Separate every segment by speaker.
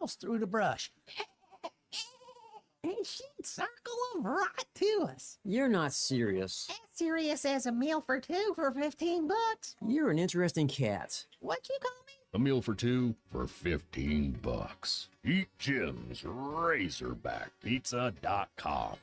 Speaker 1: calls through the brush. And she'd circle them right to us.
Speaker 2: You're not serious.
Speaker 1: As serious as a meal for two for $15.
Speaker 2: You're an interesting cat.
Speaker 1: What'd you call me?
Speaker 3: A meal for two for $15. Eat Jim's RazorbackPizza.com.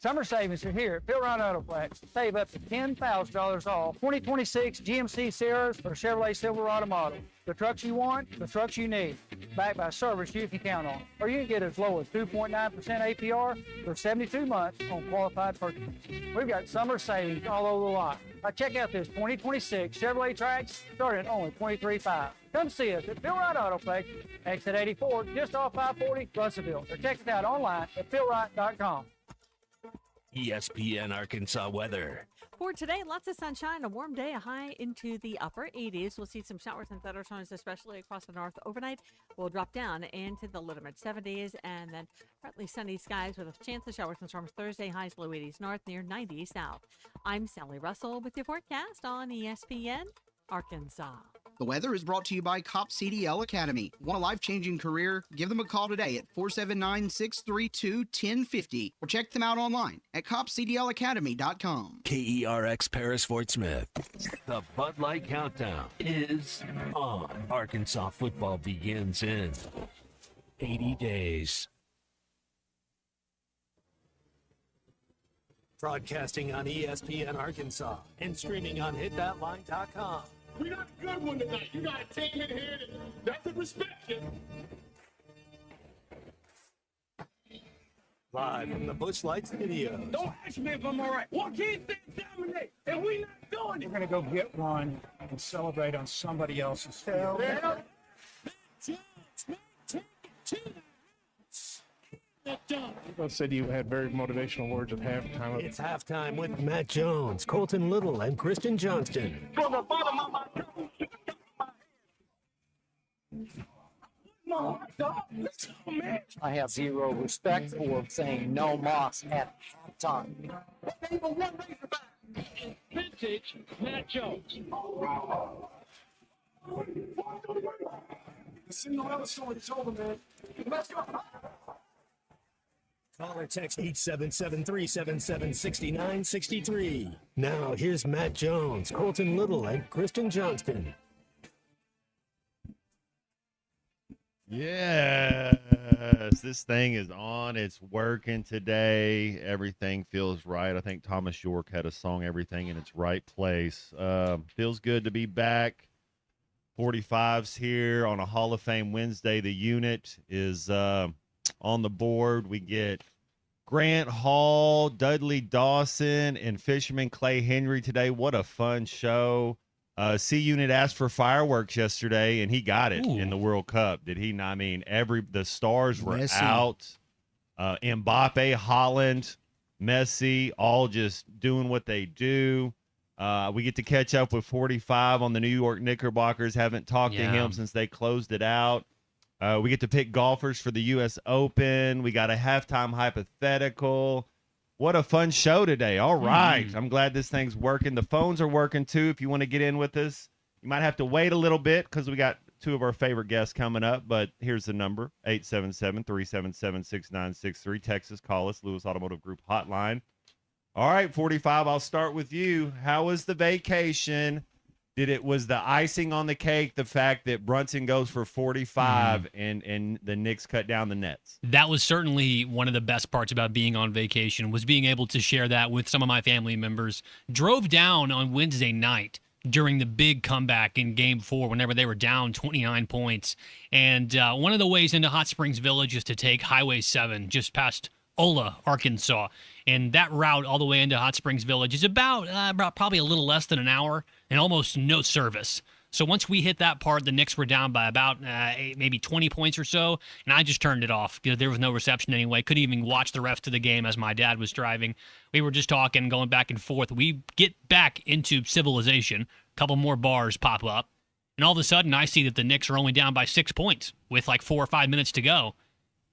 Speaker 4: Summer savings are here at Phil Wright Autoplex. Save up to $10,000 off 2026 GMC Sierras or Chevrolet Silverado model. The trucks you want, the trucks you need. Backed by service you can count on. Or you can get as low as 2.9% APR for 72 months on qualified purchases. We've got summer savings all over the lot. Now check out this 2026 Chevrolet Trax starting at only $23,500. Come see us at Phil Wright Autoplex, exit 84, just off 540, Russellville. Or check us out online at philwright.com.
Speaker 5: ESPN Arkansas weather.
Speaker 6: For today, lots of sunshine, a warm day, a high into the upper 80s. We'll see some showers and thunderstorms, especially across the north overnight. We'll drop down into the low to mid 70s, and then partly sunny skies with a chance of showers and storms Thursday, highs low 80s north, near 90 south. I'm Sally Russell with your forecast on ESPN Arkansas.
Speaker 7: The weather is brought to you by COP CDL Academy. Want a life-changing career? Give them a call today at 479-632-1050 or check them out online at copcdlacademy.com.
Speaker 5: KERX Paris Fort Smith. The Bud Light Countdown is on. Arkansas football begins in 80 days. Broadcasting on ESPN Arkansas and streaming on hitthatline.com.
Speaker 8: We got a good one tonight. You got a team in here that doesn't respect you.
Speaker 5: Live from the Busch Lights Studios.
Speaker 8: Don't ask me if I'm all right. Why can't they dominate? And we not doing it.
Speaker 4: We're going to go get one and celebrate on somebody else's field.
Speaker 9: Both said you had very motivational words at halftime.
Speaker 5: It's halftime with Matt Jones, Colton Little, and Christian Johnston.
Speaker 8: From the bottom of my man.
Speaker 2: I have zero respect for saying no Moss at halftime.
Speaker 8: Number one Razorback. Vintage Matt Jones. The Cinderella story is over, man. Let's go.
Speaker 5: Call or text 877-377-6963. Now, here's Matt Jones, Colton Little, and Christian Johnston.
Speaker 10: Yes, this thing is on. It's working today. Everything feels right. I think Thomas York had a song, Everything in Its Right Place. Feels good to be back. 45's here on a Hall of Fame Wednesday. The unit is on the board. We get Grant Hall, Dudley Dawson, and Fisherman Clay Henry today. What a fun show. C Unit asked for fireworks yesterday, and he got it in the World Cup. Did he not? I mean, the stars were out. Mbappe, Holland, Messi, all just doing what they do. We get to catch up with 45 on the New York Knickerbockers. Haven't talked to him since they closed it out. We get to pick golfers for the U.S. Open. We got a halftime hypothetical. What a fun show today. All right. I'm glad this thing's working. The phones are working, too, if you want to get in with us. You might have to wait a little bit because we got two of our favorite guests coming up, but here's the number, 877-377-6963. Texas, call us, Lewis Automotive Group hotline. All right, 45, I'll start with you. How was the vacation? Was the icing on the cake the fact that Brunson goes for 45 and the Knicks cut down the nets?
Speaker 11: That was certainly one of the best parts about being on vacation, was being able to share that with some of my family members. Drove down on Wednesday night during the big comeback in Game 4 whenever they were down 29 points. And one of the ways into Hot Springs Village is to take Highway 7 just past Ola, Arkansas. And that route all the way into Hot Springs Village is about probably a little less than an hour and almost no service. So once we hit that part, the Knicks were down by about maybe 20 points or so, and I just turned it off because there was no reception anyway. Couldn't even watch the rest of the game as my dad was driving. We were just talking, going back and forth. We get back into civilization. A couple more bars pop up, and all of a sudden I see that the Knicks are only down by 6 points with like 4 or 5 minutes to go.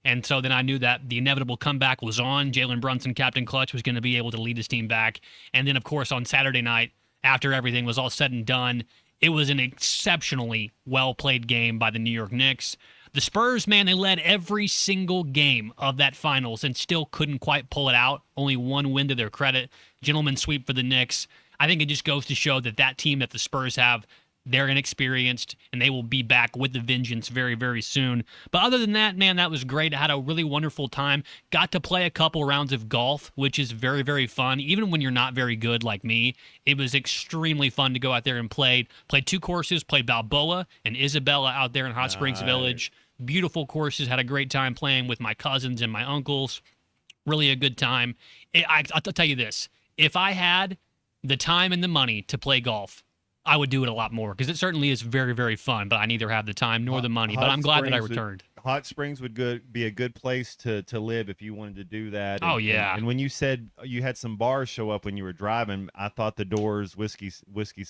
Speaker 11: And so then I knew that the inevitable comeback was on. Jalen Brunson, Captain Clutch, was going to be able to lead his team back. And then, of course, on Saturday night, after everything was all said and done, It was an exceptionally well-played game by the New York Knicks. The Spurs, man, they led every single game of that finals and still couldn't quite pull it out. Only one win to their credit. Gentleman sweep for the Knicks. I think it just goes to show that that team that the Spurs have, they're inexperienced, and they will be back with the vengeance very, very soon. But other than that, man, that was great. I had a really wonderful time. Got to play a couple rounds of golf, which is very, very fun. Even when you're not very good like me, it was extremely fun to go out there and play. Played 2 courses, played Balboa and Isabella out there in Hot Springs Village. Beautiful courses. Had a great time playing with my cousins and my uncles. Really a good time. I'll tell you this. If I had the time and the money to play golf, I would do it a lot more because it certainly is very, very fun, but I neither have the time nor the money. But I'm glad that I returned.
Speaker 10: Hot Springs would be a good place to live if you wanted to do that.
Speaker 11: Oh, yeah.
Speaker 10: And when you said you had some bars show up when you were driving, I thought the Doors whiskey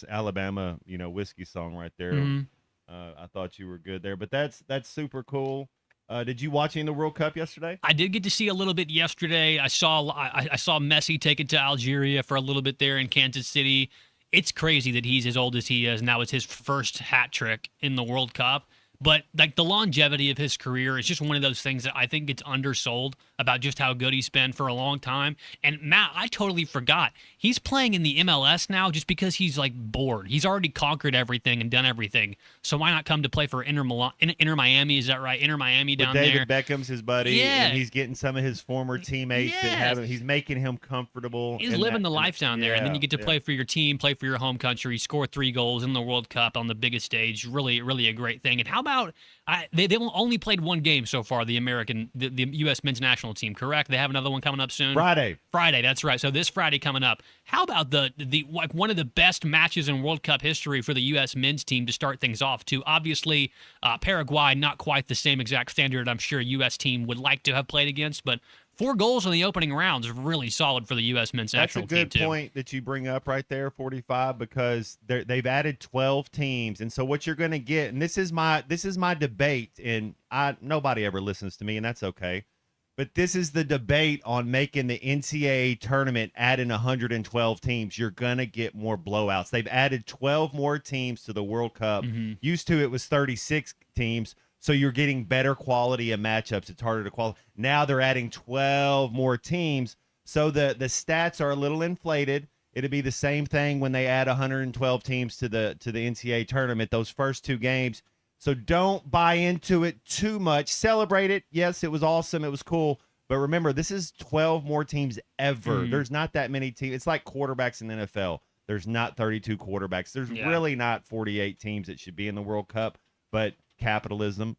Speaker 10: Alabama, whiskey song right there.
Speaker 11: Mhm.
Speaker 10: I thought you were good there, but that's super cool. Did you watch any of the World Cup yesterday?
Speaker 11: I did get to see a little bit yesterday. I saw Messi take it to Algeria for a little bit there in Kansas City. It's crazy that he's as old as he is, and that was his first hat trick in the World Cup. But like the longevity of his career is just one of those things that I think gets undersold about just how good he's been for a long time. And Matt, I totally forgot. He's playing in the MLS now just because he's like bored. He's already conquered everything and done everything. So why not come to play for Inter Miami? Is that right? Inter Miami down there.
Speaker 10: David Beckham's his buddy.
Speaker 11: Yeah.
Speaker 10: And he's getting some of his former teammates that have him. He's making him comfortable.
Speaker 11: He's living the life down there, and then you get to play for your team, play for your home country, score 3 goals in the World Cup on the biggest stage. Really, really a great thing. And how about they've only played 1 game so far, the U.S. men's national team, correct? They have another one coming up soon?
Speaker 10: Friday,
Speaker 11: that's right. So this Friday coming up. How about the like one of the best matches in World Cup history for the U.S. men's team to start things off, too? Obviously, Paraguay, not quite the same exact standard I'm sure a U.S. team would like to have played against, but 4 goals in the opening round is really solid for the U.S. men's national team, too.
Speaker 10: That's a good point that you bring up right there, 45, because they've added 12 teams, and so what you're going to get, and this is my debate, and nobody ever listens to me, and that's okay, but this is the debate on making the NCAA tournament, adding 112 teams. You're going to get more blowouts. They've added 12 more teams to the World Cup. Used to it was 36 teams. So you're getting better quality of matchups. It's harder to qualify. Now they're adding 12 more teams. So the stats are a little inflated. It'll be the same thing when they add 112 teams to the NCAA tournament, those first 2 games. So don't buy into it too much. Celebrate it. Yes, it was awesome. It was cool. But remember, this is 12 more teams ever. There's not that many teams. It's like quarterbacks in the NFL. There's not 32 quarterbacks. There's really not 48 teams that should be in the World Cup. But capitalism,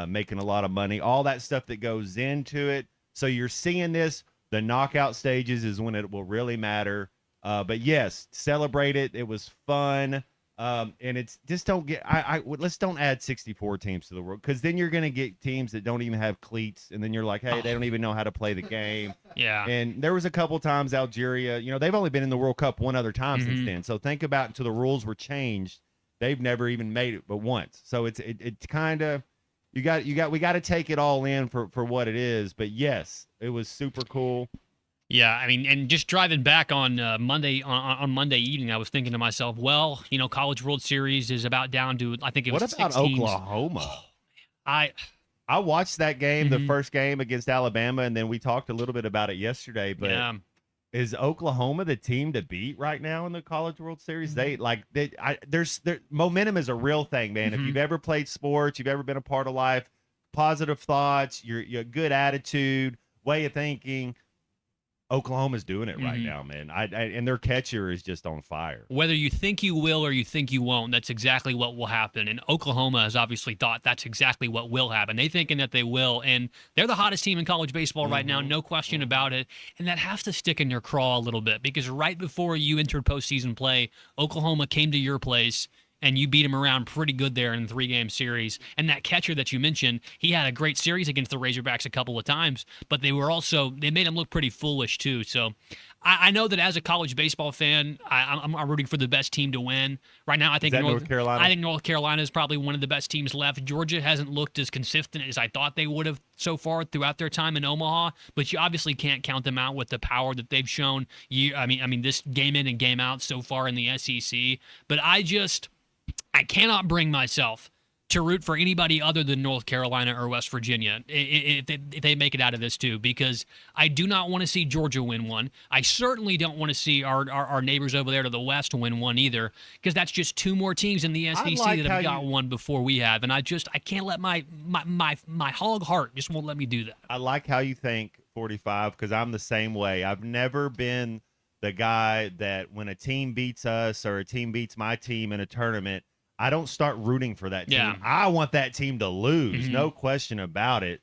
Speaker 10: making a lot of money, all that stuff that goes into it. So you're seeing this. The knockout stages is when it will really matter. But yes, celebrate it. It was fun. And it's just don't get. Let's don't add 64 teams to the world, because then you're going to get teams that don't even have cleats, and then you're like, hey, they don't even know how to play the game.
Speaker 11: Yeah.
Speaker 10: And there was a couple times Algeria. They've only been in the World Cup 1 other time since then. So think about until the rules were changed. They've never even made it but once. So it's kind of we got to take it all in for what it is. But yes, it was super cool.
Speaker 11: Yeah, I mean, and just driving back on Monday on Monday evening, I was thinking to myself, well, College World Series is about down to, I think it was 6 teams.
Speaker 10: What about Oklahoma? I watched that game, the first game against Alabama, and then we talked a little bit about it yesterday. But is Oklahoma the team to beat right now in the College World Series? There's momentum is a real thing, man. If you've ever played sports, you've ever been a part of life, positive thoughts, your good attitude, way of thinking. Oklahoma's doing it right now, man. And their catcher is just on fire.
Speaker 11: Whether you think you will or you think you won't, that's exactly what will happen. And Oklahoma has obviously thought that's exactly what will happen. They're thinking that they will. And they're the hottest team in college baseball right now, no question about it. And that has to stick in your craw a little bit, because right before you entered postseason play, Oklahoma came to your place and you beat him around pretty good there in the 3-game series. And that catcher that you mentioned, he had a great series against the Razorbacks a couple of times, but they made him look pretty foolish too. So I know that as a college baseball fan, I'm rooting for the best team to win. Right now, I think
Speaker 10: North Carolina?
Speaker 11: I think North Carolina is probably one of the best teams left. Georgia hasn't looked as consistent as I thought they would have so far throughout their time in Omaha, but you obviously can't count them out with the power that they've shown. I mean, this game in and game out so far in the SEC. But I cannot bring myself to root for anybody other than North Carolina or West Virginia if they make it out of this too, because I do not want to see Georgia win one. I certainly don't want to see our neighbors over there to the west win one either, because that's just two more teams in the SEC
Speaker 10: like
Speaker 11: that have
Speaker 10: how
Speaker 11: got one before we have, and I can't let my hog heart just won't let me do that.
Speaker 10: I like how you think, 45, because I'm the same way. I've never been the guy that when a team beats us or a team beats my team in a tournament, I don't start rooting for that team.
Speaker 11: Yeah.
Speaker 10: I want that team to lose,
Speaker 11: Mhm.
Speaker 10: no question about it.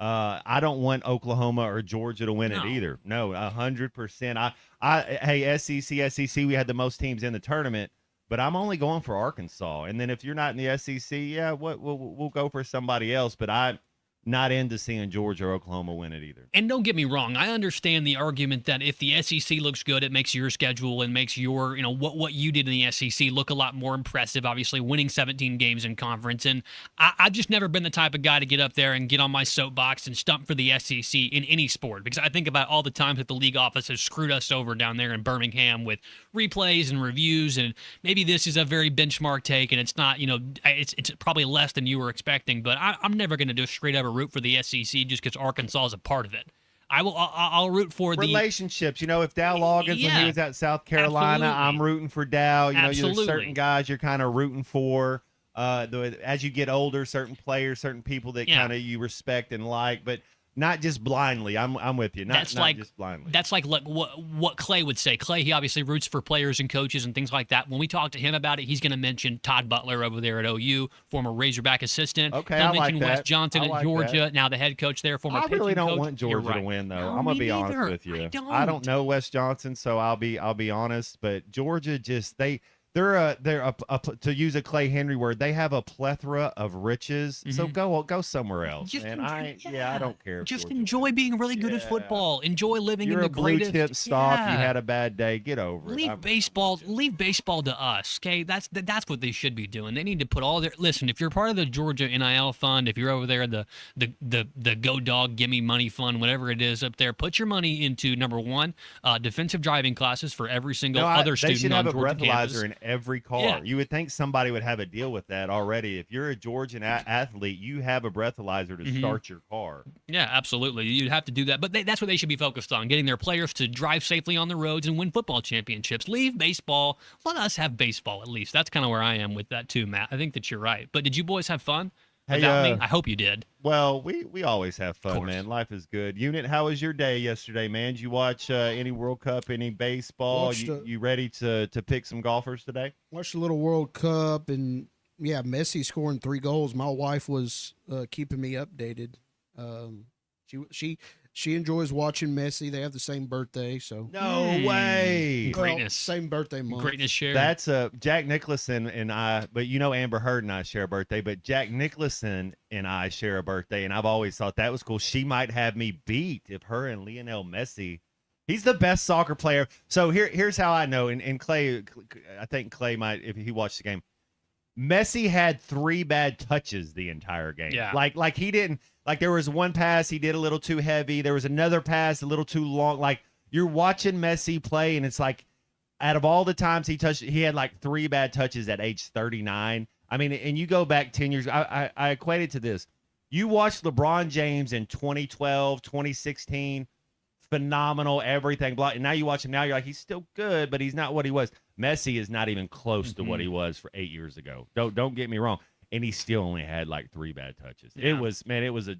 Speaker 10: I don't want Oklahoma or Georgia to win it
Speaker 11: No.
Speaker 10: either. No, 100%. Hey, SEC, we had the most teams in the tournament, but I'm only going for Arkansas. And then if you're not in the SEC, yeah, we'll go for somebody else. But I'm not into seeing Georgia or Oklahoma win it either.
Speaker 11: And don't get me wrong, I understand the argument that if the SEC looks good, it makes your schedule and makes your, what you did in the SEC look a lot more impressive, obviously winning 17 games in conference. And I've just never been the type of guy to get up there and get on my soapbox and stump for the SEC in any sport, because I think about all the times that the league office has screwed us over down there in Birmingham with replays and reviews, and maybe this is a very benchmark take and it's not, it's probably less than you were expecting, but I'm never going to just straight up root for the SEC just because Arkansas is a part of it. I'll root for the
Speaker 10: relationships. If Dow Loggins, when he was at South Carolina,
Speaker 11: Absolutely.
Speaker 10: I'm rooting for Dow. There's
Speaker 11: Absolutely.
Speaker 10: certain guys you're kind of rooting for. As you get older, certain players, certain people that kind of you respect and like, but not just blindly. I'm with you. Not just blindly.
Speaker 11: That's like what Clay would say. Clay, he obviously roots for players and coaches and things like that. When we talk to him about it, he's going to mention Todd Butler over there at OU, former Razorback assistant.
Speaker 10: Okay,
Speaker 11: He'll
Speaker 10: I like
Speaker 11: mention Wes
Speaker 10: that.
Speaker 11: Johnson
Speaker 10: I
Speaker 11: at
Speaker 10: like
Speaker 11: Georgia,
Speaker 10: that.
Speaker 11: now the head coach there, former
Speaker 10: I really
Speaker 11: pitching
Speaker 10: don't
Speaker 11: coach.
Speaker 10: want
Speaker 11: You're
Speaker 10: Georgia to
Speaker 11: right.
Speaker 10: win, though.
Speaker 11: No,
Speaker 10: I'm gonna
Speaker 11: me
Speaker 10: be honest
Speaker 11: neither.
Speaker 10: with you.
Speaker 11: I
Speaker 10: don't know Wes Johnson, so I'll be honest. But Georgia just they're to use a Clay Henry word, they have a plethora of riches. So go somewhere else.
Speaker 11: Just
Speaker 10: And
Speaker 11: enjoy-
Speaker 10: I don't care. if
Speaker 11: Just
Speaker 10: Georgia
Speaker 11: enjoy being really good at football. Enjoy living
Speaker 10: You're
Speaker 11: in the
Speaker 10: a blue
Speaker 11: greatest.
Speaker 10: chip stock.
Speaker 11: Yeah.
Speaker 10: You had a bad day. Get over it.
Speaker 11: Leave baseball to us, okay? That's what they should be doing. They need to put all their listen. If you're part of the Georgia NIL fund, if you're over there the Go Dog Gimme Money Fund, whatever it is up there, put your money into number one, defensive driving classes for every single other
Speaker 10: they
Speaker 11: student
Speaker 10: should
Speaker 11: on
Speaker 10: have a
Speaker 11: Georgia
Speaker 10: breathalyzer
Speaker 11: campus.
Speaker 10: in every car.
Speaker 11: Yeah.
Speaker 10: You would think somebody would have a deal with that already. If you're a Georgian athlete, you have a breathalyzer to start your car.
Speaker 11: Yeah, absolutely. You'd have to do that. But that's what they should be focused on, getting their players to drive safely on the roads and win football championships. Leave baseball. Let us have baseball, at least. That's kind of where I am with that, too, Matt. I think that you're right. But did you boys have fun without me? I hope you did.
Speaker 10: Well, we always have fun, man. Life is good. Unit, how was your day yesterday, man? Did you watch any World Cup, any baseball?
Speaker 12: Watched,
Speaker 10: You ready to pick some golfers today?
Speaker 12: Watched a little World Cup, and Messi scoring 3 goals. My wife was keeping me updated. She enjoys watching Messi. They have the same birthday, so
Speaker 10: No way.
Speaker 11: Greatness.
Speaker 12: Same birthday month.
Speaker 11: Greatness share.
Speaker 10: That's Jack Nicholson and I, but Amber Heard and I share a birthday, but Jack Nicholson and I share a birthday, and I've always thought that was cool. She might have me beat if her and Lionel Messi. He's the best soccer player. So here's how I know, and Clay, I think Clay might, if he watched the game, Messi had 3 bad touches the entire game.
Speaker 11: Yeah.
Speaker 10: Like he didn't, like there was one pass he did a little too heavy. There was another pass a little too long. Like you're watching Messi play, and it's like out of all the times he touched, he had like 3 bad touches at age 39. I mean, and you go back 10 years, I equate it to this. You watch LeBron James in 2012, 2016, phenomenal, everything. Blah, and now you watch him now, you're like, he's still good, but he's not what he was. Messi is not even close to what he was for 8 years ago. Don't get me wrong. And he still only had like 3 bad touches.
Speaker 11: Yeah.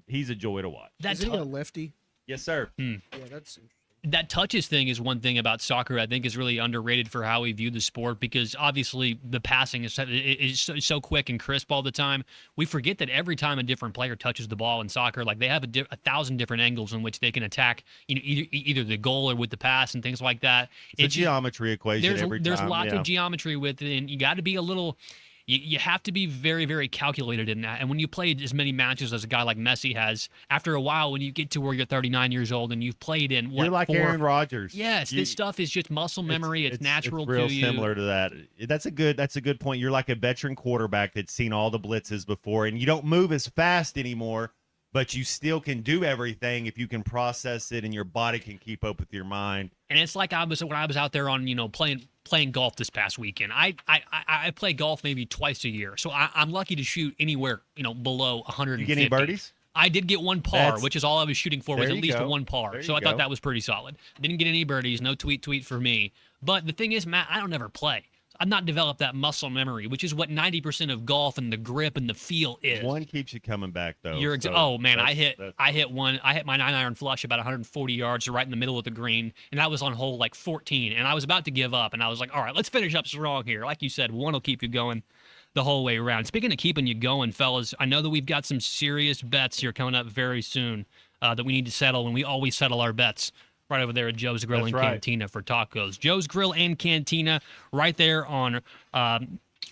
Speaker 10: He's a joy to watch.
Speaker 12: Isn't he a lefty?
Speaker 10: Yes, sir.
Speaker 12: Yeah, that's
Speaker 11: that touches thing is one thing about soccer I think is really underrated for how we view the sport, because obviously the passing is so quick and crisp all the time. We forget that every time a different player touches the ball in soccer, like they have 1,000 different angles in which they can attack, either the goal or with the pass and things like that.
Speaker 10: It's a geometry equation every time.
Speaker 11: There's lots of geometry with it, and you got to be a little. You have to be very, very calculated in that. And when you play as many matches as a guy like Messi has, after a while, when you get to where you're 39 years old and you've played in
Speaker 10: you're like
Speaker 11: 4,
Speaker 10: Aaron Rodgers.
Speaker 11: Yes, this stuff is just muscle memory. It's natural
Speaker 10: it's real
Speaker 11: to you.
Speaker 10: similar to that. That's a good point. You're like a veteran quarterback that's seen all the blitzes before, and you don't move as fast anymore, but you still can do everything if you can process it and your body can keep up with your mind.
Speaker 11: And it's like when I was out there on, playing playing golf this past weekend. I play golf maybe twice a year, so I'm lucky to shoot anywhere below 150.
Speaker 10: You get any birdies?
Speaker 11: I did get one par, which is all I was shooting for, was
Speaker 10: There
Speaker 11: at
Speaker 10: you
Speaker 11: least
Speaker 10: go.
Speaker 11: one par.
Speaker 10: There
Speaker 11: So
Speaker 10: you
Speaker 11: I thought
Speaker 10: go.
Speaker 11: that was pretty solid. Didn't get any birdies, no tweet for me. But the thing is, Matt, I don't ever play. I've not developed that muscle memory, which is what 90% of golf and the grip and the feel is.
Speaker 10: One keeps you coming back though. So
Speaker 11: Oh man, I
Speaker 10: that's-
Speaker 11: hit my 9-iron flush about 140 yards right in the middle of the green, and that was on hole like 14. And I was about to give up, and I was like, all right, let's finish up strong here. Like you said, one will keep you going the whole way around. Speaking of keeping you going, fellas, I know that we've got some serious bets here coming up very soon that we need to settle, and we always settle our bets right over there at Joe's Grill
Speaker 10: That's
Speaker 11: and
Speaker 10: right.
Speaker 11: Cantina for tacos. Joe's Grill and Cantina right there on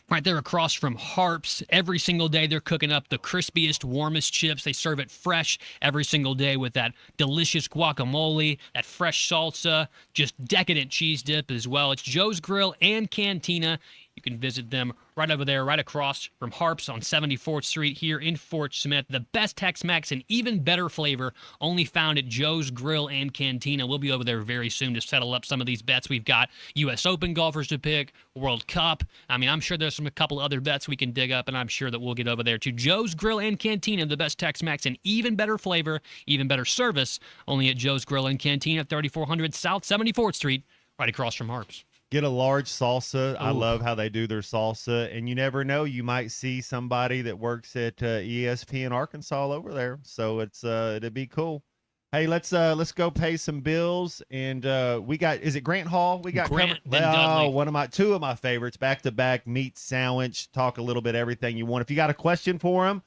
Speaker 11: right there across from Harps. Every single day they're cooking up the crispiest, warmest chips. They serve it fresh every single day with that delicious guacamole, that fresh salsa, just decadent cheese dip as well. It's Joe's Grill and Cantina. You can visit them right over there, right across from Harps on 74th Street here in Fort Smith. The best Tex-Mex and even better flavor only found at Joe's Grill and Cantina. We'll be over there very soon to settle up some of these bets. We've got U.S. Open golfers to pick, World Cup. I mean, I'm sure there's a couple other bets we can dig up, and I'm sure that we'll get over there to Joe's Grill and Cantina, the best Tex-Mex and even better flavor, even better service, only at Joe's Grill and Cantina, 3400 South 74th Street, right across from Harps.
Speaker 10: Get a large salsa. I
Speaker 11: Ooh.
Speaker 10: love how they do their salsa, and you never know, you might see somebody that works at ESPN Arkansas over there. So it'd be cool. Hey, let's go pay some bills, and we got, is it Grant Hall? We got
Speaker 11: Grant,
Speaker 10: covered?
Speaker 11: then Dudley.
Speaker 10: Two of my favorites, back to back meat sandwich. Talk a little bit everything you want. If you got a question for him,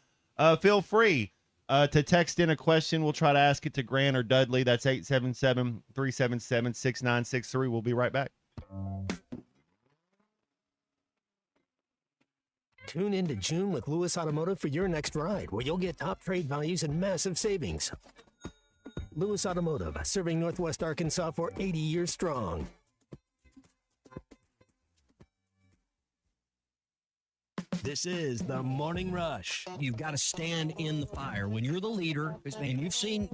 Speaker 10: feel free to text in a question. We'll try to ask it to Grant or Dudley. That's 877-377-6963. We'll be right back.
Speaker 13: Tune into June with Lewis Automotive for your next ride, where you'll get top trade values and massive savings. Lewis Automotive, serving Northwest Arkansas for 80 years strong.
Speaker 14: This is the Morning Rush. You've got to stand in the fire when you're the leader, and you've seen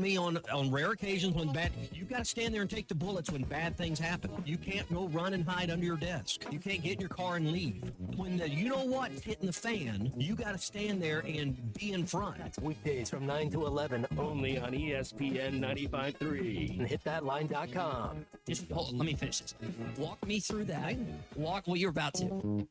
Speaker 14: me on rare occasions when you've got to stand there and take the bullets when bad things happen. You can't go run and hide under your desk. You can't get in your car and leave. When the you know what's hitting the fan, you got to stand there and be in front.
Speaker 13: That's weekdays from 9 to 11, only on ESPN 95.3 and hitthatline.com.
Speaker 14: Just hold on, let me finish this. Walk me through that. Walk what you're about to.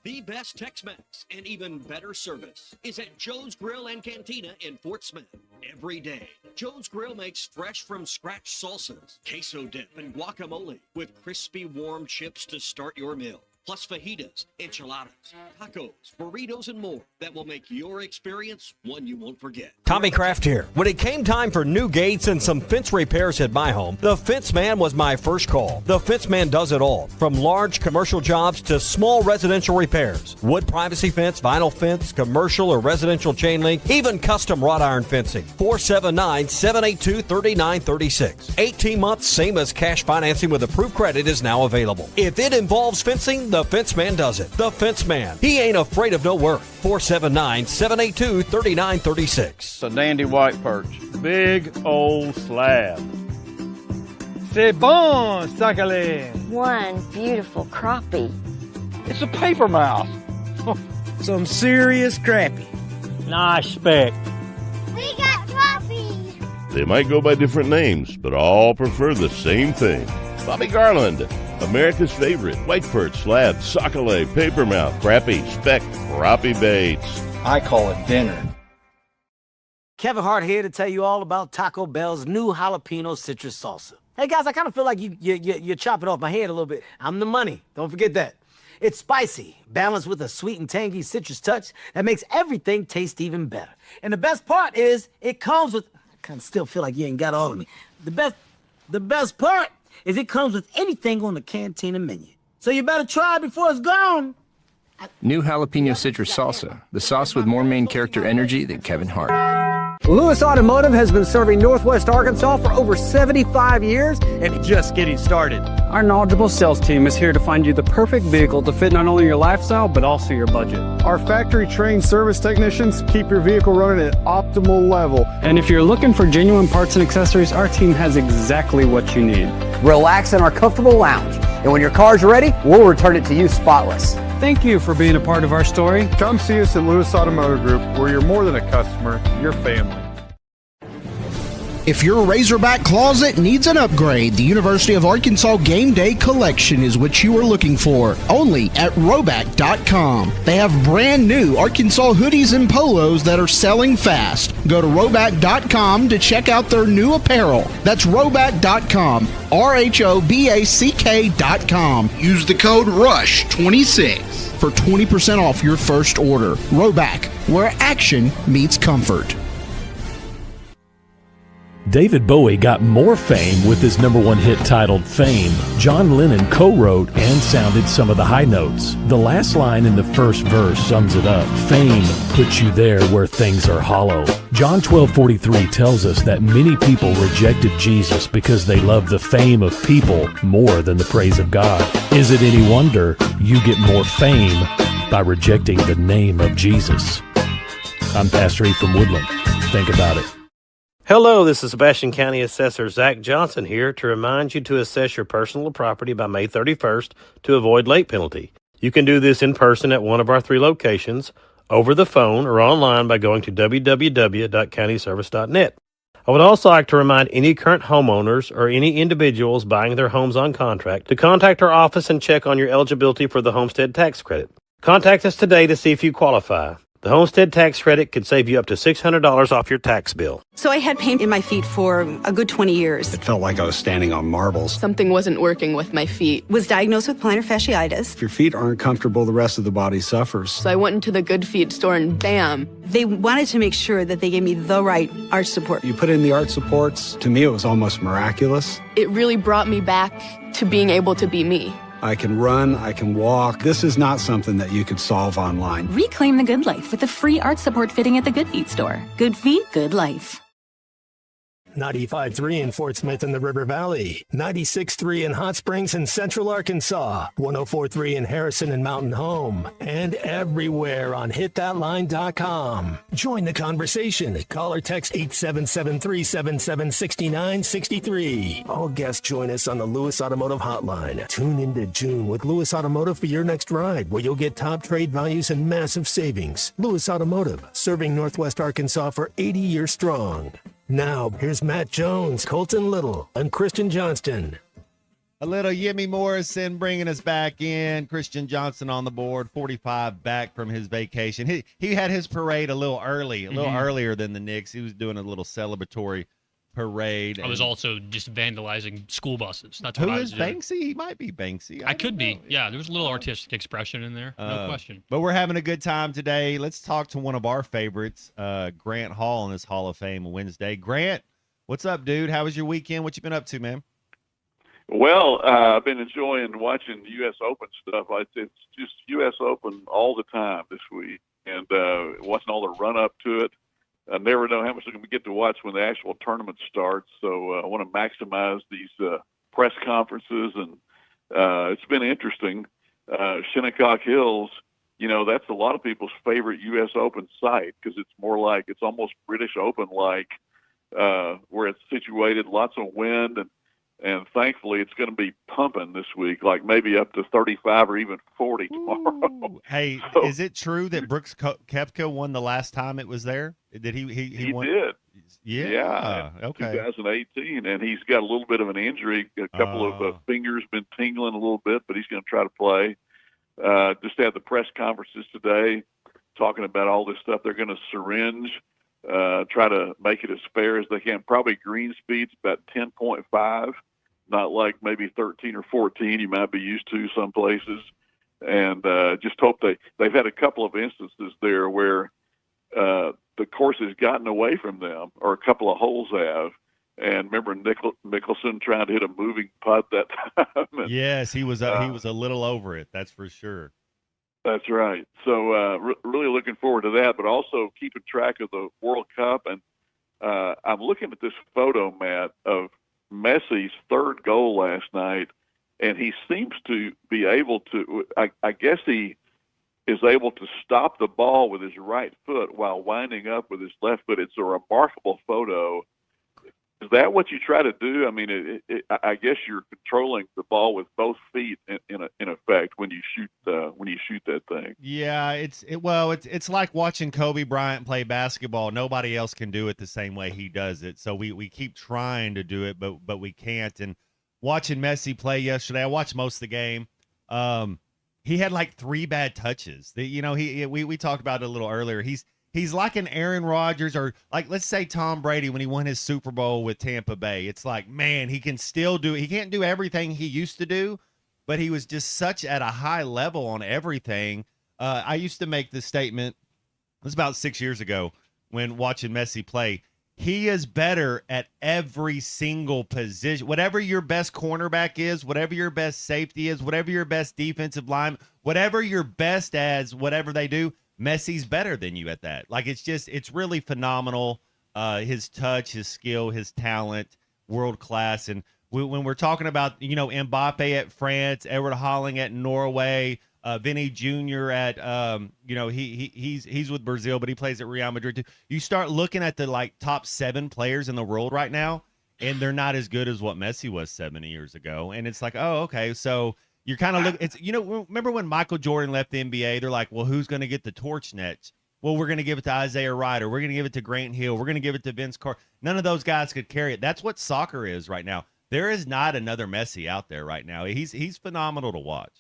Speaker 15: The best Tex-Mex and even better service is at Joe's Grill and Cantina in Fort Smith. Every day, Joe's Grill makes fresh from scratch salsas, queso dip, and guacamole with crispy warm chips to start your meal. Plus fajitas, enchiladas, tacos, burritos, and more that will make your experience one you won't forget.
Speaker 16: Tommy Kraft here. When it came time for new gates and some fence repairs at my home, the Fence Man was my first call. The Fence Man does it all, from large commercial jobs to small residential repairs. Wood privacy fence, vinyl fence, commercial or residential chain link, even custom wrought iron fencing. 479-782-3936. 18 months, same as cash financing with approved credit is now available. If it involves fencing, the Fence Man does it. The Fence Man. He ain't afraid of no work. 479-782-3936.
Speaker 17: It's a dandy white perch. Big old slab. C'est bon, sacalé.
Speaker 18: One beautiful crappie.
Speaker 17: It's a paper mouse. Some serious crappie. Nice speck.
Speaker 18: We got crappies.
Speaker 3: They might go by different names, but all prefer the same thing. Bobby Garland, America's favorite white perch, slab, sockeye, papermouth, crappie, speck, crappie baits.
Speaker 17: I call it dinner.
Speaker 19: Kevin Hart here to tell you all about Taco Bell's new jalapeno citrus salsa. Hey guys, I kind of feel like you're chopping off my head a little bit. I'm the money. Don't forget that. It's spicy, balanced with a sweet and tangy citrus touch that makes everything taste even better. And the best part is it comes with, I kind of still feel like you ain't got all of me. The best part is it comes with anything on the Cantina menu. So you better try it before it's gone.
Speaker 20: New jalapeno citrus salsa, the sauce with more main character energy than Kevin Hart.
Speaker 21: Lewis Automotive has been serving Northwest Arkansas for over 75 years and just getting started. Our knowledgeable sales team is here to find you the perfect vehicle to fit not only your lifestyle, but also your budget.
Speaker 22: Our factory-trained service technicians keep your vehicle running at optimal level.
Speaker 21: And if you're looking for genuine parts and accessories, our team has exactly what you need.
Speaker 23: Relax in our comfortable lounge, and when your car's ready, we'll return it to you spotless.
Speaker 21: Thank you for being a part of our story.
Speaker 22: Come see us at Lewis Automotive Group, where you're more than a customer, you're family.
Speaker 7: If your Razorback closet needs an upgrade, the University of Arkansas Game Day Collection is what you are looking for. Only at Roback.com. They have brand new Arkansas hoodies and polos that are selling fast. Go to Roback.com to check out their new apparel. That's Roback.com. RHOBACK.com. Use the code RUSH26 for 20% off your first order. Roback, where action meets comfort.
Speaker 24: David Bowie got more fame with his #1 hit titled Fame. John Lennon co-wrote and sounded some of the high notes. The last line in the first verse sums it up. Fame puts you there where things are hollow. John 12:43 tells us that many people rejected Jesus because they love the fame of people more than the praise of God. Is it any wonder you get more fame by rejecting the name of Jesus? I'm Pastor E. from Woodland. Think about it.
Speaker 16: Hello, this is Sebastian County Assessor Zach Johnson here to remind you to assess your personal property by May 31st to avoid late penalty. You can do this in person at one of our 3 locations, over the phone, or online by going to www.countyservice.net. I would also like to remind any current homeowners or any individuals buying their homes on contract to contact our office and check on your eligibility for the homestead tax credit. Contact us today to see if you qualify. The homestead tax credit could save you up to $600 off your tax bill.
Speaker 25: So I had pain in my feet for a good 20 years.
Speaker 26: It felt like I was standing on marbles.
Speaker 25: Something wasn't working with my feet. Was diagnosed with plantar fasciitis.
Speaker 26: If your feet aren't comfortable, the rest of the body suffers.
Speaker 25: So I went into the Good Feet store and bam. They wanted to make sure that they gave me the right arch support.
Speaker 26: You put in the arch supports. To me, it was almost miraculous.
Speaker 25: It really brought me back to being able to be me.
Speaker 26: I can run, I can walk. This is not something that you could solve online.
Speaker 27: Reclaim the good life with the free arch support fitting at the Good Feet store. Good feet, good life.
Speaker 13: 95.3 in Fort Smith in the River Valley, 96.3 in Hot Springs and Central Arkansas, 104.3 in Harrison and Mountain Home, and everywhere on hitthatline.com. Join the conversation. Call or text 877-377-6963. All guests join us on the Lewis Automotive Hotline. Tune into June with Lewis Automotive for your next ride, where you'll get top trade values and massive savings. Lewis Automotive, serving Northwest Arkansas for 80 years strong. Now, here's Matt Jones, Colton Little, and Christian Johnston.
Speaker 10: A little Yimmy Morrison bringing us back in. Christian Johnson on the board, 45 back from his vacation. He had his parade a little early, earlier than the Knicks. He was doing a little celebratory parade.
Speaker 11: I was also just vandalizing school buses. That's what I was doing.
Speaker 10: Banksy? He might be Banksy.
Speaker 11: I could be. Yeah, there was a little artistic expression in there. No question.
Speaker 10: But we're having a good time today. Let's talk to one of our favorites, Grant Hall, in this Hall of Fame Wednesday. Grant, what's up, dude? How was your weekend? What you been up to, man?
Speaker 28: Well, I've been enjoying watching U.S. Open stuff. It's just U.S. Open all the time this week, and watching all the run-up to it. I never know how much I'm going to get to watch when the actual tournament starts. So I want to maximize these press conferences, and it's been interesting. Shinnecock Hills, that's a lot of people's favorite U.S. Open site because it's more like it's almost British Open-like, where it's situated, lots of wind, and thankfully it's going to be pumping this week, like maybe up to 35 or even 40 tomorrow.
Speaker 10: Ooh. Hey, is it true that Brooks Koepka won the last time it was there? Did he won?
Speaker 28: Did.
Speaker 10: Yeah. Okay.
Speaker 28: 2018, and he's got a little bit of an injury. A couple of fingers been tingling a little bit, but he's going to try to play. Just had the press conferences today talking about all this stuff. They're going to syringe, try to make it as fair as they can. Probably green speed's about 10.5, not like maybe 13 or 14 you might be used to some places. And just hope they've had a couple of instances there where the course has gotten away from them, or a couple of holes have. And remember Mickelson trying to hit a moving putt that time. And,
Speaker 10: yes, he was a little over it. That's for sure.
Speaker 28: That's right. So really looking forward to that, but also keeping track of the World Cup. And I'm looking at this photo, Matt, of Messi's third goal last night. and he seems to be able to. I guess he is able to stop the ball with his right foot while winding up with his left foot. It's a remarkable photo. Is that what you try to do? I mean, I guess you're controlling the ball with both feet in effect when you shoot that thing.
Speaker 10: Yeah, it's like watching Kobe Bryant play basketball. Nobody else can do it the same way he does it. So we keep trying to do it, but we can't. And watching Messi play yesterday, I watched most of the game. He had like 3 bad touches. We talked about it a little earlier. He's like an Aaron Rodgers, or like, let's say Tom Brady when he won his Super Bowl with Tampa Bay. It's like, man, he can still do it. He can't do everything he used to do, but he was just such at a high level on everything. I used to make this statement, it was about 6 years ago when watching Messi play. He is better at every single position. Whatever your best cornerback is, whatever your best safety is, whatever your best defensive line, whatever your best as, whatever they do, Messi's better than you at that. Like, it's really phenomenal. His touch, his skill, his talent, world class. And when we're talking about, Mbappe at France, Edward Haaland at Norway, Vinny Jr. at, he's with Brazil, but he plays at Real Madrid too. You start looking at the top 7 players in the world right now, and they're not as good as what Messi was 70 years ago. And it's like, oh, okay, so you're kind of looking. It's remember when Michael Jordan left the NBA? They're like, well, who's going to get the torch next? Well, we're going to give it to Isaiah Ryder. We're going to give it to Grant Hill. We're going to give it to Vince Carter. None of those guys could carry it. That's what soccer is right now. There is not another Messi out there right now. He's phenomenal to watch.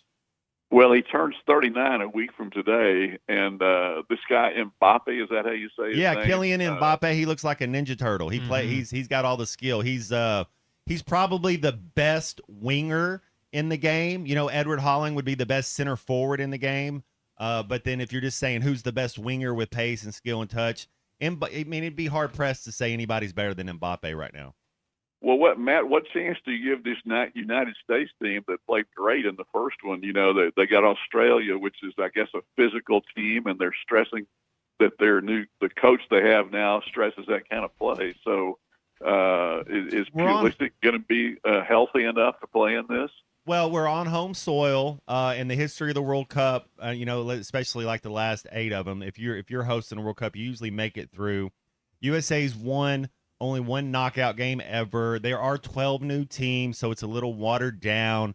Speaker 28: Well, he turns 39 a week from today, and this guy Mbappe, is that how you say his name?
Speaker 10: Kylian Mbappe. He looks like a Ninja Turtle. He's got all the skill. He's probably the best winger in the game. Edward Haaland would be the best center forward in the game. But then if you're just saying who's the best winger with pace and skill and touch, it'd be hard pressed to say anybody's better than Mbappe right now.
Speaker 28: Well, what chance do you give this United States team that played great in the first one? They got Australia, which is, I guess, a physical team, and they're stressing that the coach they have now stresses that kind of play. So is Pulisic going to be healthy enough to play in this?
Speaker 10: Well, we're on home soil in the history of the World Cup, especially like the last 8 of them. If you're hosting a World Cup, you usually make it through. USA's won only 1 knockout game ever. There are 12 new teams, so it's a little watered down.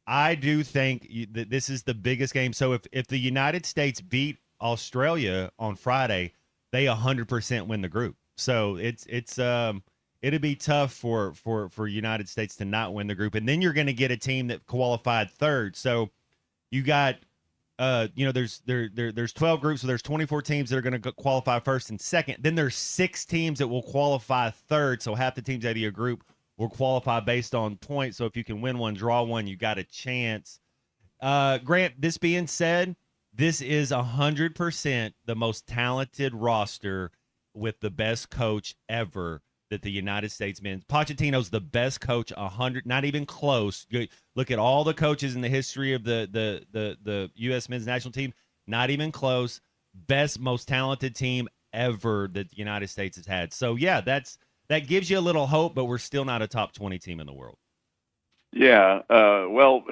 Speaker 10: I do think that this is the biggest game. So if the United States beat Australia on Friday, they 100% win the group. So it'd be tough for United States to not win the group, and then you're going to get a team that qualified 3rd. So you got there's 12 groups, so there's 24 teams that are going to qualify 1st and 2nd. Then there's 6 teams that will qualify 3rd. So half the teams out of your group will qualify based on points. So if you can win one, draw one, you got a chance. Grant, this being said, this is 100% the most talented roster with the best coach ever that the United States men's. Pochettino's the best coach, 100, not even close. Look at all the coaches in the history of the U.S. men's national team, not even close. Best, most talented team ever that the United States has had. So, yeah, that gives you a little hope, but we're still not a top 20 team in the world.
Speaker 28: Yeah, well,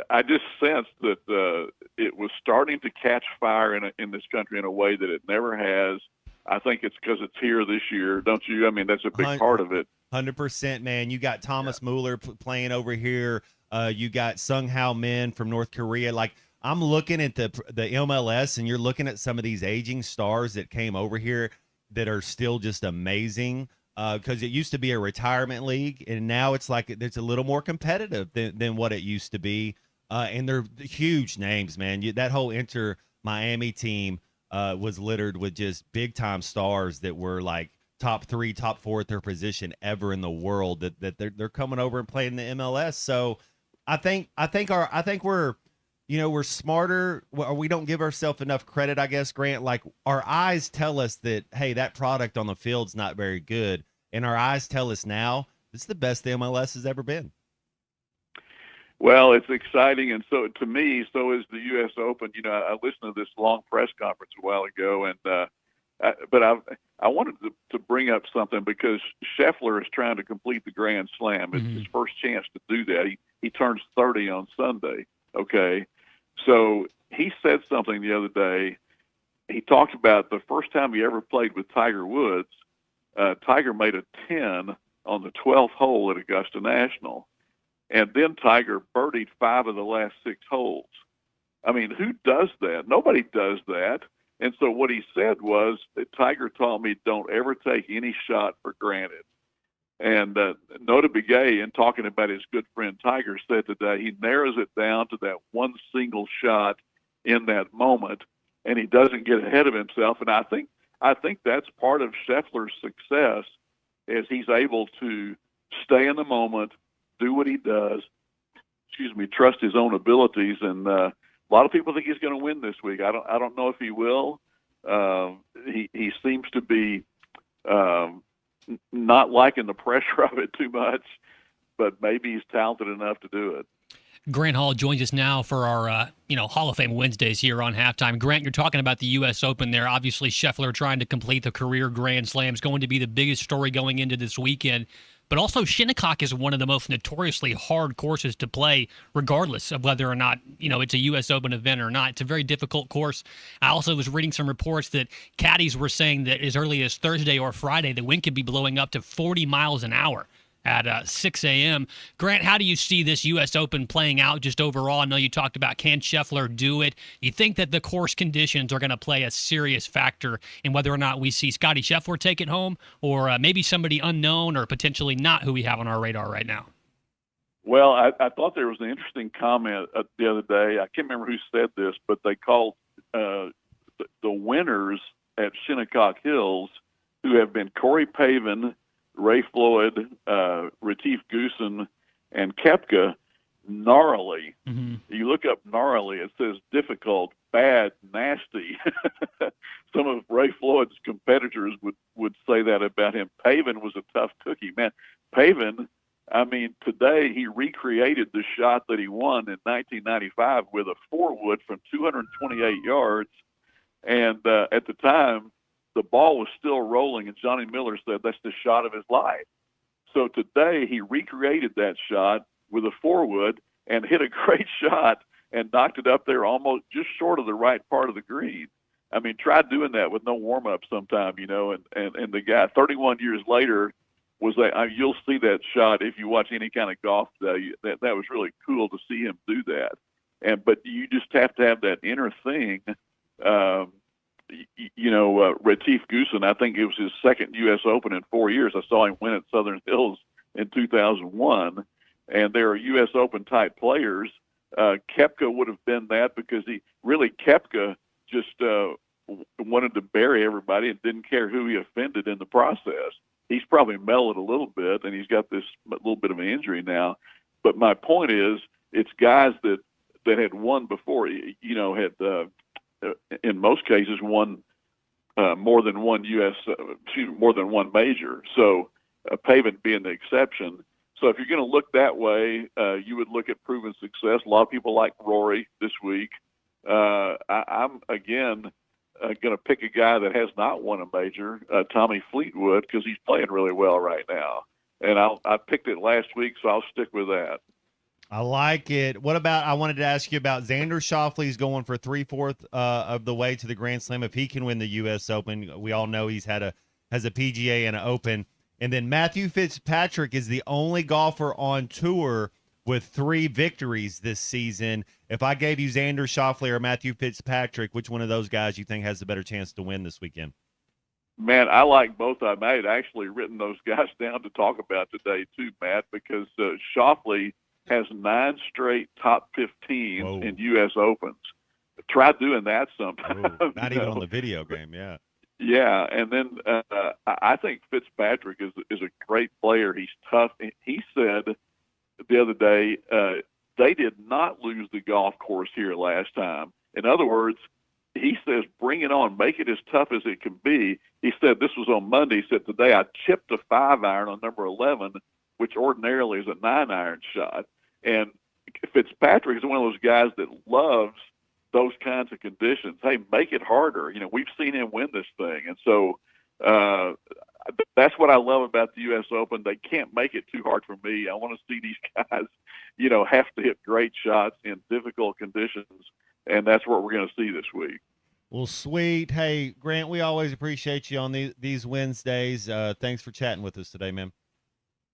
Speaker 28: I just sensed that it was starting to catch fire in this country in a way that it never has. I think it's because it's here this year, don't you? I mean, that's a big part of it.
Speaker 10: 100%, man. You got Thomas Muller playing over here. You got Sung Hao Min from North Korea. Like, I'm looking at the MLS, and you're looking at some of these aging stars that came over here that are still just amazing. Because it used to be a retirement league, and now it's like it's a little more competitive than what it used to be. And they're huge names, man. That whole Inter Miami team was littered with just big-time stars that were like top 3, top 4 at their position ever in the world. That they're coming over and playing the MLS. So I think we're we're smarter. We don't give ourselves enough credit, I guess, Grant. Like, our eyes tell us that, hey, that product on the field's not very good, and our eyes tell us now it's the best the MLS has ever been.
Speaker 28: Well, it's exciting, and so to me, so is the U.S. Open. I listened to this long press conference a while ago, and But I wanted to bring up something because Scheffler is trying to complete the Grand Slam. It's his first chance to do that. He turns 30 on Sunday. Okay, so he said something the other day. He talked about the first time he ever played with Tiger Woods. Tiger made a 10 on the 12th hole at Augusta National, and then Tiger birdied 5 of the last 6 holes. I mean, who does that? Nobody does that. And so what he said was that Tiger taught me don't ever take any shot for granted. And Nota Begay, in talking about his good friend Tiger, said today he narrows it down to that one single shot in that moment, and he doesn't get ahead of himself. And I think that's part of Scheffler's success, is he's able to stay in the moment, do what he does, trust his own abilities. And a lot of people think he's going to win this week. I don't know if he will. He seems to be not liking the pressure of it too much, but maybe he's talented enough to do it.
Speaker 11: Grant Hall joins us now for our, Hall of Fame Wednesdays here on Halftime. Grant, you're talking about the U.S. Open there. Obviously, Scheffler trying to complete the career Grand Slam is going to be the biggest story going into this weekend. But also, Shinnecock is one of the most notoriously hard courses to play, regardless of whether or not, it's a U.S. Open event or not. It's a very difficult course. I also was reading some reports that caddies were saying that as early as Thursday or Friday, the wind could be blowing up to 40 miles an hour at 6 a.m. Grant, how do you see this U.S. Open playing out just overall? I know you talked about, can Scheffler do it? You think that the course conditions are going to play a serious factor in whether or not we see Scotty Scheffler take it home, or maybe somebody unknown or potentially not who we have on our radar right now?
Speaker 28: Well, I thought there was an interesting comment the other day. I can't remember who said this, but they called the winners at Shinnecock Hills, who have been Corey Pavin, Ray Floyd, Retief Goosen, and Koepka, gnarly. Mm-hmm. You look up gnarly, it says difficult, bad, nasty. Some of Ray Floyd's competitors would say that about him. Pavin was a tough cookie. Man, Pavin, today he recreated the shot that he won in 1995 with a 4-wood from 228 yards. And at the time, the ball was still rolling, and Johnny Miller said that's the shot of his life. So today he recreated that shot with a 4-wood and hit a great shot and knocked it up there almost just short of the right part of the green. Try doing that with no warm-up sometime, and the guy 31 years later was you'll see that shot if you watch any kind of golf today. That was really cool to see him do that. But you just have to have that inner thing. Retief Goosen, I think it was his second U.S. Open in 4 years. I saw him win at Southern Hills in 2001, and there are U.S. Open type players. Koepka would have been that because Koepka just wanted to bury everybody and didn't care who he offended in the process. He's probably mellowed a little bit, and he's got this little bit of an injury now. But my point is, it's guys that had won before, had in most cases won more than one major. So Pavin being the exception. So if you're going to look that way, you would look at proven success. A lot of people like Rory this week. I'm again going to pick a guy that has not won a major, Tommy Fleetwood, because he's playing really well right now. And I picked it last week, so I'll stick with that.
Speaker 10: I like it. What about, I wanted to ask you about Xander Schauffele's going for 3/4 of the way to the Grand Slam. If he can win the U.S. Open, we all know he's has a PGA and an Open. And then Matthew Fitzpatrick is the only golfer on tour with 3 victories this season. If I gave you Xander Schauffele or Matthew Fitzpatrick, which one of those guys you think has a better chance to win this weekend?
Speaker 28: Man, I like both. I had actually written those guys down to talk about today too, Matt, because Schauffele has 9 straight top 15s in U.S. Opens. Try doing that sometime.
Speaker 10: Not even on the video game, yeah.
Speaker 28: Yeah, and then I think Fitzpatrick is a great player. He's tough. He said the other day they did not lose the golf course here last time. In other words, he says, bring it on, make it as tough as it can be. He said, this was on Monday, he said, today I chipped a 5-iron on number 11, which ordinarily is a 9-iron shot. And Fitzpatrick is one of those guys that loves those kinds of conditions. Hey, make it harder. You know, we've seen him win this thing. And so that's what I love about the U.S. Open. They can't make it too hard for me. I want to see these guys, you know, have to hit great shots in difficult conditions, and that's what we're going to see this week.
Speaker 10: Well, sweet. Hey, Grant, we always appreciate you on these Wednesdays. Thanks for chatting with us today, man.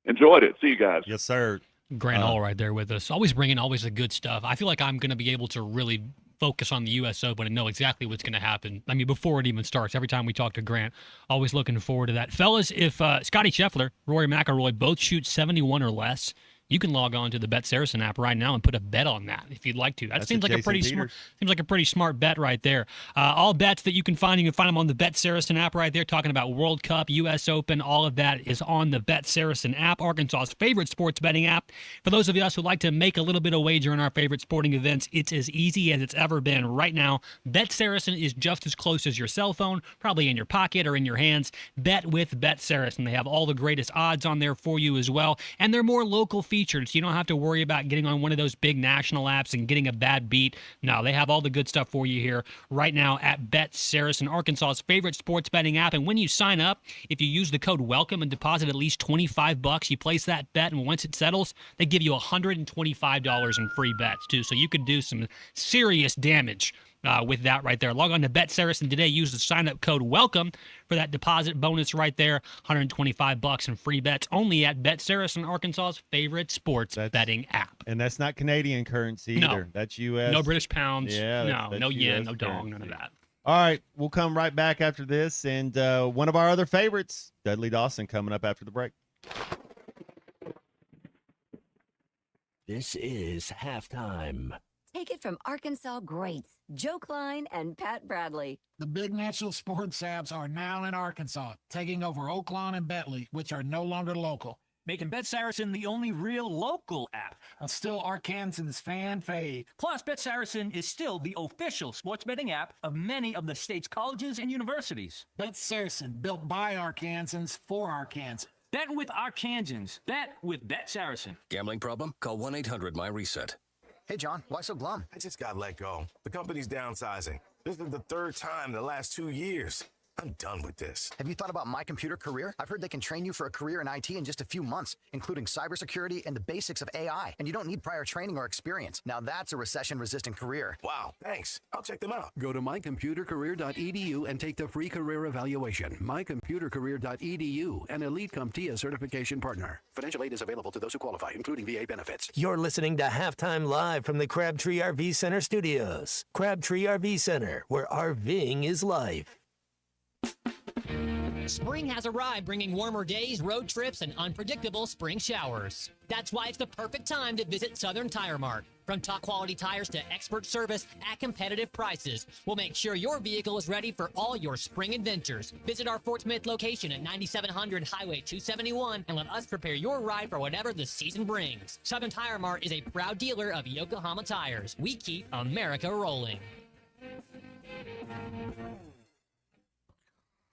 Speaker 28: Enjoyed it. See you guys.
Speaker 10: Yes, sir.
Speaker 11: Grant Hall right there with us. Always bringing always the good stuff. I feel like I'm going to be able to really focus on the U.S. Open and know exactly what's going to happen. I mean, before it even starts, every time we talk to Grant, always looking forward to that. Fellas, if Scotty Scheffler, Rory McIlroy both shoot 71 or less, you can log on to the Bet Saracen app right now and put a bet on that if you'd like to. That seems like a pretty smart bet right there. All bets that you can find them on the Bet Saracen app right there. Talking about World Cup, U.S. Open, all of that is on the Bet Saracen app, Arkansas's favorite sports betting app. For those of us who like to make a little bit of wager in our favorite sporting events, it's as easy as it's ever been right now. Bet Saracen is just as close as your cell phone, probably in your pocket or in your hands. Bet with Bet Saracen. They have all the greatest odds on there for you as well, and they're more local features. So you don't have to worry about getting on one of those big national apps and getting a bad beat. No, they have all the good stuff for you here right now at Bet Saracen, Arkansas's favorite sports betting app. And when you sign up, if you use the code WELCOME and deposit at least $25, you place that bet, and once it settles, they give you $125 in free bets too. So you could do some serious damage with that right there. Log on to Bet Saracen today. Use the sign-up code WELCOME for that deposit bonus right there. $125 in free bets only at Bet Saracen, Arkansas's favorite sports betting app.
Speaker 10: And that's not Canadian currency either. That's U.S.
Speaker 11: No British pounds.
Speaker 10: Yeah,
Speaker 11: no yen,
Speaker 10: US
Speaker 11: no dong,
Speaker 10: currency.
Speaker 11: none of that.
Speaker 10: All right, we'll come right back after this. And one of our other favorites, Dudley Dawson, coming up after the break.
Speaker 13: This is halftime.
Speaker 1: Take it from Arkansas greats, Joe Klein and Pat Bradley.
Speaker 2: The big national sports apps are now in Arkansas, taking over Oaklawn and Bentley, which are no longer local.
Speaker 14: Making Bet Saracen the only real local app.
Speaker 2: And still Arkansans fan fave.
Speaker 14: Plus, Bet Saracen is still the official sports betting app of many of the state's colleges and universities.
Speaker 2: Bet Saracen, built by Arkansans for Arkansans.
Speaker 14: Bet with Arkansans. Bet with Bet Saracen.
Speaker 4: Gambling problem? Call 1-800-MY-RESET.
Speaker 5: Hey, John, why so glum? I just got let go. The company's downsizing. This is the third time in the last 2 years. I'm done with this.
Speaker 23: Have you thought about My Computer Career? I've heard they can train you for a career in IT in just a few months, including cybersecurity and the basics of AI. And you don't need prior training or experience. Now that's a recession-resistant career.
Speaker 5: Wow, thanks. I'll check them out.
Speaker 6: Go to mycomputercareer.edu and take the free career evaluation. mycomputercareer.edu, an Elite CompTIA certification partner. Financial aid is available to those who qualify, including VA benefits.
Speaker 13: You're listening to Halftime Live from the Crabtree RV Center studios. Crabtree RV Center, where RVing is life.
Speaker 8: Spring has arrived, bringing warmer days, road trips, and unpredictable spring showers. That's why it's the perfect time to visit Southern Tire Mart. From top quality tires to expert service at competitive prices, we'll make sure your vehicle is ready for all your spring adventures. Visit our Fort Smith location at 9700 Highway 271 and let us prepare your ride for whatever the season brings. Southern Tire Mart is a proud dealer of Yokohama tires. We keep America rolling.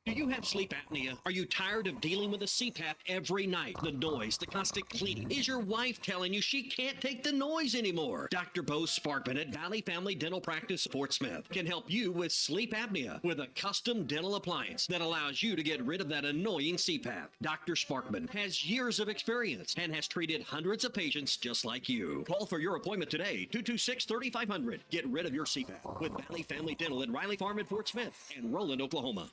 Speaker 15: Do you have sleep apnea? Are you tired of dealing with a CPAP every night? The noise, the constant cleaning. Is your wife telling you she can't take the noise anymore? Dr. Bo Sparkman at Valley Family Dental Practice, Fort Smith, can help you with sleep apnea with a custom dental appliance that allows you to get rid of that annoying CPAP. Dr. Sparkman has years of experience and has treated hundreds of patients just like you. Call for your appointment today, 226-3500. Get rid of your CPAP with Valley Family Dental at Riley Farm in Fort Smith and Roland, Oklahoma.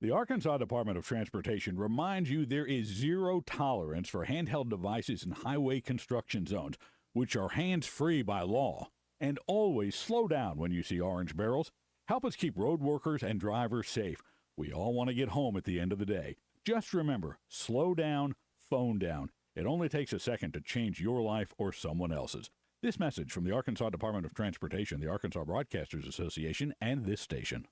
Speaker 9: The Arkansas Department of Transportation reminds you there is zero tolerance for handheld devices in highway construction zones, which are hands-free by law. And always slow down when you see orange barrels. Help us keep road workers and drivers safe. We all want to get home at the end of the day. Just remember, slow down, phone down. It only takes a second to change your life or someone else's. This message from the Arkansas Department of Transportation, the Arkansas Broadcasters Association, and this station.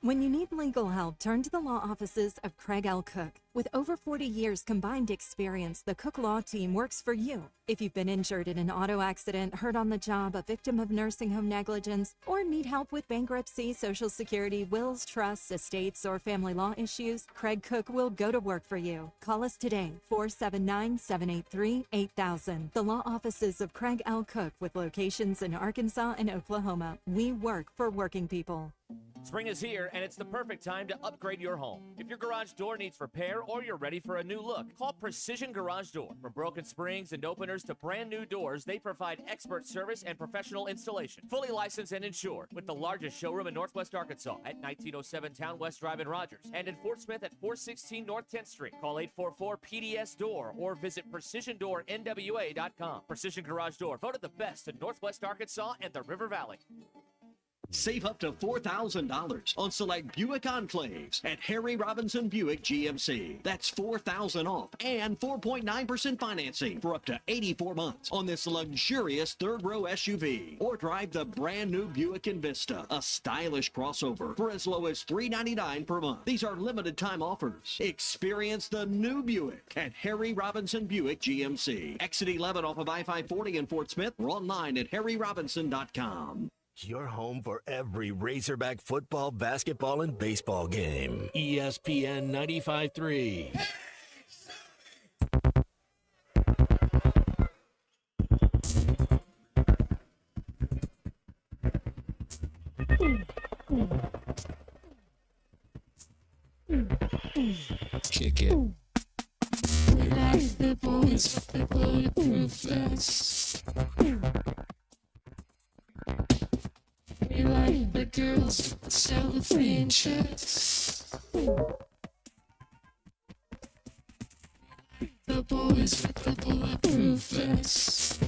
Speaker 3: When you need legal help, turn to the law offices of Craig L. Cook. With over 40 years combined experience, the Cook Law Team works for you. If you've been injured in an auto accident, hurt on the job, a victim of nursing home negligence, or need help with bankruptcy, Social Security, wills, trusts, estates, or family law issues, Craig Cook will go to work for you. Call us today, 479-783-8000. The law offices of Craig L. Cook with locations in Arkansas and Oklahoma. We work for working people.
Speaker 12: Spring is here, and it's the perfect time to upgrade your home. If your garage door needs repair or you're ready for a new look, call Precision Garage Door. From broken springs and openers to brand new doors, they provide expert service and professional installation. Fully licensed and insured, with the largest showroom in Northwest Arkansas at 1907 Town West Drive in Rogers, and in Fort Smith at 416 North 10th Street. Call 844-PDS-DOOR or visit PrecisionDoorNWA.com. Precision Garage Door, voted the best in Northwest Arkansas and the River Valley.
Speaker 15: Save up to $4,000 on select Buick Enclaves at Harry Robinson Buick GMC. That's $4,000 off and 4.9% financing for up to 84 months on this luxurious third-row SUV. Or drive the brand-new Buick Envista, a stylish crossover, for as low as $399 per month. These are limited-time offers. Experience the new Buick at Harry Robinson Buick GMC. Exit 11 off of I-540 in Fort Smith, or online at harryrobinson.com.
Speaker 13: Your home for every Razorback football, basketball, and baseball game. ESPN 95.3.
Speaker 17: Kick it. We like the boys with the bulletproof vests. We like the girls with the cellophane checks. The boys with the bulletproof vests.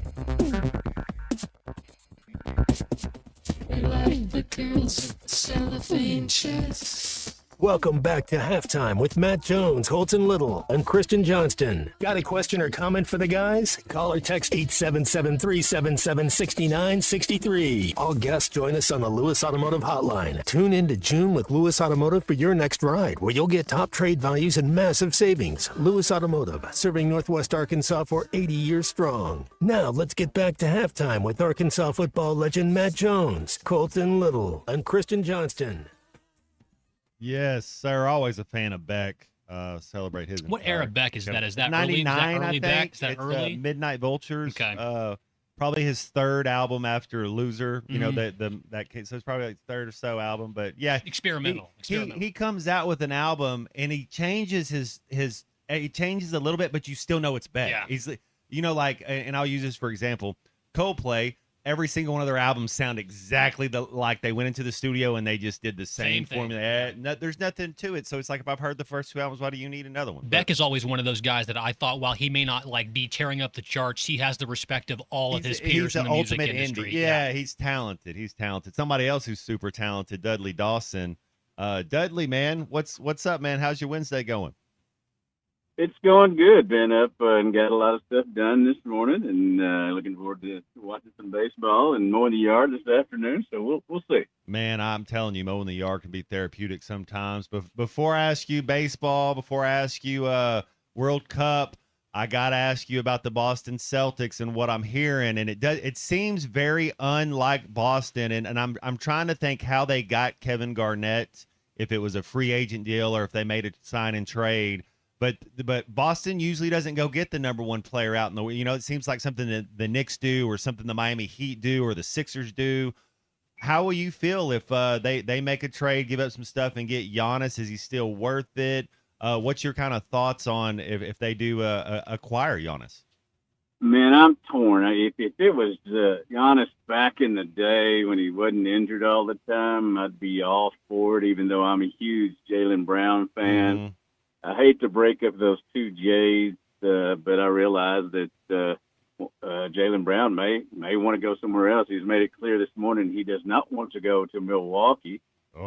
Speaker 17: We like the girls with the cellophane checks.
Speaker 13: Welcome back to Halftime with Matt Jones, Holton Little, and Kristen Johnston. Got a question or comment for the guys? Call or text 877-377-6963. All guests join us on the Lewis Automotive Hotline. Tune in to June with Lewis Automotive for your next ride, where you'll get top trade values and massive savings. Lewis Automotive, serving Northwest Arkansas for 80 years strong. Now let's get back to Halftime with Arkansas football legend Matt Jones, Colton Little, and Kristen Johnston.
Speaker 10: Yes, sir. Always a fan of Beck. Celebrate his.
Speaker 11: What era Beck is that? Is that
Speaker 10: 99?
Speaker 11: early? Is that early
Speaker 10: I think.
Speaker 11: Beck? Is that
Speaker 10: It's,
Speaker 11: early?
Speaker 10: Midnight Vultures.
Speaker 11: Okay.
Speaker 10: Probably his third album after Loser. You know that case. So it's probably like third or so album. But yeah,
Speaker 11: Experimental.
Speaker 10: He comes out with an album and he changes he changes a little bit, but you still know it's Beck.
Speaker 11: Yeah.
Speaker 10: He's like, and I'll use this for example. Coldplay. Every single one of their albums sound exactly like they went into the studio and they just did the same formula. There's nothing to it. So it's like, if I've heard the first two albums, why do you need another one?
Speaker 11: Beck is always one of those guys that I thought, while he may not be tearing up the charts, he has the respect of all of his peers in the music industry.
Speaker 10: Yeah, he's talented. He's talented. Somebody else who's super talented, Dudley Dawson. Dudley, man, what's up, man? How's your Wednesday going?
Speaker 18: It's going good. Been up and got a lot of stuff done this morning, and looking forward to watching some baseball and mowing the yard this afternoon. So we'll see.
Speaker 10: Man, I'm telling you, mowing the yard can be therapeutic sometimes. But before I ask you baseball, before I ask you World Cup, I gotta ask you about the Boston Celtics and what I'm hearing. And it seems very unlike Boston. And I'm trying to think how they got Kevin Garnett, if it was a free agent deal or if they made a sign and trade. But Boston usually doesn't go get the number one player out in the, it seems like something that the Knicks do or something the Miami Heat do or the Sixers do. How will you feel if they make a trade, give up some stuff, and get Giannis? Is he still worth it? What's your kind of thoughts on if they do acquire Giannis?
Speaker 18: Man, I'm torn. If it was Giannis back in the day when he wasn't injured all the time, I'd be all for it, even though I'm a huge Jaylen Brown fan.
Speaker 10: Mm-hmm.
Speaker 18: I hate to break up those two Jays, but I realize that Jaylen Brown may want to go somewhere else. He's made it clear this morning he does not want to go to Milwaukee,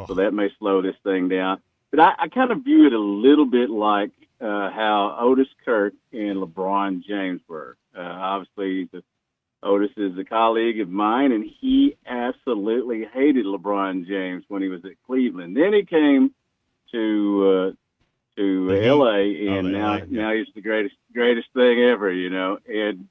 Speaker 18: so that may slow this thing down. But I kind of view it a little bit like how Otis Kirk and LeBron James were. Obviously, he's Otis is a colleague of mine, and he absolutely hated LeBron James when he was at Cleveland. Then he came to LA, and now he's the greatest thing ever, you know. And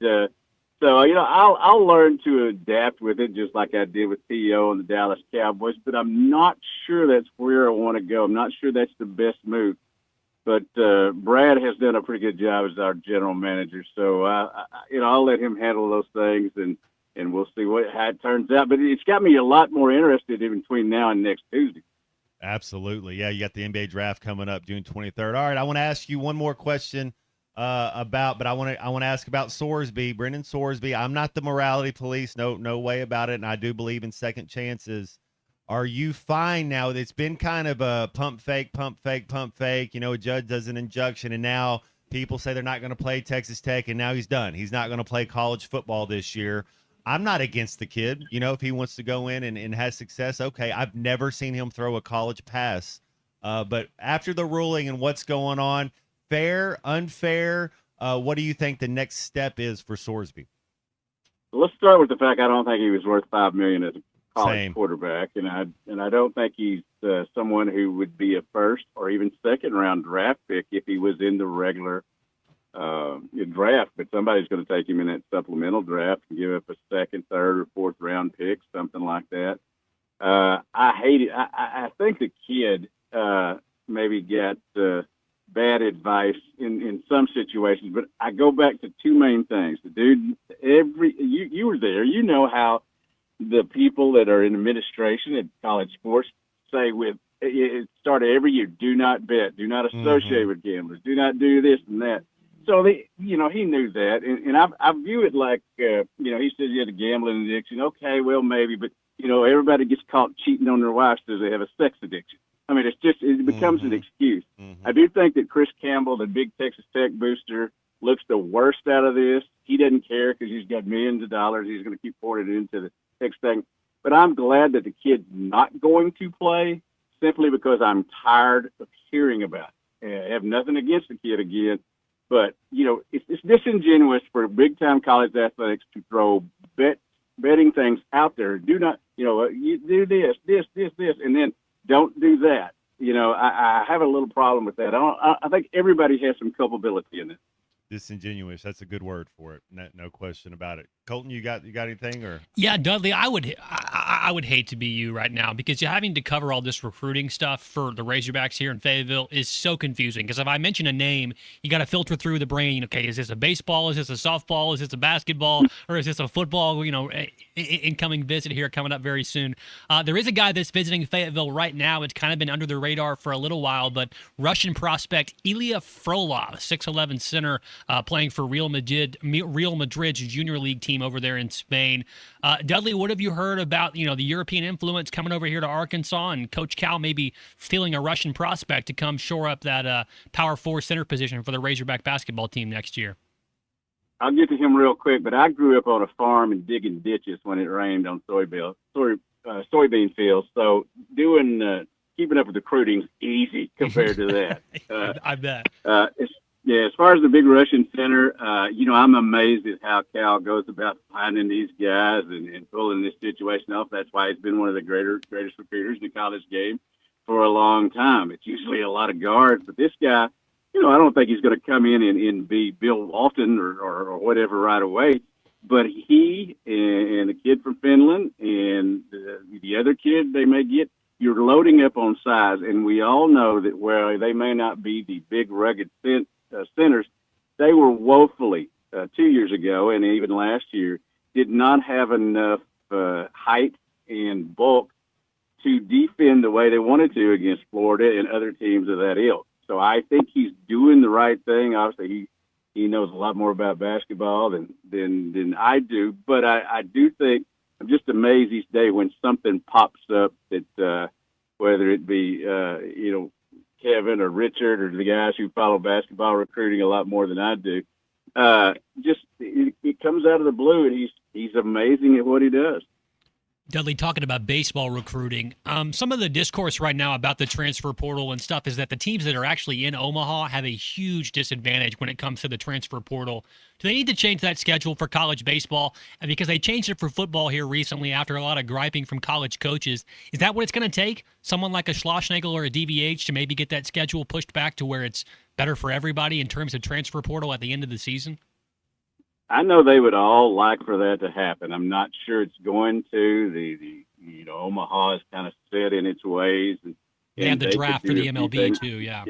Speaker 18: so you know, I'll learn to adapt with it, just like I did with T.O. and the Dallas Cowboys. But I'm not sure that's where I want to go. I'm not sure that's the best move. But Brad has done a pretty good job as our general manager, so you know, I'll let him handle those things, and we'll see how it turns out. But it's got me a lot more interested in between now and next Tuesday.
Speaker 10: Absolutely, yeah. You got the NBA draft coming up June 23rd. All right, I want to ask you one more question but I want to ask about Sorsby, Brendan Sorsby. I'm not the morality police, no way about it, and I do believe in second chances. Are you fine now? It's been kind of a pump fake. You know, a judge does an injunction, and now people say they're not going to play Texas Tech, and now he's done. He's not going to play college football this year. I'm not against the kid. You know, if he wants to go in and has success, okay. I've never seen him throw a college pass. But after the ruling and what's going on, fair, unfair, what do you think the next step is for Sorsby?
Speaker 18: Let's start with the fact I don't think he was worth $5 million as a college
Speaker 10: Same.
Speaker 18: quarterback, and I don't think he's someone who would be a first or even second round draft pick if he was in the regular draft. But somebody's going to take him in that supplemental draft and give up a second, third, or fourth round pick, something like that. I hate it. I think the kid maybe got bad advice in some situations, but I go back to two main things. The dude, you were there, you know how the people that are in administration at college sports say it started every year, do not bet, do not associate with gamblers, do not do this and that. So he knew that, and I view it like, he says he had a gambling addiction. Okay, well maybe, but everybody gets caught cheating on their wives because they have a sex addiction. I mean, it becomes an excuse. I do think that Chris Campbell, the big Texas Tech booster, looks the worst out of this. He doesn't care because he's got millions of dollars. He's going to keep pouring it into the next thing. But I'm glad that the kid's not going to play simply because I'm tired of hearing about it. I have nothing against the kid again, but, it's disingenuous for big-time college athletics to throw betting things out there. Do not, you do this, and then don't do that. I have a little problem with that. I think everybody has some culpability in it.
Speaker 10: Disingenuous. That's a good word for it. No question about it. Colton, you got anything or?
Speaker 11: Yeah, Dudley, I would hate to be you right now because you're having to cover all this recruiting stuff for the Razorbacks here in Fayetteville is so confusing. Because if I mention a name, you got to filter through the brain. Okay, is this a baseball? Is this a softball? Is this a basketball? Or is this a football? Incoming visit here coming up very soon. There is a guy that's visiting Fayetteville right now. It's kind of been under the radar for a little while, but Russian prospect Ilya Frolov, 6'11" center, playing for Real Madrid's junior league team over there in Spain. Dudley, what have you heard about the European influence coming over here to Arkansas and Coach Cal maybe feeling a Russian prospect to come shore up that power four center position for the Razorback basketball team next year?
Speaker 18: I'll get to him real quick, but I grew up on a farm and digging ditches when it rained on soybean fields. So keeping up with recruiting is easy compared to that.
Speaker 11: I bet.
Speaker 18: As far as the big Russian center, I'm amazed at how Cal goes about finding these guys and pulling this situation off. That's why he's been one of the greatest recruiters in the college game for a long time. It's usually a lot of guards, but this guy, I don't think he's going to come in and be Bill Walton or whatever right away. But he and the kid from Finland and the other kid they may get, you're loading up on size. And we all know that where they may not be the big rugged centers, they were woefully 2 years ago and even last year did not have enough height and bulk to defend the way they wanted to against Florida and other teams of that ilk. So I think he's doing the right thing. Obviously, he knows a lot more about basketball than I do, but I do think I'm just amazed each day when something pops up that whether it be Kevin or Richard or the guys who follow basketball recruiting a lot more than I do. It comes out of the blue, and he's amazing at what he does.
Speaker 11: Dudley, talking about baseball recruiting, some of the discourse right now about the transfer portal and stuff is that the teams that are actually in Omaha have a huge disadvantage when it comes to the transfer portal. Do they need to change that schedule for college baseball? And because they changed it for football here recently after a lot of griping from college coaches, is that what it's going to take? Someone like a Schlossnagle or a DVH to maybe get that schedule pushed back to where it's better for everybody in terms of transfer portal at the end of the season?
Speaker 18: I know they would all like for that to happen. I'm not sure it's going to. The Omaha is kind of set in its ways.
Speaker 11: And the draft for the MLB
Speaker 18: things,
Speaker 11: too, yeah.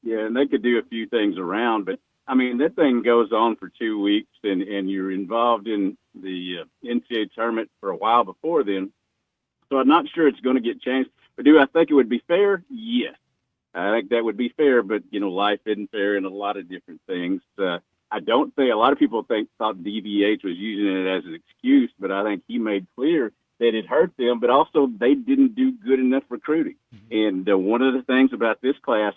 Speaker 18: Yeah, and they could do a few things around. But, I mean, that thing goes on for 2 weeks, and you're involved in the NCAA tournament for a while before then. So I'm not sure it's going to get changed. But do I think it would be fair? Yes. I think that would be fair, but, life isn't fair in a lot of different things. I don't think a lot of people thought DVH was using it as an excuse, but I think he made clear that it hurt them, but also they didn't do good enough recruiting. And one of the things about this class,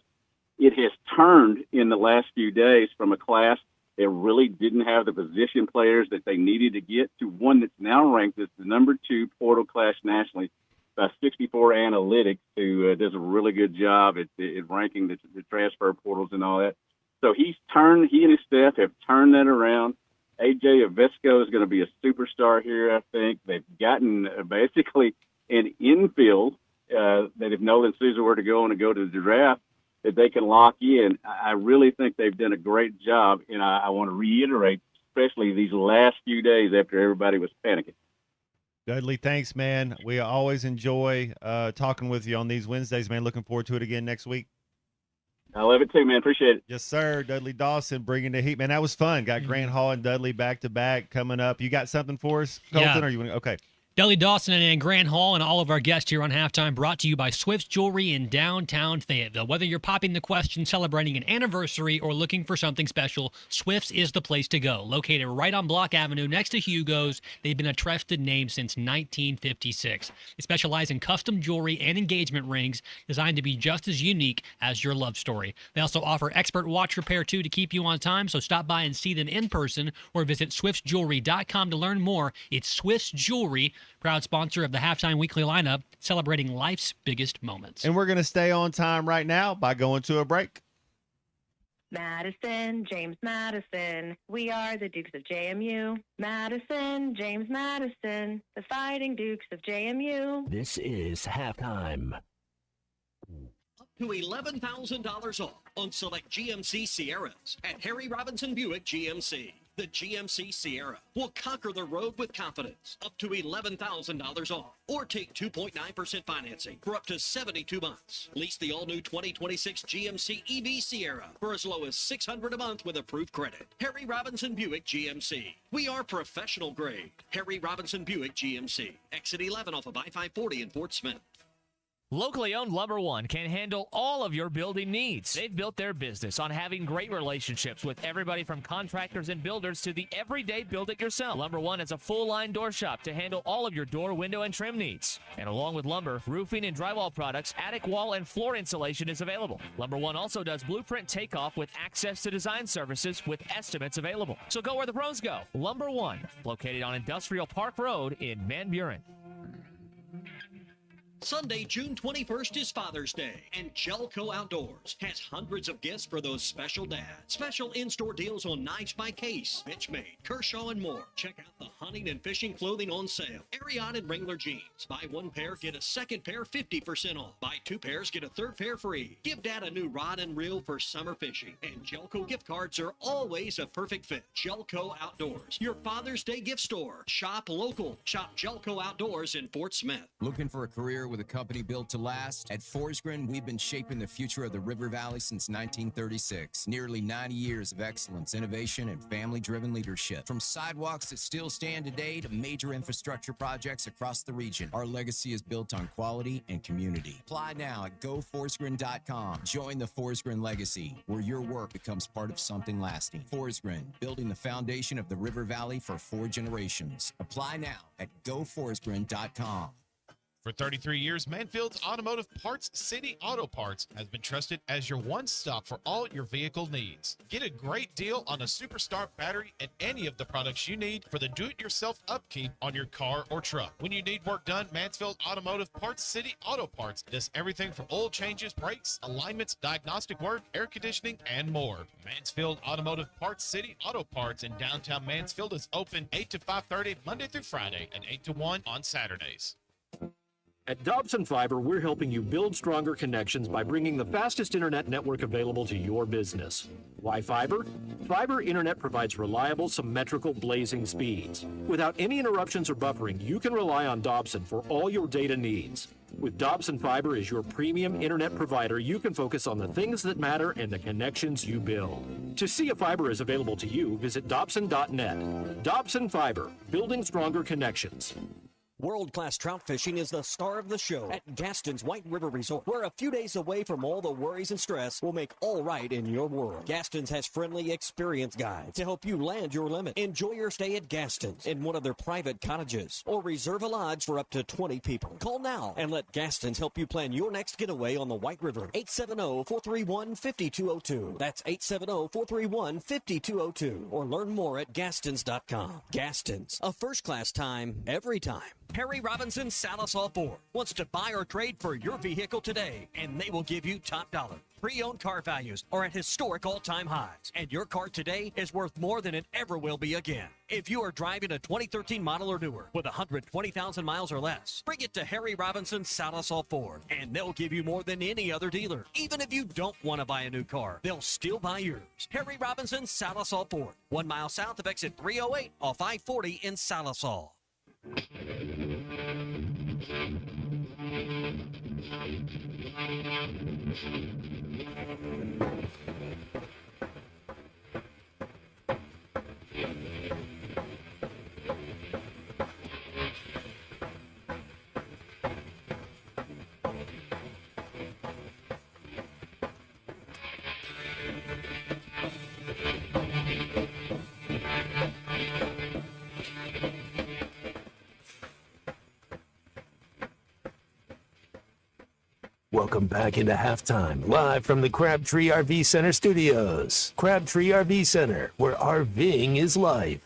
Speaker 18: it has turned in the last few days from a class that really didn't have the position players that they needed to get to one that's now ranked as the number 2 portal class nationally by 64 Analytics, who does a really good job at ranking the transfer portals and all that. So he and his staff have turned that around. AJ Avesco is going to be a superstar here, I think. They've gotten basically an infield that if Nolan Souza were to go on and go to the draft, that they can lock in. I really think they've done a great job, and I want to reiterate, especially these last few days after everybody was panicking.
Speaker 10: Dudley, thanks, man. We always enjoy talking with you on these Wednesdays, man. Looking forward to it again next week.
Speaker 18: I love it too, man. Appreciate it.
Speaker 10: Yes, sir. Dudley Dawson bringing the heat, man. That was fun. Got Grant Hall and Dudley back to back coming up. You got something for us, Colton?
Speaker 11: Yeah.
Speaker 10: Or you want? Okay.
Speaker 11: Dudley Dawson and Grant Hall and all of our guests here on Halftime brought to you by Swift's Jewelry in downtown Fayetteville. Whether you're popping the question, celebrating an anniversary, or looking for something special, Swift's is the place to go. Located right on Block Avenue next to Hugo's, they've been a trusted name since 1956. They specialize in custom jewelry and engagement rings designed to be just as unique as your love story. They also offer expert watch repair too to keep you on time, so stop by and see them in person or visit swiftsjewelry.com to learn more. It's Swift's Jewelry, proud sponsor of the Halftime Weekly Lineup, celebrating life's biggest moments.
Speaker 10: And we're going to stay on time right now by going to a break.
Speaker 7: Madison, James Madison, we are the Dukes of JMU. Madison, James Madison, the Fighting Dukes of JMU.
Speaker 13: This is Halftime.
Speaker 15: Up to $11,000 off on select GMC Sierras at Harry Robinson Buick GMC. The GMC Sierra will conquer the road with confidence. Up to $11,000 off. Or take 2.9% financing for up to 72 months. Lease the all-new 2026 GMC EV Sierra for as low as $600 a month with approved credit. Harry Robinson Buick GMC. We are professional grade. Harry Robinson Buick GMC. Exit 11 off of I-540 in Fort Smith.
Speaker 12: Locally owned Lumber One can handle all of your building needs. They've built their business on having great relationships with everybody from contractors and builders to the everyday build-it-yourself. Lumber One is a full-line door shop to handle all of your door, window, and trim needs. And along with lumber, roofing, and drywall products, attic wall and floor insulation is available. Lumber One also does blueprint takeoff with access to design services with estimates available. So go where the pros go. Lumber One, located on Industrial Park Road in Van Buren.
Speaker 15: Sunday, June 21st is Father's Day, and Gelco Outdoors has hundreds of gifts for those special dads. Special in-store deals on knives by Case, Benchmade, Kershaw, and more. Check out the hunting and fishing clothing on sale. Ariat and Wrangler jeans. Buy one pair, get a second pair 50% off. Buy two pairs, get a third pair free. Give Dad a new rod and reel for summer fishing. And Gelco gift cards are always a perfect fit. Gelco Outdoors, your Father's Day gift store. Shop local. Shop Gelco Outdoors in Fort Smith.
Speaker 16: Looking for a career with a company built to last? At Forsgren, we've been shaping the future of the River Valley since 1936. Nearly 90 years of excellence, innovation, and family-driven leadership. From sidewalks that still stand today to major infrastructure projects across the region, our legacy is built on quality and community. Apply now at goforsgren.com. Join the Forsgren legacy, where your work becomes part of something lasting. Forsgren, building the foundation of the River Valley for 4 generations. Apply now at goforsgren.com.
Speaker 19: For 33 years, Manfield's Automotive Parts City Auto Parts has been trusted as your one-stop for all your vehicle needs. Get a great deal on a Superstar battery and any of the products you need for the do-it-yourself upkeep on your car or truck. When you need work done, Mansfield Automotive Parts City Auto Parts does everything from oil changes, brakes, alignments, diagnostic work, air conditioning, and more. Mansfield Automotive Parts City Auto Parts in downtown Mansfield is open 8 to 5:30 Monday through Friday and 8 to 1 on Saturdays.
Speaker 20: At Dobson Fiber, we're helping you build stronger connections by bringing the fastest internet network available to your business. Why fiber? Fiber internet provides reliable, symmetrical, blazing speeds. Without any interruptions or buffering, you can rely on Dobson for all your data needs. With Dobson Fiber as your premium internet provider, you can focus on the things that matter and the connections you build. To see if fiber is available to you, visit Dobson.net. Dobson Fiber, building stronger connections.
Speaker 15: World-class trout fishing is the star of the show at Gaston's White River Resort. We're a few days away from all the worries and stress will make all right in your world. Gaston's has friendly, experienced guides to help you land your limit. Enjoy your stay at Gaston's in one of their private cottages or reserve a lodge for up to 20 people. Call now and let Gaston's help you plan your next getaway on the White River. 870-431-5202. That's 870-431-5202. Or learn more at Gastons.com. Gaston's, a first-class time, every time. Harry Robinson Salisol Ford wants to buy or trade for your vehicle today, and they will give you top dollar. Pre-owned car values are at historic all-time highs, and your car today is worth more than it ever will be again. If you are driving a 2013 model or newer with 120,000 miles or less, bring it to Harry Robinson Salisol Ford, and they'll give you more than any other dealer. Even if you don't want to buy a new car, they'll still buy yours. Harry Robinson Salisol Ford, 1 mile south of exit 308 off I-40 in Salisol.
Speaker 13: Welcome back into halftime, live from the Crabtree RV Center studios. Crabtree RV Center, where RVing is life.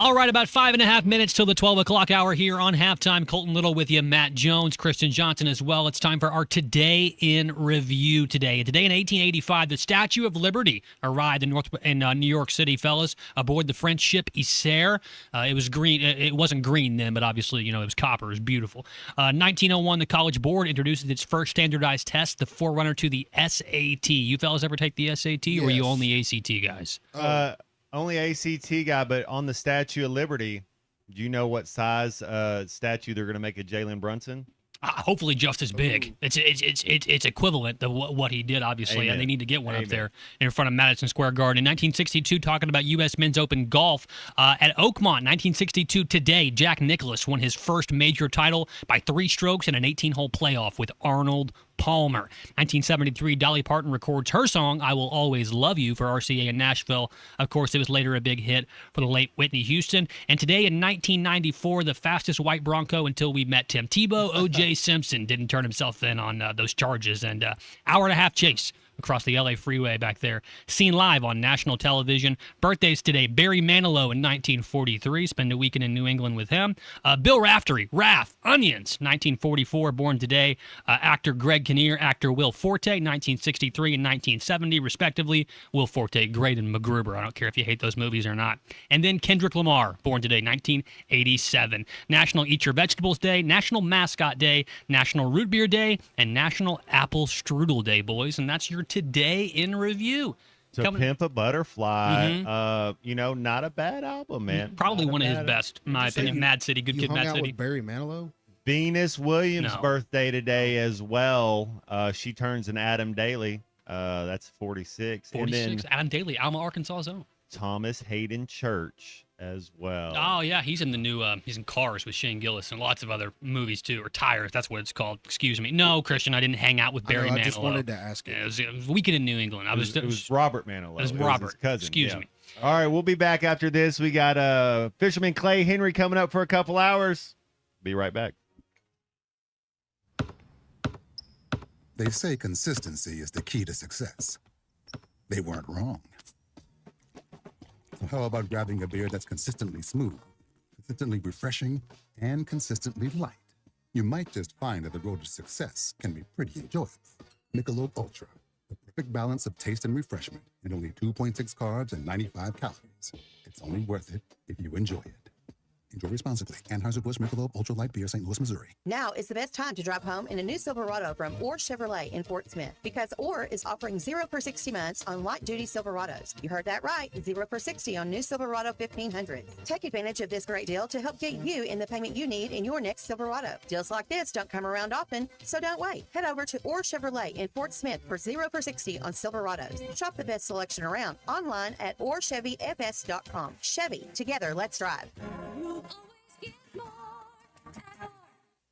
Speaker 11: All right, about 5.5 minutes till the 12 o'clock hour here on Halftime. Colton Little with you, Matt Jones, Kristen Johnson as well. It's time for our Today in Review today. Today in 1885, the Statue of Liberty arrived in New York City, fellas, aboard the French ship Isère. It was green. It wasn't green then, but obviously, it was copper. It was beautiful. 1901, the College Board introduces its first standardized test, the forerunner to the SAT. You fellas ever take the SAT, or are you only ACT guys?
Speaker 10: Only ACT guy, but on the Statue of Liberty, do you know what size statue they're going to make of Jalen Brunson?
Speaker 11: Hopefully just as big. It's equivalent to what he did, obviously,
Speaker 10: Amen.
Speaker 11: and they need to get one up there in front of Madison Square Garden. In 1962, talking about U.S. Men's Open Golf, at Oakmont, 1962 today, Jack Nicklaus won his first major title by 3 strokes in an 18-hole playoff with Arnold Palmer. 1973, Dolly Parton records her song, I Will Always Love You, for RCA in Nashville. Of course, it was later a big hit for the late Whitney Houston. And today in 1994, the fastest white Bronco until we met Tim Tebow, O.J. Simpson, didn't turn himself in on those charges. And hour-and-a-half chase across the LA freeway back there, seen live on national television. Birthdays today, Barry Manilow in 1943, spend a weekend in New England with him. Bill Raftery, Raff, Onions, 1944, born today. Actor Greg Kinnear, actor Will Forte, 1963 and 1970, respectively. Will Forte, great in MacGruber. I don't care if you hate those movies or not. And then Kendrick Lamar, born today, 1987. National Eat Your Vegetables Day, National Mascot Day, National Root Beer Day, and National Apple Strudel Day, boys. And that's your Today in Review.
Speaker 10: To Pimp a Butterfly, not a bad album, man.
Speaker 11: Probably
Speaker 10: Not a
Speaker 11: one of his
Speaker 10: bad-
Speaker 11: best, in my opinion. Mad City, good kid, Mad City.
Speaker 21: Barry Manilow?
Speaker 10: Venus Williams'
Speaker 11: No.
Speaker 10: birthday today as well. She turns an Adam Daly. That's 46.
Speaker 11: 46,
Speaker 10: And then
Speaker 11: Adam Daly, Alma, Arkansas zone.
Speaker 10: Thomas Hayden Church as well.
Speaker 11: Oh, yeah, he's in the new, he's in Cars with Shane Gillis and lots of other movies, too, or Tires, that's what it's called. Excuse me. No, Christian, I didn't hang out with Barry Manilow.
Speaker 21: I just wanted to ask it.
Speaker 11: Yeah, it was Weekend in New England.
Speaker 10: It was Robert Manilow.
Speaker 11: It was
Speaker 10: It
Speaker 11: Robert.
Speaker 10: his cousin.
Speaker 11: Excuse
Speaker 10: yeah.
Speaker 11: me.
Speaker 10: All right, we'll be back after this. We got Fisherman Clay Henry coming up for a couple hours. Be right back.
Speaker 1: They say consistency is the key to success. They weren't wrong. So how about grabbing a beer that's consistently smooth, consistently refreshing, and consistently light? You might just find that the road to success can be pretty enjoyable. Michelob Ultra, the perfect balance of taste and refreshment, and only 2.6 carbs and 95 calories. It's only worth it if you enjoy it. Enjoy responsibly. Anheuser-Busch Michelob Ultra Light Beer, St. Louis, Missouri.
Speaker 21: Now is the best time to drive home in a new Silverado from Orr Chevrolet in Fort Smith because Orr is offering 0 for 60 months on light-duty Silverados. You heard that right, 0 for 60 on new Silverado 1500. Take advantage of this great deal to help get you in the payment you need in your next Silverado. Deals like this don't come around often, so don't wait. Head over to Orr Chevrolet in Fort Smith for 0 for 60 on Silverados. Shop the best selection around online at orchevyfs.com. Chevy, together, let's drive.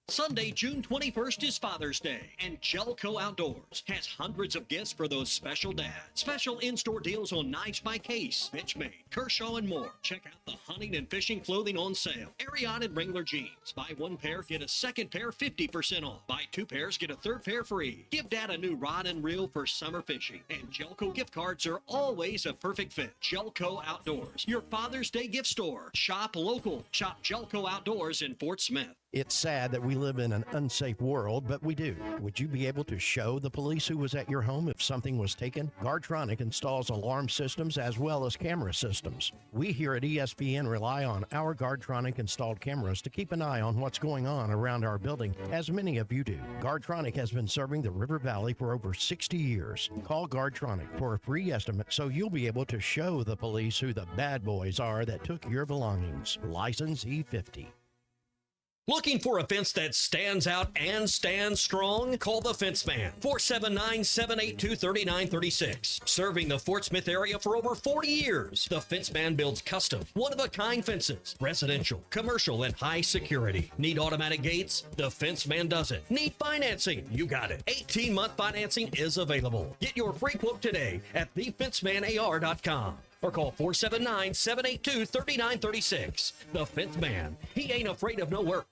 Speaker 15: Sunday, June 21st is Father's Day, and Jelco Outdoors has hundreds of gifts for those special dads. Special in-store deals on knives by Case, Benchmade, Kershaw, and more. Check out the hunting and fishing clothing on sale. Ariat and Wrangler jeans. Buy one pair, get a second pair 50% off. Buy two pairs, get a third pair free. Give Dad a new rod and reel for summer fishing. And Jelco gift cards are always a perfect fit. Jelco Outdoors, your Father's Day gift store. Shop local. Shop Jelco Outdoors in Fort Smith.
Speaker 22: It's sad that we live in an unsafe world, but we do. Would you be able to show the police who was at your home if something was taken? Guardtronic installs alarm systems as well as camera systems. We here at ESPN rely on our Guardtronic installed cameras to keep an eye on what's going on around our building, as many of you do. Guardtronic has been serving the River Valley for over 60 years. Call Guardtronic for a free estimate so you'll be able to show the police who the bad boys are that took your belongings. License E50.
Speaker 15: Looking for a fence that stands out and stands strong? Call the Fence Man, 479-782-3936. Serving the Fort Smith area for over 40 years, the Fence Man builds custom, one-of-a-kind fences, residential, commercial, and high security. Need automatic gates? The Fence Man does it. Need financing? You got it. 18-month financing is available. Get your free quote today at thefencemanar.com. Or call 479-782-3936. The Fence Man. He ain't afraid of no work.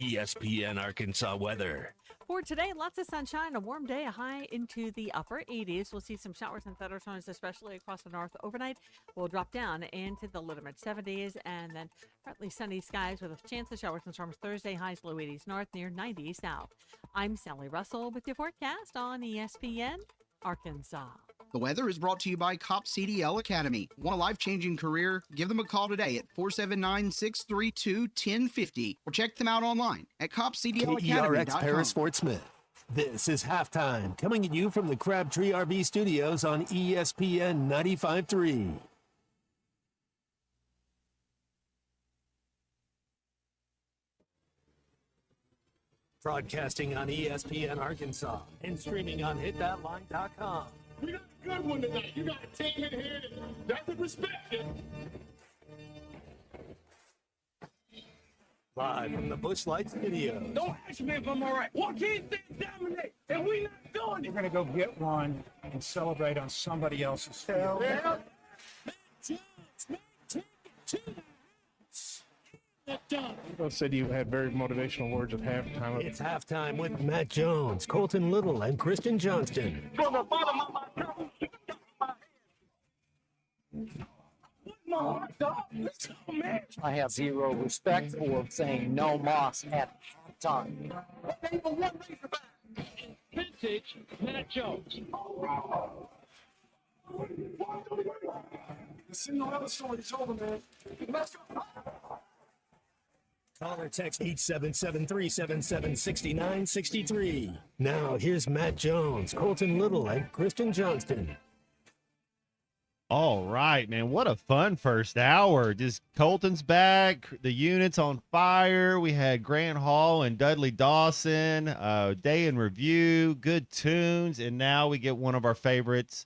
Speaker 24: ESPN Arkansas weather.
Speaker 25: For today, lots of sunshine, a warm day, a high into the upper 80s. We'll see some showers and thunderstorms, especially across the north overnight. We'll drop down into the low to mid 70s and then partly sunny skies with a chance of showers and storms Thursday, highs low 80s north, near 90 south. I'm Sally Russell with your forecast on ESPN Arkansas.
Speaker 26: The weather is brought to you by Cop CDL Academy. Want a life-changing career? Give them a call today at 479-632-1050 or check them out online at copcdlacademy.com.
Speaker 13: KERX Paris Fort Smith. This is Halftime, coming at you from the Crabtree RV Studios on ESPN 95.3.
Speaker 27: Broadcasting on ESPN Arkansas and streaming on hitthatline.com.
Speaker 28: We got a good one tonight. You got a team in here that doesn't respect it.
Speaker 27: Live from the Busch Light Studios.
Speaker 28: Don't ask me if I'm all right. Why can't they dominate? And we not doing it.
Speaker 2: We're going to go get one and celebrate on somebody else's field.
Speaker 28: Yeah.
Speaker 2: People said you had very motivational words at halftime.
Speaker 13: It's halftime with Matt Jones, Colton Little, and Kristen Johnston.
Speaker 28: From the bottom of my tongue, my heart, dog. Let's go, man.
Speaker 29: I have zero respect for saying no moss at halftime.
Speaker 28: Vintage Matt Jones. This is no other story. It's over, man. Let's go.
Speaker 13: Call or text 877-377-6963. Now, here's Matt Jones, Colton Little, and Kristen Johnston.
Speaker 10: All right, man. What a fun first hour. Just Colton's back. The unit's on fire. We had Grant Hall and Dudley Dawson. Day in review. Good tunes. And now we get one of our favorites,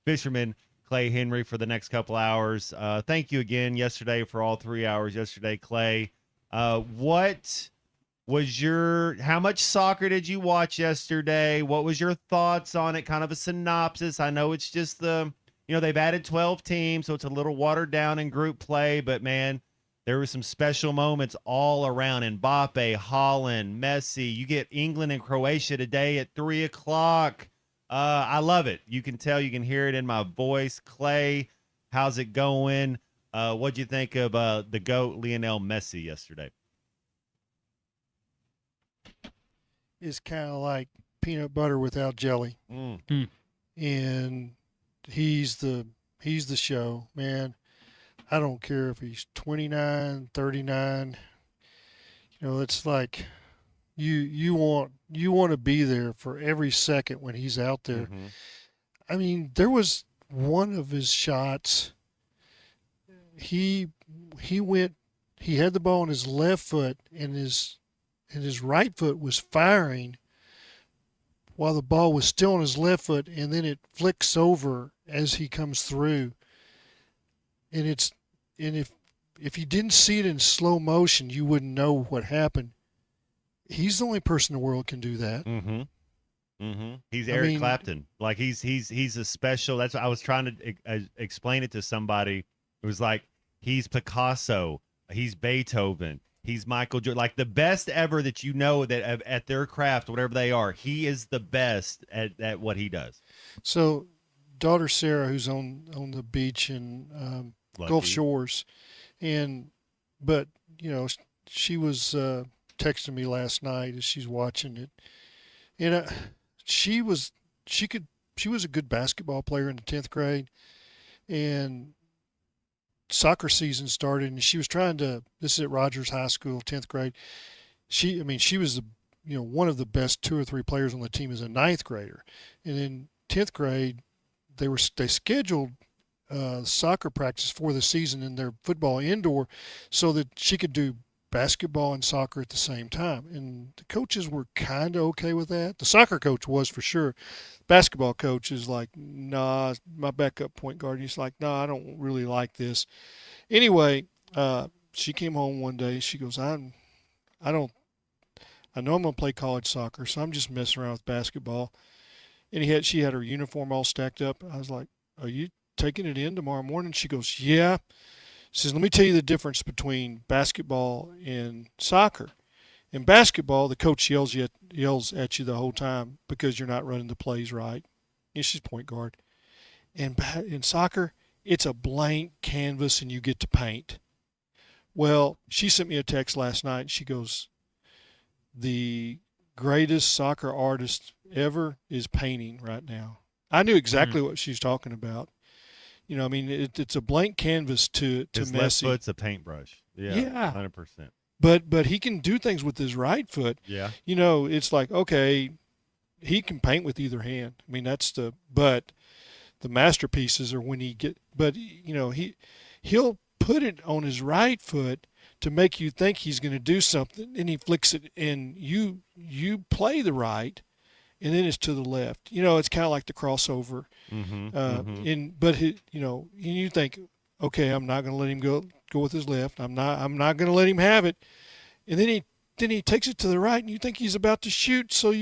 Speaker 10: Fisherman Clay Henry, for the next couple hours. Thank you again yesterday for all 3 hours yesterday, Clay. What was how much soccer did you watch yesterday? What was your thoughts on it? Kind of a synopsis. I know it's just they've added 12 teams, so it's a little watered down in group play, but man, There were some special moments all around. Mbappe, Holland, Messi. You get England and Croatia today at 3 o'clock. I love it. You can tell, you can hear it in my voice. Clay, how's it going? What'd you think of the GOAT Lionel Messi yesterday?
Speaker 3: It's kind of like peanut butter without jelly. And he's the show, man. I don't care if he's 29, 39. You know, it's like you want to be there for every second when he's out there.
Speaker 10: Mm-hmm.
Speaker 3: I mean, there was one of his shots. He had the ball on his left foot, and his right foot was firing while the ball was still on his left foot, and then it flicks over as he comes through. And if you didn't see it in slow motion, you wouldn't know what happened. He's the only person in the world can do that.
Speaker 10: Mm-hmm. Mm-hmm. He's Eric Clapton. Like he's a special. That's what I was trying to explain it to somebody. It was like he's Picasso, he's Beethoven, he's Michael Jordan. Like the best ever that you know that at their craft, whatever they are, he is the best at what he does.
Speaker 3: So, daughter Sarah, who's on the beach in Gulf Shores, but you know, she was texting me last night as she's watching it, and she was a good basketball player in the 10th grade, and soccer season started, and she was this is at Rogers High School, 10th grade. She was one of the best 2 or 3 players on the team as a 9th grader, and in 10th grade they scheduled soccer practice for the season in their football indoor so that she could do basketball and soccer at the same time. And the coaches were kind of okay with that. The soccer coach was for sure. Basketball coach is like, nah, my backup point guard. He's like, nah, I don't really like this. Anyway, she came home one day. She goes, I know I'm going to play college soccer, so I'm just messing around with basketball. And she had her uniform all stacked up. I was like, are you taking it in tomorrow morning? She goes, yeah. She says, let me tell you the difference between basketball and soccer. In basketball, the coach yells at you the whole time because you're not running the plays right. And she's point guard. And in soccer, it's a blank canvas and you get to paint. Well, she sent me a text last night. She goes, the greatest soccer artist ever is painting right now. I knew exactly what she's talking about. You know, I mean, it's a blank canvas to
Speaker 10: his
Speaker 3: Messi.
Speaker 10: Left foot's a paintbrush. Yeah. 100%.
Speaker 3: But he can do things with his right foot.
Speaker 10: Yeah.
Speaker 3: You know, it's like, okay, he can paint with either hand. I mean, but the masterpieces are when you know, he'll put it on his right foot to make you think he's going to do something, and he flicks it, and you play the right, and then it's to the left. You know, it's kind of like the crossover. But you know, you think, okay, I'm not going to let him go with his left. I'm not going to let him have it. And then he takes it to the right, and you think he's about to shoot. So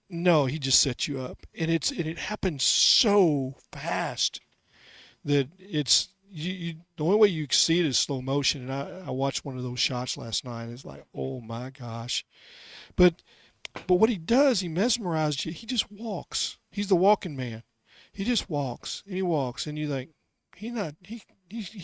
Speaker 3: no, he just sets you up, and it happens so fast that it's the only way you see it is slow motion. And I watched one of those shots last night. It's like, oh my gosh, but what he does, he mesmerizes you. He just walks. He's the walking man. He just walks, and he walks, and you think, he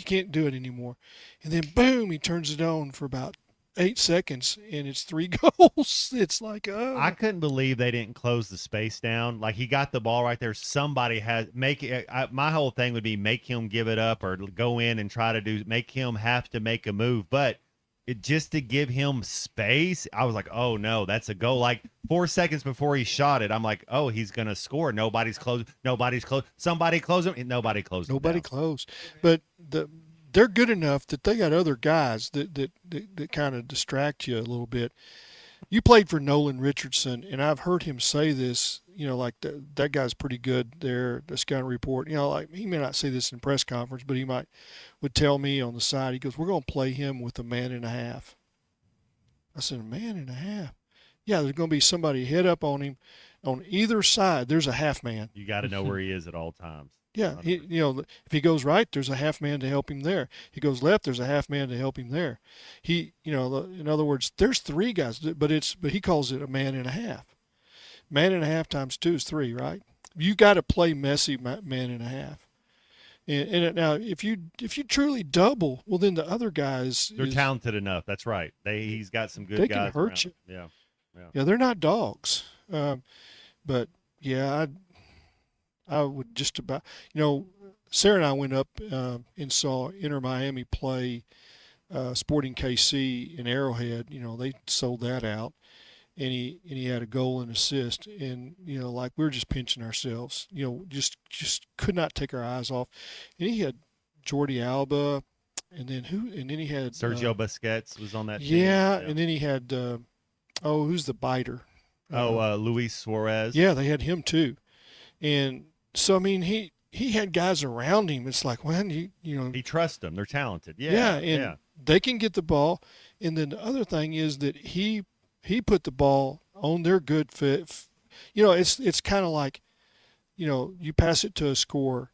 Speaker 3: can't do it anymore. And then, boom, he turns it on for about 8 seconds, and it's 3 goals. It's like, oh.
Speaker 10: I couldn't believe they didn't close the space down. Like, he got the ball right there. Somebody had my whole thing would be make him give it up or go in and try to make him have to make a move. But just to give him space, I was like, oh no, that's a goal. Like 4 seconds before he shot it, I'm like, oh, he's gonna score. Nobody's close. Somebody close him. Nobody closed.
Speaker 3: Nobody closed. But they're good enough that they got other guys that kind of distract you a little bit. You played for Nolan Richardson, and I've heard him say this. You know, like that guy's pretty good there. The scouting report. You know, like he may not say this in press conference, but he would tell me on the side. He goes, "We're going to play him with a man and a half." I said, "A man and a half?" Yeah, there's going to be somebody head up on him on either side. There's a half man.
Speaker 10: You got to know where he is at all times.
Speaker 3: Yeah, if he goes right, there's a half man to help him there. He goes left, there's a half man to help him there. In other words, there's 3 guys, but he calls it a man and a half. Man and a half times 2 is 3, right? You got to play messy man and a half. And now, if you truly double, well, then the other guys
Speaker 10: They're talented enough. That's right. He's got some good
Speaker 3: they
Speaker 10: guys.
Speaker 3: can hurt you.
Speaker 10: Yeah.
Speaker 3: Yeah, they're not dogs. But yeah, I would just about, Sarah and I went up and saw Inter Miami play Sporting KC in Arrowhead. They sold that out, and he had a goal and assist, and like we were just pinching ourselves. Just could not take our eyes off. And he had Jordi Alba, and then he had
Speaker 10: Sergio Busquets was on that team.
Speaker 3: Yeah, and then he had who's the biter?
Speaker 10: Luis Suarez.
Speaker 3: Yeah, they had him too, and so I mean he had guys around him. It's like, well,
Speaker 10: he trusts them. They're talented.
Speaker 3: Yeah, they can get the ball. And then the other thing is that he put the ball on their good fit. It's kind of like, you pass it to a scorer,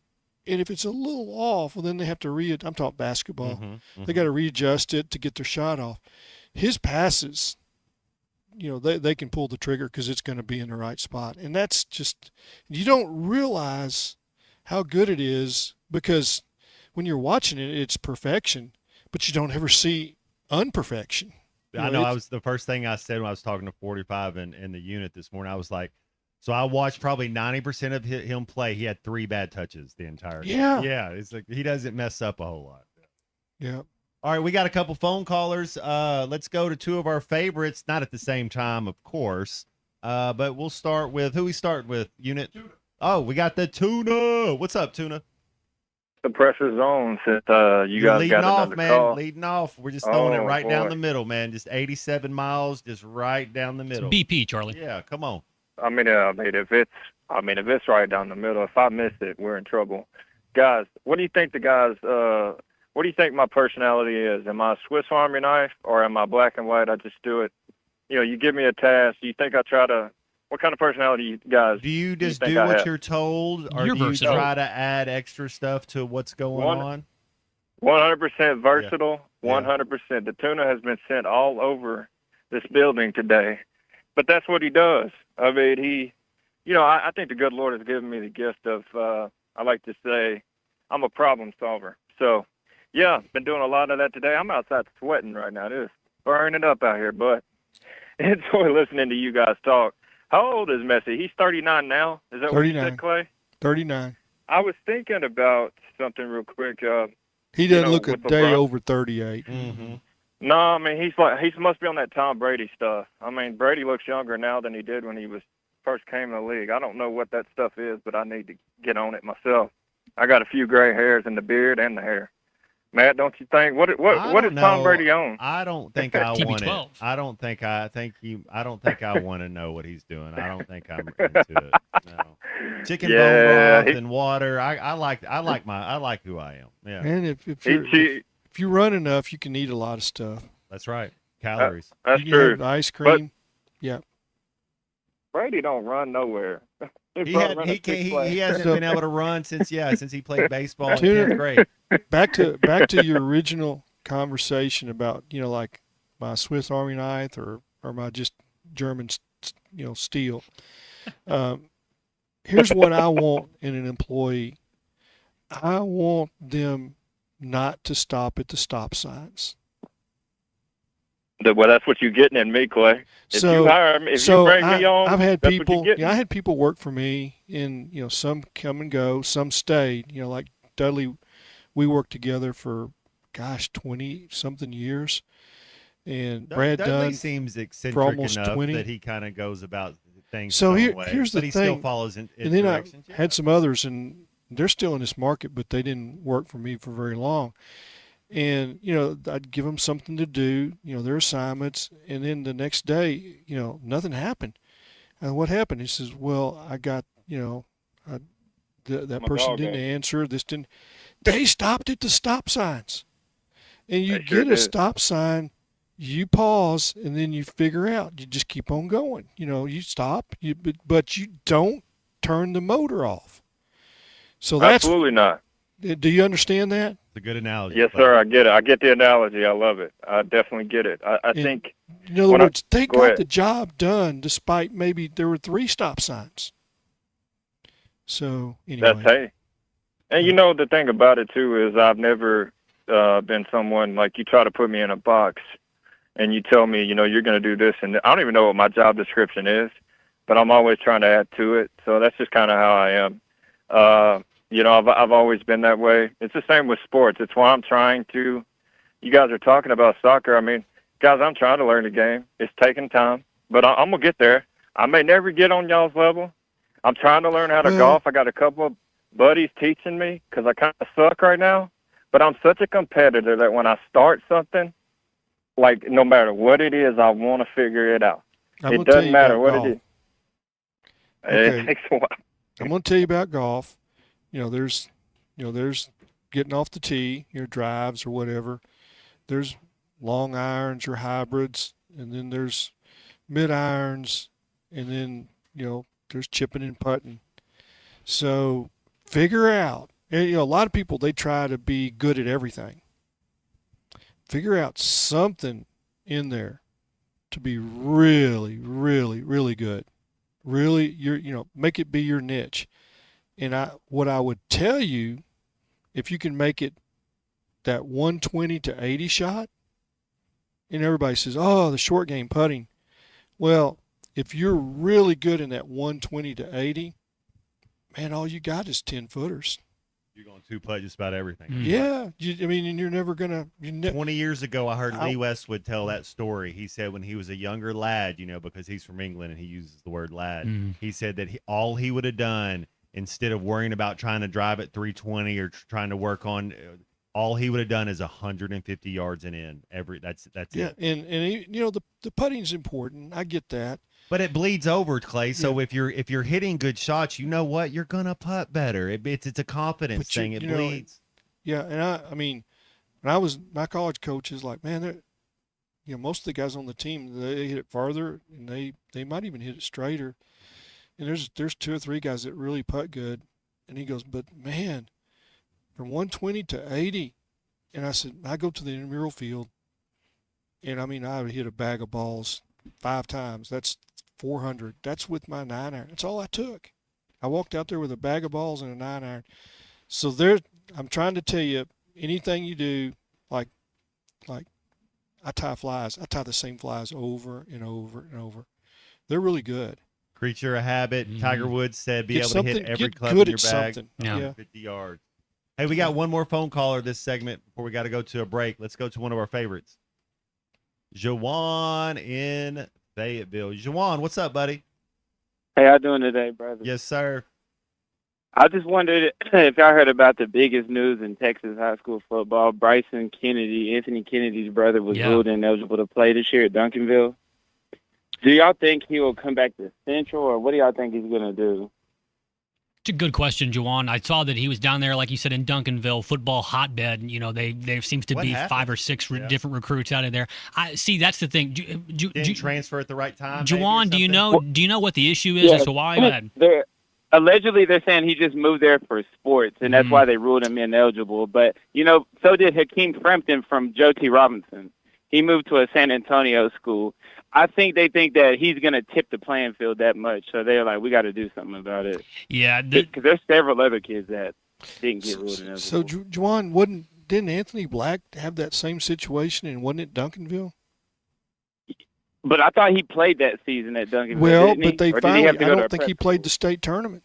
Speaker 3: and if it's a little off, well, then they have to I'm talking basketball. They got to readjust it to get their shot off. His passes, they can pull the trigger because it's going to be in the right spot. And that's just, you don't realize how good it is, because when you're watching it, it's perfection, but you don't ever see unperfection.
Speaker 10: I know. The first thing I said when I was talking to 45 in the unit this morning, I was like, so I watched probably 90% of him play. He had 3 bad touches the entire game. Yeah. It's like he doesn't mess up a whole lot.
Speaker 3: Yeah.
Speaker 10: All right, we got a couple phone callers. Let's go to 2 of our favorites, not at the same time, of course. But we'll start with, who we start with, Unit? Tuna. Oh, we got the Tuna. What's up, Tuna?
Speaker 4: The pressure's on since you
Speaker 10: You're
Speaker 4: guys
Speaker 10: leading
Speaker 4: got
Speaker 10: off,
Speaker 4: another
Speaker 10: man.
Speaker 4: call.
Speaker 10: Leading off. We're just throwing it right down
Speaker 4: boy.
Speaker 10: the middle, man. Just 87 miles, just right down the middle.
Speaker 11: BP, Charlie.
Speaker 10: Yeah, come on.
Speaker 4: If it's right down the middle, if I miss it, we're in trouble. Guys, what do you think what do you think my personality is? Am I a Swiss Army knife, or am I black and white? I just do it. You give me a task. You think I try to? What kind of personality, guys?
Speaker 10: Do you just
Speaker 4: think
Speaker 10: do
Speaker 4: I
Speaker 10: what
Speaker 4: have?
Speaker 10: you're told, or
Speaker 11: You're
Speaker 10: do you
Speaker 11: versatile.
Speaker 10: try to add extra stuff to what's going on?
Speaker 4: 100% versatile. 100%. The Tuna has been sent all over this building today, but that's what he does. I mean, I think the good Lord has given me the gift of, I like to say, I'm a problem solver. So, yeah, been doing a lot of that today. I'm outside sweating right now. It's burning up out here, but enjoy listening to you guys talk. How old is Messi? He's 39 now. Is that what you said, Clay?
Speaker 3: 39.
Speaker 4: I was thinking about something real quick.
Speaker 3: He doesn't look a
Speaker 4: with
Speaker 3: day
Speaker 4: LeBron.
Speaker 3: over 38.
Speaker 10: Mm-hmm.
Speaker 4: No, I mean he must be on that Tom Brady stuff. I mean, Brady looks younger now than he did when he first came in the league. I don't know what that stuff is, but I need to get on it myself. I got a few gray hairs in the beard and the hair. Matt, don't you think? What is Tom Brady on?
Speaker 10: I don't think I want it.
Speaker 4: TB12.
Speaker 10: I don't think I want to know what he's doing. I don't think I'm into it. No. Chicken bone broth and water. I like who I am. Yeah.
Speaker 3: And if you run enough, you can eat a lot of stuff.
Speaker 10: That's right. Calories.
Speaker 4: That's
Speaker 3: you can
Speaker 4: true.
Speaker 3: have ice cream. Yeah.
Speaker 4: Brady don't run nowhere.
Speaker 10: He hasn't been able to run since he played baseball in
Speaker 3: Tuna,
Speaker 10: 10th grade.
Speaker 3: Back to your original conversation about like my Swiss Army knife or my just German steel. Here's what I want in an employee. I want them not to stop at the stop signs.
Speaker 4: Well, that's what you're getting in me, Clay. If you hire me, if you bring me on,
Speaker 3: I've had
Speaker 4: that's what
Speaker 3: people.
Speaker 4: you're getting.
Speaker 3: I had people work for me, and some come and go, some stayed. Like Dudley, we worked together for 20 something years, and Brad
Speaker 10: Dudley
Speaker 3: Dunn
Speaker 10: seems
Speaker 3: for
Speaker 10: eccentric
Speaker 3: almost
Speaker 10: enough
Speaker 3: 20.
Speaker 10: that he kind of goes about things.
Speaker 3: So
Speaker 10: his own way,
Speaker 3: here's the
Speaker 10: but he
Speaker 3: thing.
Speaker 10: still follows in
Speaker 3: and then
Speaker 10: directions.
Speaker 3: I had some others, and they're still in this market, but they didn't work for me for very long. And, I'd give them something to do, their assignments. And then the next day, nothing happened. And what happened? He says, well, I got, that person didn't answer. This didn't. They stopped at the stop signs. And you get a stop sign, you pause, and then you figure out. You just keep on going. You stop, but you don't turn the motor off. So that's
Speaker 4: absolutely not.
Speaker 3: Do you understand that?
Speaker 10: It's a good analogy.
Speaker 4: Yes, sir. I get it. I get the analogy. I love it. I definitely get it. I think.
Speaker 3: In other words, they
Speaker 4: go
Speaker 3: got
Speaker 4: ahead.
Speaker 3: the job done despite maybe there were 3 stop signs. So anyway.
Speaker 4: That's hey. And you know the thing about it too is I've never been someone like you try to put me in a box, and you tell me you're going to do this, and I don't even know what my job description is, but I'm always trying to add to it. So that's just kind of how I am. I've always been that way. It's the same with sports. It's why I'm trying to. You guys are talking about soccer. I mean, guys, I'm trying to learn the game. It's taking time, but I'm gonna get there. I may never get on y'all's level. I'm trying to learn how to golf. I got a couple of buddies teaching me because I kind of suck right now. But I'm such a competitor that when I start something, like no matter what it is, I want to figure it out. It doesn't matter what it is.
Speaker 3: Okay.
Speaker 4: It takes a while.
Speaker 3: I'm going to tell you about golf. There's getting off the tee, drives or whatever. There's long irons or hybrids, and then there's mid irons, and then there's chipping and putting. So figure out. And, a lot of people, they try to be good at everything. Figure out something in there to be really, really, really good. Really, make it be your niche. And what I would tell you, if you can make it that 120 to 80 shot, and everybody says, oh, the short game putting. Well, if you're really good in that 120 to 80, man, all you got is 10 footers.
Speaker 10: You're going to putt just about everything.
Speaker 3: Yeah. And you're never going to.
Speaker 10: 20 years ago, I heard Lee Westwood tell that story. He said when he was a younger lad, because he's from England and he uses the word lad, he said that all he would have done instead of worrying about trying to drive at 320 or trying to work on, all he would have done is 150 yards and in. That's it.
Speaker 3: Yeah, and the putting's important. I get that.
Speaker 10: But it bleeds over, Clay. So if you're hitting good shots, you know what? You're gonna putt better. It's a confidence thing. It bleeds.
Speaker 3: Yeah, and I mean, when my college coach is like, man, most of the guys on the team, they hit it farther, and they might even hit it straighter. And there's 2 or 3 guys that really putt good, and he goes, but man, from 120 to 80, and I said, I go to the intramural field, and I mean, I would hit a bag of balls 5 times. That's 400. That's with my 9-iron. That's all I took. I walked out there with a bag of balls and a 9-iron. So I'm trying to tell you, anything you do, like I tie flies. I tie the same flies over and over and over. They're really good.
Speaker 10: Creature of habit. Tiger Woods said, be
Speaker 3: Get
Speaker 10: able to hit
Speaker 3: something-
Speaker 10: every
Speaker 3: get
Speaker 10: club
Speaker 3: good
Speaker 10: in your
Speaker 3: at
Speaker 10: bag.
Speaker 3: something. Yeah.
Speaker 10: 50 yards. Hey, we got one more phone caller this segment before we got to go to a break. Let's go to one of our favorites. Jawan in Fayetteville. Jawan, what's up, buddy?
Speaker 5: How y'all doing today, brother?
Speaker 10: Yes, sir.
Speaker 5: I just wondered if y'all heard about the biggest news in Texas high school football. Bryson Kennedy, Anthony Kennedy's brother, was ruled ineligible to play this year at Duncanville. Do y'all think he will come back to Central, or what do y'all think he's going to do?
Speaker 11: It's a good question, Jawan. I saw that he was down there, like you said, in Duncanville, football hotbed. There seems to
Speaker 10: What
Speaker 11: be
Speaker 10: happened?
Speaker 11: 5 or 6 different recruits out of there. See, that's the thing.
Speaker 10: Didn't transfer at the right time.
Speaker 11: Juwan, do you know what the issue is as to why? Go ahead.
Speaker 5: Allegedly, they're saying he just moved there for sports, and that's why they ruled him ineligible. But, so did Hakeem Frampton from Joe T. Robinson. He moved to a San Antonio school. I think they think that he's going to tip the playing field that much, so they're like, we got to do something about it.
Speaker 11: Yeah.
Speaker 5: Because there's several other kids that didn't get ruled ineligible.
Speaker 3: So, Juwan, didn't Anthony Black have that same situation, and wasn't it Duncanville?
Speaker 5: But I thought he played that season at Duncanville.
Speaker 3: Well,
Speaker 5: didn't he?
Speaker 3: but they
Speaker 5: Or did he
Speaker 3: finally,
Speaker 5: have to
Speaker 3: I
Speaker 5: go to
Speaker 3: don't
Speaker 5: a
Speaker 3: think he
Speaker 5: prep
Speaker 3: played
Speaker 5: school?
Speaker 3: the state tournament.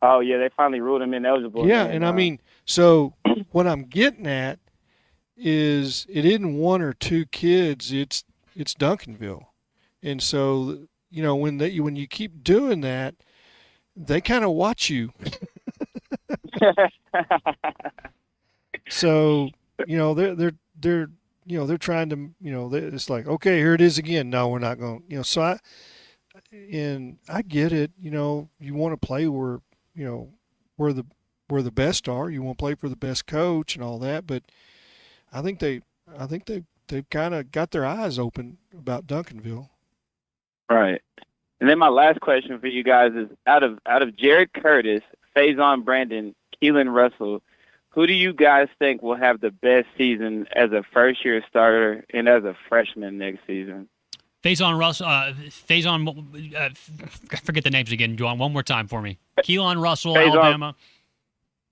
Speaker 5: Oh, yeah, they finally ruled him ineligible.
Speaker 3: Yeah,
Speaker 5: then,
Speaker 3: and I mean, so what I'm getting at is it isn't 1 or 2 kids, it's Duncanville. And so, when you keep doing that, they kind of watch you. So, they're trying to, it's like, okay, here it is again. No, we're not going, so I get it. You want to play where the best are. You want to play for the best coach and all that. But I think they've kind of got their eyes open about Duncanville.
Speaker 5: Right. And then my last question for you guys is, out of Jared Curtis, Faison Brandon, Keelan Russell. Who do you guys think will have the best season as a first-year starter and as a freshman next season?
Speaker 11: Faison Russell, forget the names again, Juwan. One more time for me. Keelan Russell, Alabama.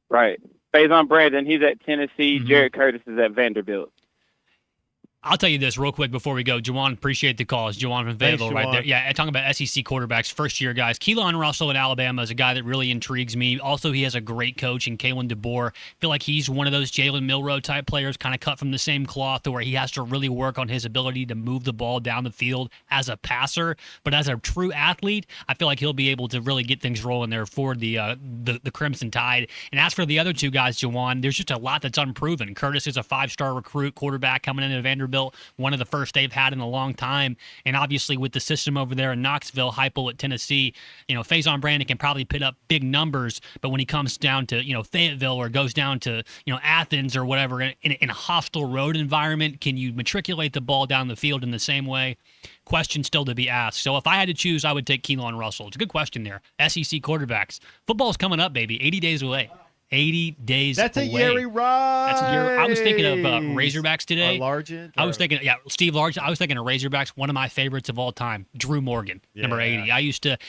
Speaker 5: Right. Faison Brandon, he's at Tennessee. Jared Curtis is at Vanderbilt.
Speaker 11: I'll tell you this real quick before we go. Juwan, appreciate the calls. Juwan from Fayetteville right there. Yeah, talking about SEC quarterbacks, first-year guys. Keelan Russell in Alabama is a guy that really intrigues me. Also, he has a great coach in Kalen DeBoer. I feel like he's one of those Jalen Milroe-type players, kind of cut from the same cloth, where he has to really work on his ability to move the ball down the field as a passer. But as a true athlete, I feel like he'll be able to really get things rolling there for the Crimson Tide. And as for the other two guys, Juwan, there's just a lot that's unproven. Curtis is a 5-star recruit quarterback coming into Vanderbilt. One of the first they've had in a long time. And obviously with the system over there in Knoxville, Heupel at Tennessee, Faison Brandon can probably put up big numbers, but when he comes down to, Fayetteville or goes down to, Athens or whatever, in a hostile road environment, can you matriculate the ball down the field in the same way? Question still to be asked. So if I had to choose, I would take Keelan Russell. It's a good question there. SEC quarterbacks. Football's coming up, baby. 80 days away. 80 days
Speaker 10: That's
Speaker 11: away.
Speaker 10: a Yeri Rice.
Speaker 11: That's a Yeri. I was thinking of Razorbacks today.
Speaker 10: Largent.
Speaker 11: I was thinking, Steve Largent. I was thinking of Razorbacks. One of my favorites of all time, Drew Morgan, number 80.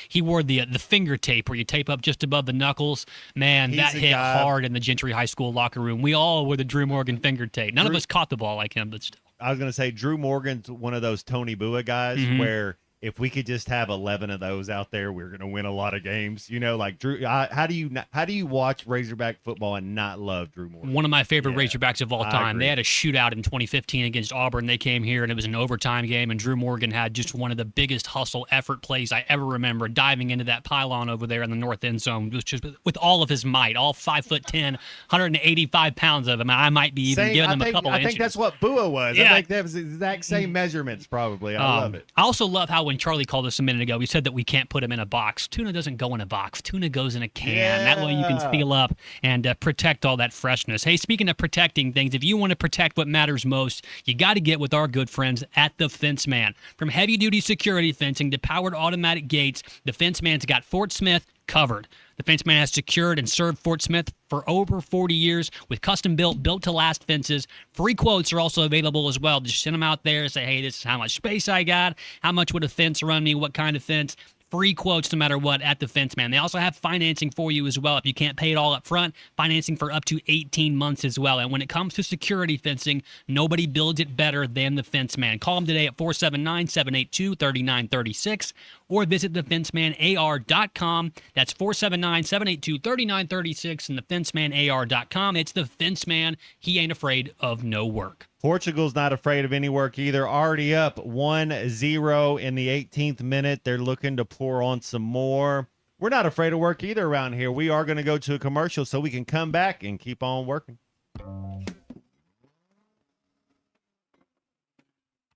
Speaker 11: He wore the finger tape where you tape up just above the knuckles. Man, that hit hard in the Gentry High School locker room. We all wore the Drew Morgan finger tape. None of us caught the ball like him, but still.
Speaker 10: I was going to say Drew Morgan's one of those Tony Bua guys where if we could just have 11 of those out there, we're going to win a lot of games. Like Drew, how do you watch Razorback football and not love Drew Morgan?
Speaker 11: One of my favorite Razorbacks of all time. They had a shootout in 2015 against Auburn. They came here, and it was an overtime game, and Drew Morgan had just one of the biggest hustle effort plays I ever remember, diving into that pylon over there in the north end zone just with all of his might, all 5'10", 185 pounds of him. I might be even giving him a couple inches.
Speaker 10: I think that's what Bua was.
Speaker 11: Yeah.
Speaker 10: I think that was the exact same measurements, probably. I love it.
Speaker 11: I also love how when Charlie called us a minute ago, he said that we can't put him in a box. Tuna doesn't go in a box. Tuna goes in a can.
Speaker 10: Yeah.
Speaker 11: That way you can seal up and protect all that freshness. Hey, speaking of protecting things, if you want to protect what matters most, you got to get with our good friends at the Fence Man. From heavy-duty security fencing to powered automatic gates, the Fence Man's got Fort Smith covered. The Fence Man has secured and served Fort Smith for over 40 years with custom-built, built-to-last fences. Free quotes are also available as well. Just send them out there and say, hey, this is how much space I got. How much would a fence run me? What kind of fence? Free quotes no matter what at the Fence Man. They also have financing for you as well. If you can't pay it all up front, financing for up to 18 months as well. And when it comes to security fencing, nobody builds it better than the Fence Man. Call them today at 479-782-3936 or visit thefencemanAR.com. That's 479-782-3936 and thefencemanAR.com. It's the Fence Man. He ain't afraid of no work.
Speaker 10: Portugal's not afraid of any work either. Already up 1-0 in the 18th minute. They're looking to pour on some more. We're not afraid of work either around here. We are going to go to a commercial so we can come back and keep on working.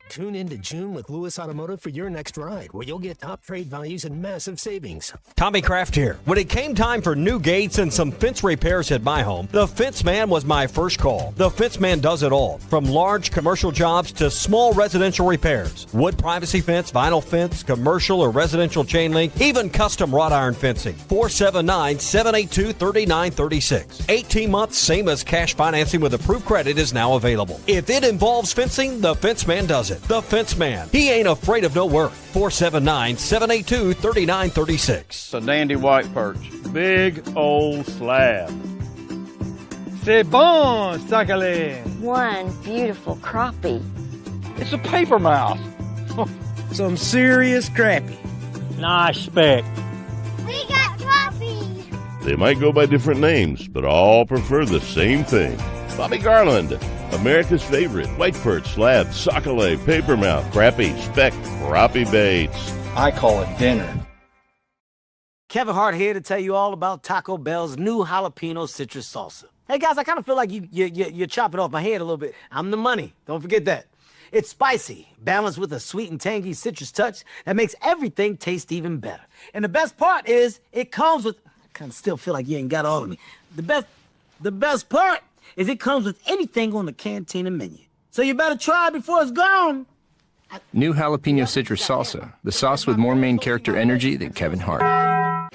Speaker 13: Tune into June with Lewis Automotive for your next ride, where you'll get top trade values and massive savings.
Speaker 6: Tommy Kraft here. When it came time for new gates and some fence repairs at my home, the Fence Man was my first call. The Fence Man does it all, from large commercial jobs to small residential repairs. Wood privacy fence, vinyl fence, commercial or residential chain link, even custom wrought iron fencing. 479-782-3936. 18 months, same as cash financing with approved credit is now available. If it involves fencing, the Fence Man does it. The Fence Man. He ain't afraid of no work. 479-782-3936.
Speaker 7: It's a dandy white perch. Big old slab. C'est bon, sacalé.
Speaker 8: One beautiful crappie.
Speaker 7: It's a paper mouse. Some serious crappie. Nice speck.
Speaker 8: We got crappies.
Speaker 9: They might go by different names, but all prefer the same thing. Bobby Garland, America's favorite white perch, slab, sockeye, papermouth, crappie, speck, crappie baits.
Speaker 7: I call it dinner.
Speaker 14: Kevin Hart here to tell you all about Taco Bell's new jalapeno citrus salsa. Hey guys, I kind of feel like you're chopping off my head a little bit. I'm the money. Don't forget that. It's spicy, balanced with a sweet and tangy citrus touch that makes everything taste even better. And the best part is it comes with, I kind of still feel like you ain't got all of me. The best part is it comes with anything on the Cantina menu. So you better try it before it's gone.
Speaker 17: New jalapeno citrus salsa, the sauce with more main character energy than Kevin Hart.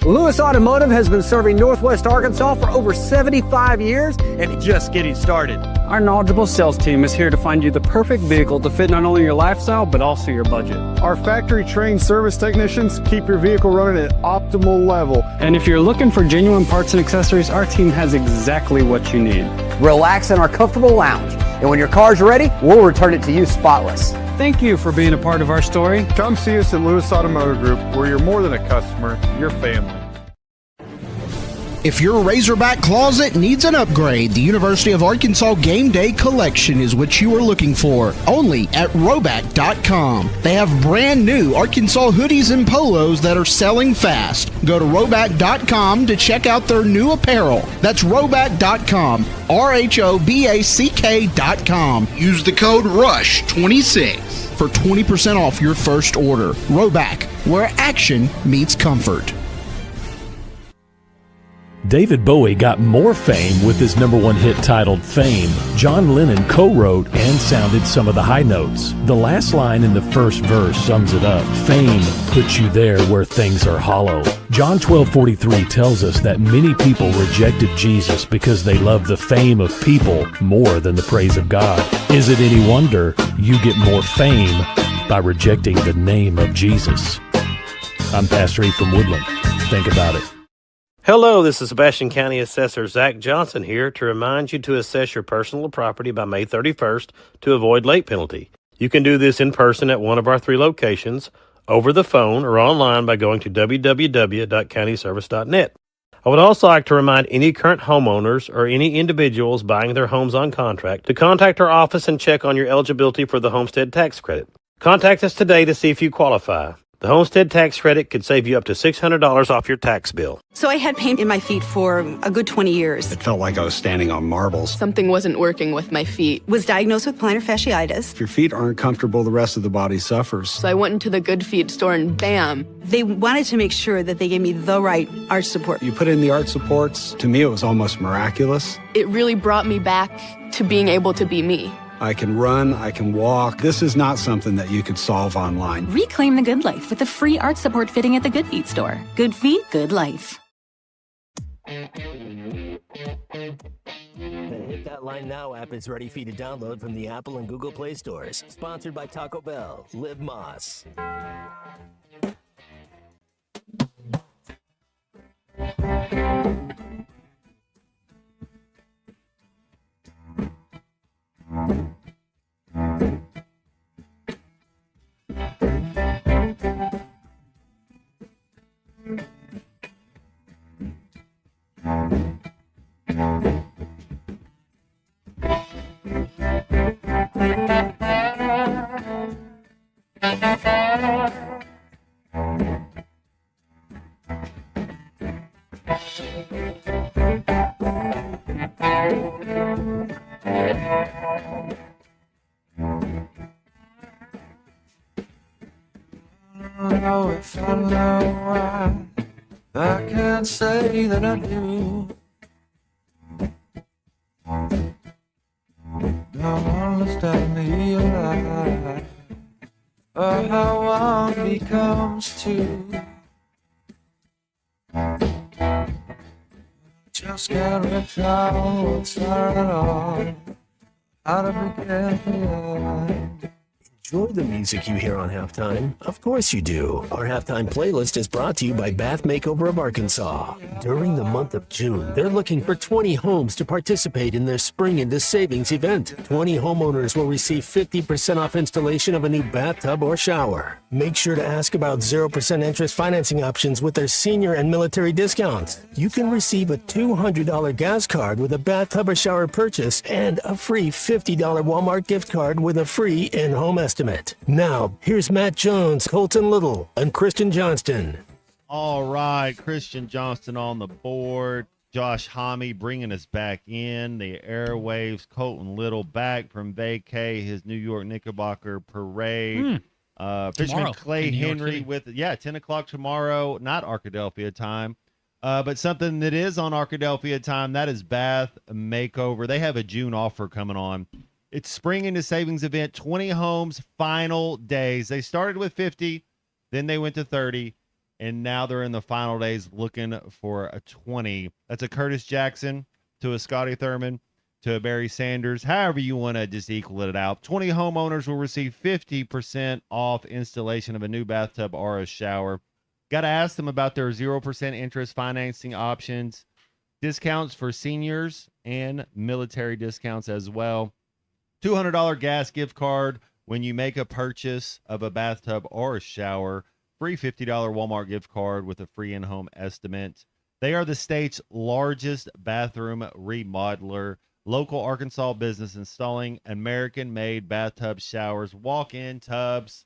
Speaker 1: Lewis Automotive has been serving Northwest Arkansas for over 75 years and just getting started.
Speaker 12: Our knowledgeable sales team is here to find you the perfect vehicle to fit not only your lifestyle, but also your budget.
Speaker 16: Our factory-trained service technicians keep your vehicle running at optimal level.
Speaker 12: And if you're looking for genuine parts and accessories, our team has exactly what you need.
Speaker 1: Relax in our comfortable lounge, and when your car's ready, we'll return it to you spotless.
Speaker 12: Thank you for being a part of our story.
Speaker 16: Come see us at Lewis Automotive Group, where you're more than a customer, you're family.
Speaker 17: If your Razorback closet needs an upgrade, the University of Arkansas Game Day Collection is what you are looking for, only at Roback.com. They have brand new Arkansas hoodies and polos that are selling fast. Go to Roback.com to check out their new apparel. That's Roback.com, RHOBACK.com. Use the code RUSH26 for 20% off your first order. Roback, where action meets comfort.
Speaker 18: David Bowie got more fame with his #1 hit titled Fame. John Lennon co-wrote and sounded some of the high notes. The last line in the first verse sums it up. Fame puts you there where things are hollow. John 12:43 tells us that many people rejected Jesus because they love the fame of people more than the praise of God. Is it any wonder you get more fame by rejecting the name of Jesus? I'm Pastor E from Woodland. Think about it.
Speaker 19: Hello, this is Sebastian County Assessor Zach Johnson here to remind you to assess your personal property by May 31st to avoid late penalty. You can do this in person at one of our 3 locations, over the phone, or online by going to www.countyservice.net. I would also like to remind any current homeowners or any individuals buying their homes on contract to contact our office and check on your eligibility for the homestead tax credit. Contact us today to see if you qualify. The homestead tax credit could save you up to $600 off your tax bill.
Speaker 20: So I had pain in my feet for a good 20 years.
Speaker 23: It felt like I was standing on marbles.
Speaker 20: Something wasn't working with my feet. Was diagnosed with plantar fasciitis.
Speaker 23: If your feet aren't comfortable, the rest of the body suffers.
Speaker 20: So I went into the Good Feet store and bam. They wanted to make sure that they gave me the right arch support.
Speaker 23: You put in the arch supports. To me, it was almost miraculous.
Speaker 20: It really brought me back to being able to be me.
Speaker 23: I can run, I can walk. This is not something that you could solve online.
Speaker 24: Reclaim the good life with a free arch support fitting at the Good Feet store. Good feet, good life.
Speaker 13: The Hit That Line Now app is ready for you to download from the Apple and Google Play stores. Sponsored by Taco Bell. Live Moss.
Speaker 30: know if I know why I can't say that I do. Don't understand me alive, or how one becomes two. Just can't recall what's not at all, how to begin.
Speaker 13: Enjoy the music you hear on Halftime? Of course you do. Our Halftime playlist is brought to you by Bath Makeover of Arkansas. During the month of June, they're looking for 20 homes to participate in their Spring Into Savings event. 20 homeowners will receive 50% off installation of a new bathtub or shower. Make sure to ask about 0% interest financing options with their senior and military discounts. You can receive a $200 gas card with a bathtub or shower purchase and a free $50 Walmart gift card with a free in-home estimate. Now, here's Matt Jones, Colton Little, and Christian Johnston.
Speaker 10: All right, Christian Johnston on the board. Josh Homme bringing us back in the airwaves. Colton Little back from vacay, his New York Knickerbocker parade. Fisherman Clay Henry with 10 o'clock tomorrow, not Arkadelphia time, but something that is on Arkadelphia time, that is Bath Makeover. They have a June offer coming on. It's Spring Into Savings event, 20 homes, final days. They started with 50, then they went to 30. and now they're in the final days looking for a 20. That's a Curtis Jackson to a Scotty Thurman to a Barry Sanders. However you want to just equal it out. 20 homeowners will receive 50% off installation of a new bathtub or a shower. Got to ask them about their 0% interest financing options, discounts for seniors, and military discounts as well. $200 gas gift card when you make a purchase of a bathtub or a shower. Free $50 Walmart gift card with a free in-home estimate. They are the state's largest bathroom remodeler. Local Arkansas business installing American-made bathtub showers, walk-in tubs,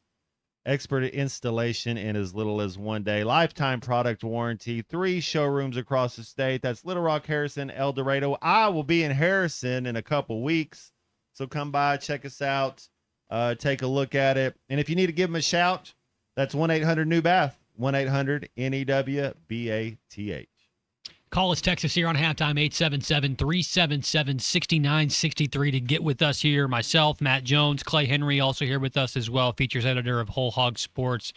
Speaker 10: expert installation in as little as 1 day. Lifetime product warranty. 3 showrooms across the state. That's Little Rock, Harrison, El Dorado. I will be in Harrison in a couple weeks. So come by, check us out, take a look at it. And if you need to give them a shout, that's 1-800-NEW-BATH, 1-800-NEW-BATH.
Speaker 11: Call us, text us here on halftime, 877-377-6963 to get with us here. Myself, Matt Jones, Clay Henry also here with us as well, features editor of Whole Hog Sports.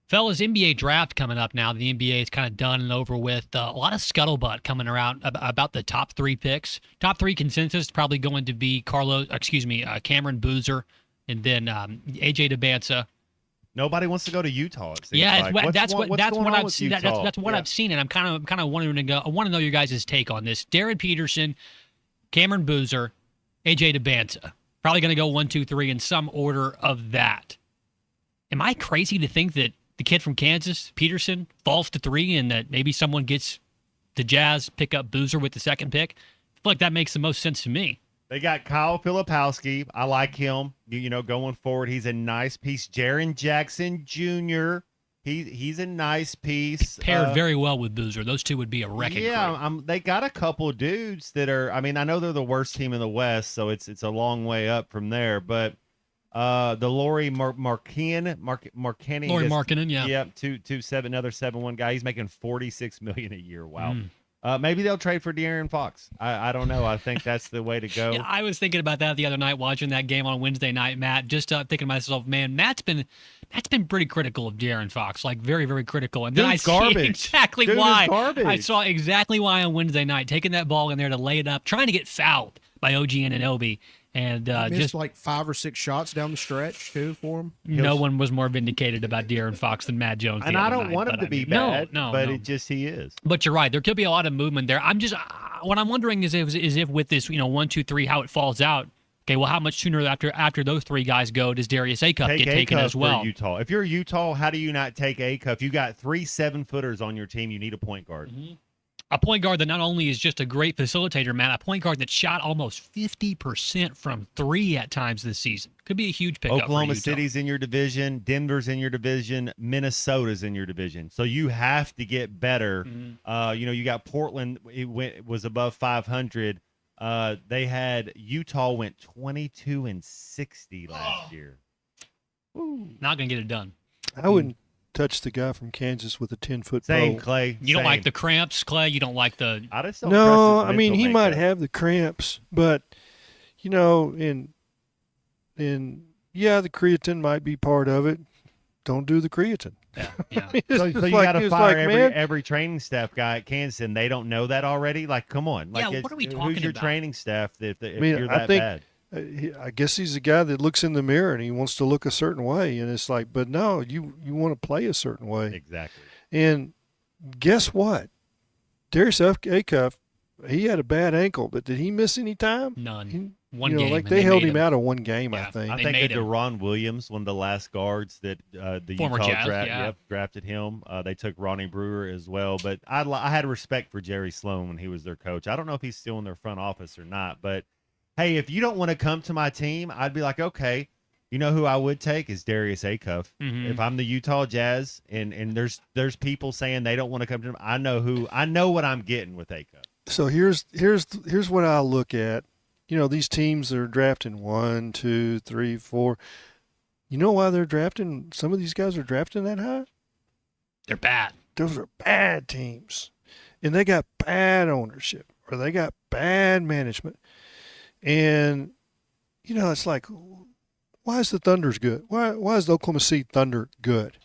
Speaker 11: Fellas, NBA draft coming up now. The NBA is kind of done and over with. A lot of scuttlebutt coming around about the top 3 picks. Top 3 consensus is probably going to be Cameron Boozer, and then AJ DeBanza.
Speaker 10: Nobody wants to go to Utah. It seems
Speaker 11: Yeah,
Speaker 10: like.
Speaker 11: that's what I've seen.
Speaker 10: Utah?
Speaker 11: That's what I've seen, and I'm kind of wondering to go. I want to know your guys' take on this. Darren Peterson, Cameron Boozer, AJ DeBanza. Probably going to go 1, 2, 3 in some order of that. Am I crazy to think that the kid from Kansas, Peterson, falls to 3 and that maybe someone gets the Jazz pick up Boozer with the second pick? I feel like that makes the most sense to me.
Speaker 10: They got Kyle Filipowski. I like him. Going forward, he's a nice piece. Jaren Jackson Jr. He's a nice piece.
Speaker 11: Paired very well with Boozer. Those two would be a wrecking crew.
Speaker 10: They got a couple of dudes that are. I mean, I know they're the worst team in the West, so it's a long way up from there. But the Lauri Markkanen.
Speaker 11: Lauri Markkanen, yeah.
Speaker 10: Yep, 2-7, another 7-1 guy. He's making $46 million a year. Wow. Maybe they'll trade for De'Aaron Fox. I don't know. I think that's the way to go.
Speaker 11: Yeah, I was thinking about that the other night watching that game on Wednesday night, Matt. Just thinking to myself, man, Matt's been pretty critical of De'Aaron Fox, like very, very critical. And then I see exactly why. I saw exactly why on Wednesday night, taking that ball in there to lay it up, trying to get fouled by OG Anunoby. And
Speaker 2: missed
Speaker 11: just
Speaker 2: like 5 or 6 shots down the stretch too for him.
Speaker 11: No one was more vindicated about De'Aaron Fox than Matt Jones.
Speaker 10: And I don't want him to be bad, but he is.
Speaker 11: But you're right. There could be a lot of movement there. I'm just what I'm wondering is if with this 1, 2, 3 how it falls out. Okay, well, how much sooner after those 3 guys go does Darius Acuff get taken as well?
Speaker 10: Utah. If you're Utah, how do you not take Acuff? You got 3 7-footers on your team. You need a point guard.
Speaker 11: Mm-hmm. A point guard that not only is just a great facilitator, Matt, a point guard that shot almost 50% from 3 at times this season. Could be a huge pickup.
Speaker 10: Oklahoma City's in your division. Denver's in your division. Minnesota's in your division. So you have to get better. Mm-hmm. You got Portland. It was above 500. They had Utah went 22-60 last year.
Speaker 11: Ooh. Not gonna get it done.
Speaker 3: I wouldn't touch the guy from Kansas with a 10-foot
Speaker 10: pole.
Speaker 3: Clay.
Speaker 11: You don't like the cramps, Clay? You don't like the...
Speaker 10: I just don't
Speaker 3: No, I mean, he might have the cramps, but, and the creatine might be part of it. Don't do the creatine.
Speaker 11: Yeah.
Speaker 10: So you got to fire every training staff guy at Kansas, and they don't know that already? Like, come on. Like,
Speaker 11: what are we talking about?
Speaker 10: Who's your training staff if you're that bad?
Speaker 3: I guess he's a guy that looks in the mirror and he wants to look a certain way, and it's like, but no, you want to play a certain way.
Speaker 10: Exactly.
Speaker 3: And guess what? Darius Acuff, he had a bad ankle, but did he miss any time?
Speaker 11: None. One game.
Speaker 3: They held him out of one game, I think.
Speaker 10: I think DeRon Williams, one of the last guards that the
Speaker 11: Former
Speaker 10: Utah
Speaker 11: Jazz,
Speaker 10: drafted him. They took Ronnie Brewer as well. But I had respect for Jerry Sloan when he was their coach. I don't know if he's still in their front office or not, but hey, if you don't want to come to my team, I'd be like, okay, you know who I would take is Darius Acuff. Mm-hmm. If I'm the Utah Jazz and there's people saying they don't want to come to him, I know what I'm getting with Acuff.
Speaker 3: So here's what I look at. These teams that are drafting 1, 2, 3, 4. You know why they're drafting? Some of these guys are drafting that high.
Speaker 11: They're bad.
Speaker 3: Those are bad teams, and they got bad ownership or they got bad management. And, it's like, why is the Thunder's good? Why is the Oklahoma City Thunder good?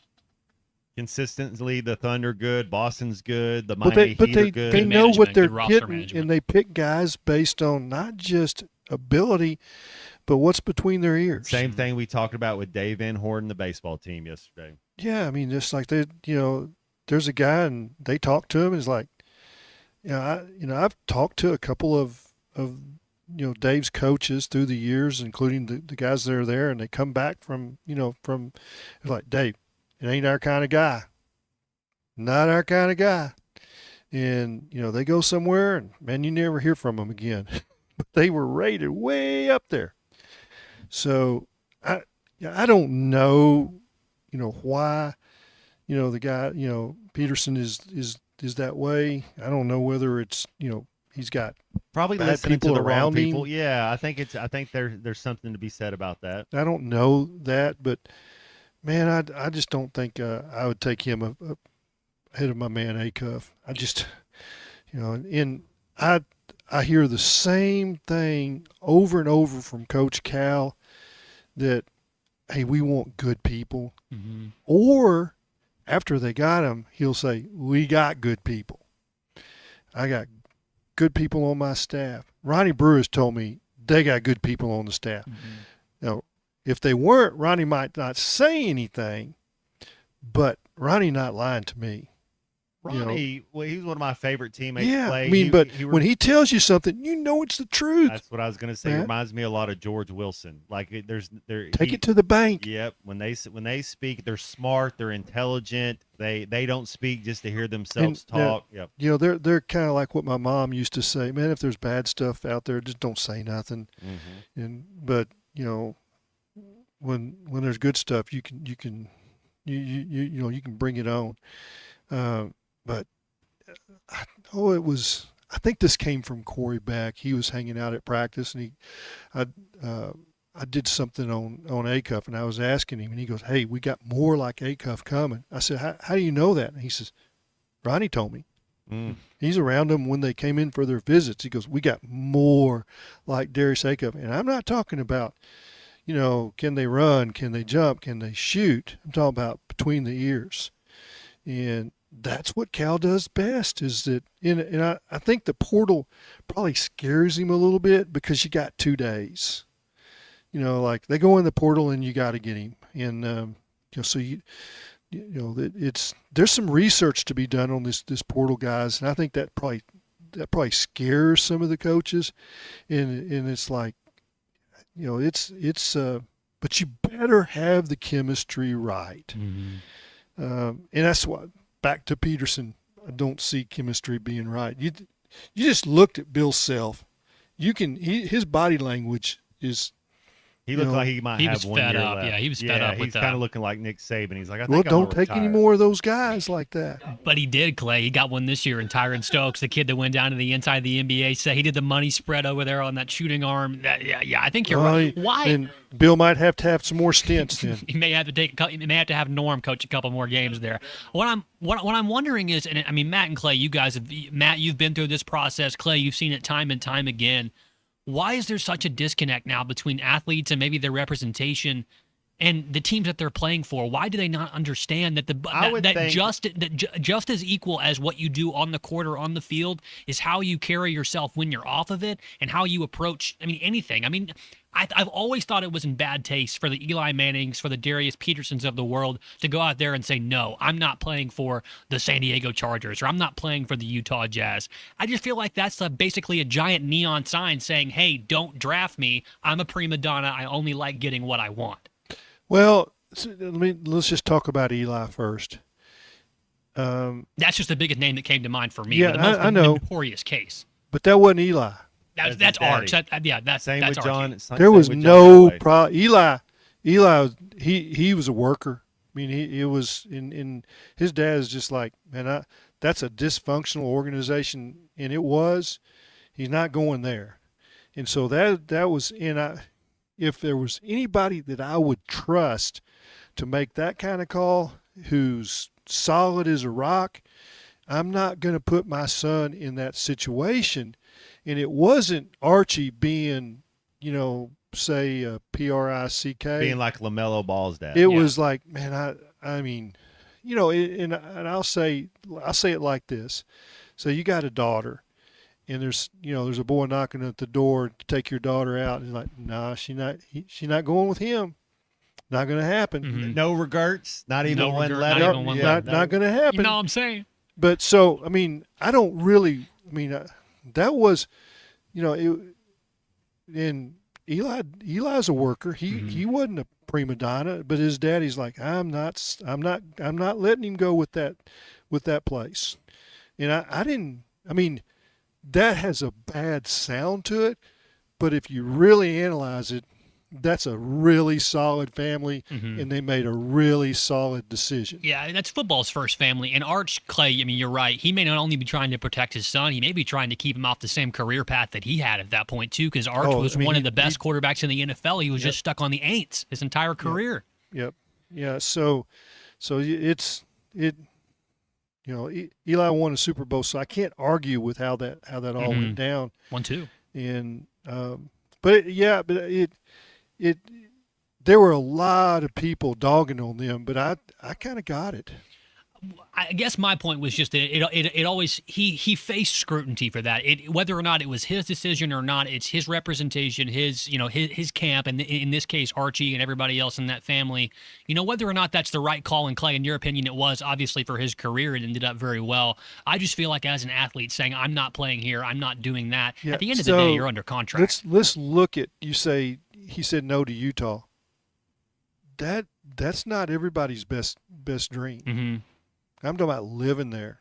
Speaker 10: Consistently, the Thunder good, Boston's good, the
Speaker 3: But
Speaker 10: Miami Heat are
Speaker 3: they
Speaker 10: good.
Speaker 3: know what they're
Speaker 11: good roster
Speaker 3: getting,
Speaker 11: management.
Speaker 3: and they pick guys based on not just ability, but what's between their ears.
Speaker 10: Same thing we talked about with Dave Van Horn, the baseball team yesterday.
Speaker 3: Yeah, I mean, just like there's a guy, and they talk to him. And it's like, I've talked to a couple of Dave's coaches through the years, including the guys that are there, and they come back from it's like, Dave, it ain't our kind of guy, not our kind of guy, and they go somewhere, and man, you never hear from them again. But they were rated way up there, so I don't know, why, the guy, Peterson is that way. I don't know whether it's he's got
Speaker 10: Probably
Speaker 3: bad
Speaker 10: listening to
Speaker 3: people
Speaker 10: the wrong
Speaker 3: around
Speaker 10: people.
Speaker 3: him.
Speaker 10: Yeah, I think there's something to be said about that.
Speaker 3: I don't know that, but man, I just don't think I would take him ahead of my man Acuff. I just, and I hear the same thing over and over from Coach Cal that, hey, we want good people.
Speaker 11: Mm-hmm.
Speaker 3: Or after they got him, he'll say, we got good people. I got good people on my staff. Ronnie Brewer has told me they got good people on the staff.
Speaker 11: Mm-hmm.
Speaker 3: Now, if they weren't, Ronnie might not say anything, but Ronnie not lying to me.
Speaker 10: Ronnie, well, he was one of my favorite teammates.
Speaker 3: Yeah,
Speaker 10: Clay.
Speaker 3: I mean, when he tells you something, it's the truth.
Speaker 10: That's what I was going to say. It
Speaker 3: man.
Speaker 10: reminds me a lot of George Wilson. Like
Speaker 3: Take it to the bank.
Speaker 10: Yep. When they speak, they're smart. They're intelligent. They don't speak just to hear themselves talk. Yep.
Speaker 3: They're kind of like what my mom used to say. Man, if there's bad stuff out there, just don't say nothing.
Speaker 10: Mm-hmm.
Speaker 3: But when there's good stuff, you can bring it on. But I think this came from Corey Beck. He was hanging out at practice, and I did something on Acuff, and I was asking him, and he goes, hey, we got more like Acuff coming. I said, how do you know that? And he says, Ronnie told me. He's around them when they came in for their visits. He goes, we got more like Darius Acuff. And I'm not talking about, can they run, can they jump, can they shoot? I'm talking about between the ears. And that's what Cal does best, is that, and I think the portal probably scares him a little bit because you got 2 days. Like they go in the portal and you got to get him. And, so there's some research to be done on this portal, guys. And I think that probably scares some of the coaches. And it's like, but you better have the chemistry right.
Speaker 11: Mm-hmm.
Speaker 3: And that's what, back to Peterson, I don't see chemistry being right. You just looked at Bill Self. His body language is.
Speaker 10: He looked like he might have 1 year left.
Speaker 11: Yeah, he was fed up with
Speaker 10: he's
Speaker 11: that.
Speaker 10: kind of looking like Nick Saban. He's like, I think
Speaker 3: Well,
Speaker 10: I'm
Speaker 3: don't
Speaker 10: gonna
Speaker 3: take any
Speaker 10: retire.
Speaker 3: more of those guys like that.
Speaker 11: But he did, Clay. He got one this year in Tyron Stokes, the kid that went down to the inside of the NBA. Said he did the money spread over there on that shooting arm. I think you're right. Why?
Speaker 3: And Bill might have to have some more stints then.
Speaker 11: He may have to have Norm coach a couple more games there. What I'm wondering is, and I mean, Matt and Clay, you've been through this process. Clay, you've seen it time and time again. Why is there such a disconnect now between athletes and maybe their representation and the teams that they're playing for? Why do they not understand that just as equal as what you do on the court or on the field is how you carry yourself when you're off of it and how you approach, anything. I've always thought it was in bad taste for the Eli Mannings, for the Darius Petersons of the world to go out there and say, no, I'm not playing for the San Diego Chargers or I'm not playing for the Utah Jazz. I just feel like that's basically a giant neon sign saying, hey, don't draft me. I'm a prima donna. I only like getting what I want.
Speaker 3: Well, let's just talk about Eli first.
Speaker 11: That's just the biggest name that came to mind for me.
Speaker 3: Yeah,
Speaker 11: the most
Speaker 3: I know.
Speaker 11: notorious case.
Speaker 3: But that wasn't Eli.
Speaker 11: That's Arch. That's
Speaker 10: Same
Speaker 11: that's
Speaker 10: with
Speaker 11: Archie.
Speaker 10: John.
Speaker 3: There was no problem. Eli, he was a worker. It was in his dad is just like, man, that's a dysfunctional organization, and it was. He's not going there, and so that was. And if there was anybody that I would trust to make that kind of call, who's solid as a rock, I'm not going to put my son in that situation. And it wasn't Archie being, say, PRICK.
Speaker 10: Being like LaMelo Ball's dad.
Speaker 3: It was like, man, I mean, you know, and I'll say it like this. So you got a daughter, and there's a boy knocking at the door to take your daughter out, and he's like, nah, she's not going with him. Not going to happen.
Speaker 10: Mm-hmm. No regrets, not even one letter.
Speaker 3: Not going to happen.
Speaker 11: You know what I'm saying?
Speaker 3: But so, I mean, that was, you know, and Eli's a worker. He wasn't a prima donna, but his daddy's like, I'm not letting him go with that place. And I mean, that has a bad sound to it, but if you really analyze it, that's a really solid family, and they made a really solid decision.
Speaker 11: Yeah, that's football's first family. And Arch Clay, I mean, you're right. He may not only be trying to protect his son, he may be trying to keep him off the same career path that he had at that point, too, because Arch was one of the best quarterbacks in the NFL. He was just stuck on the Aints his entire career.
Speaker 3: Yep. Yeah, so it's you know, Eli won a Super Bowl, so I can't argue with how that all went down.
Speaker 11: 1-2.
Speaker 3: And there were a lot of people dogging on them, but I kind of got it.
Speaker 11: I guess my point was just that it always he faced scrutiny for that. Whether or not it was his decision or not, it's his representation, his camp, and in this case Archie and everybody else in that family. You know, whether or not that's the right call, and Clay, in your opinion, it was. Obviously for his career, it ended up very well. I just feel like as an athlete saying I'm not playing here, I'm not doing that.
Speaker 3: Yeah,
Speaker 11: at the end of the day, you're under contract.
Speaker 3: Let's look at, you say he said no to Utah. That's not everybody's best dream.
Speaker 11: Mm-hmm.
Speaker 3: I'm talking about living there.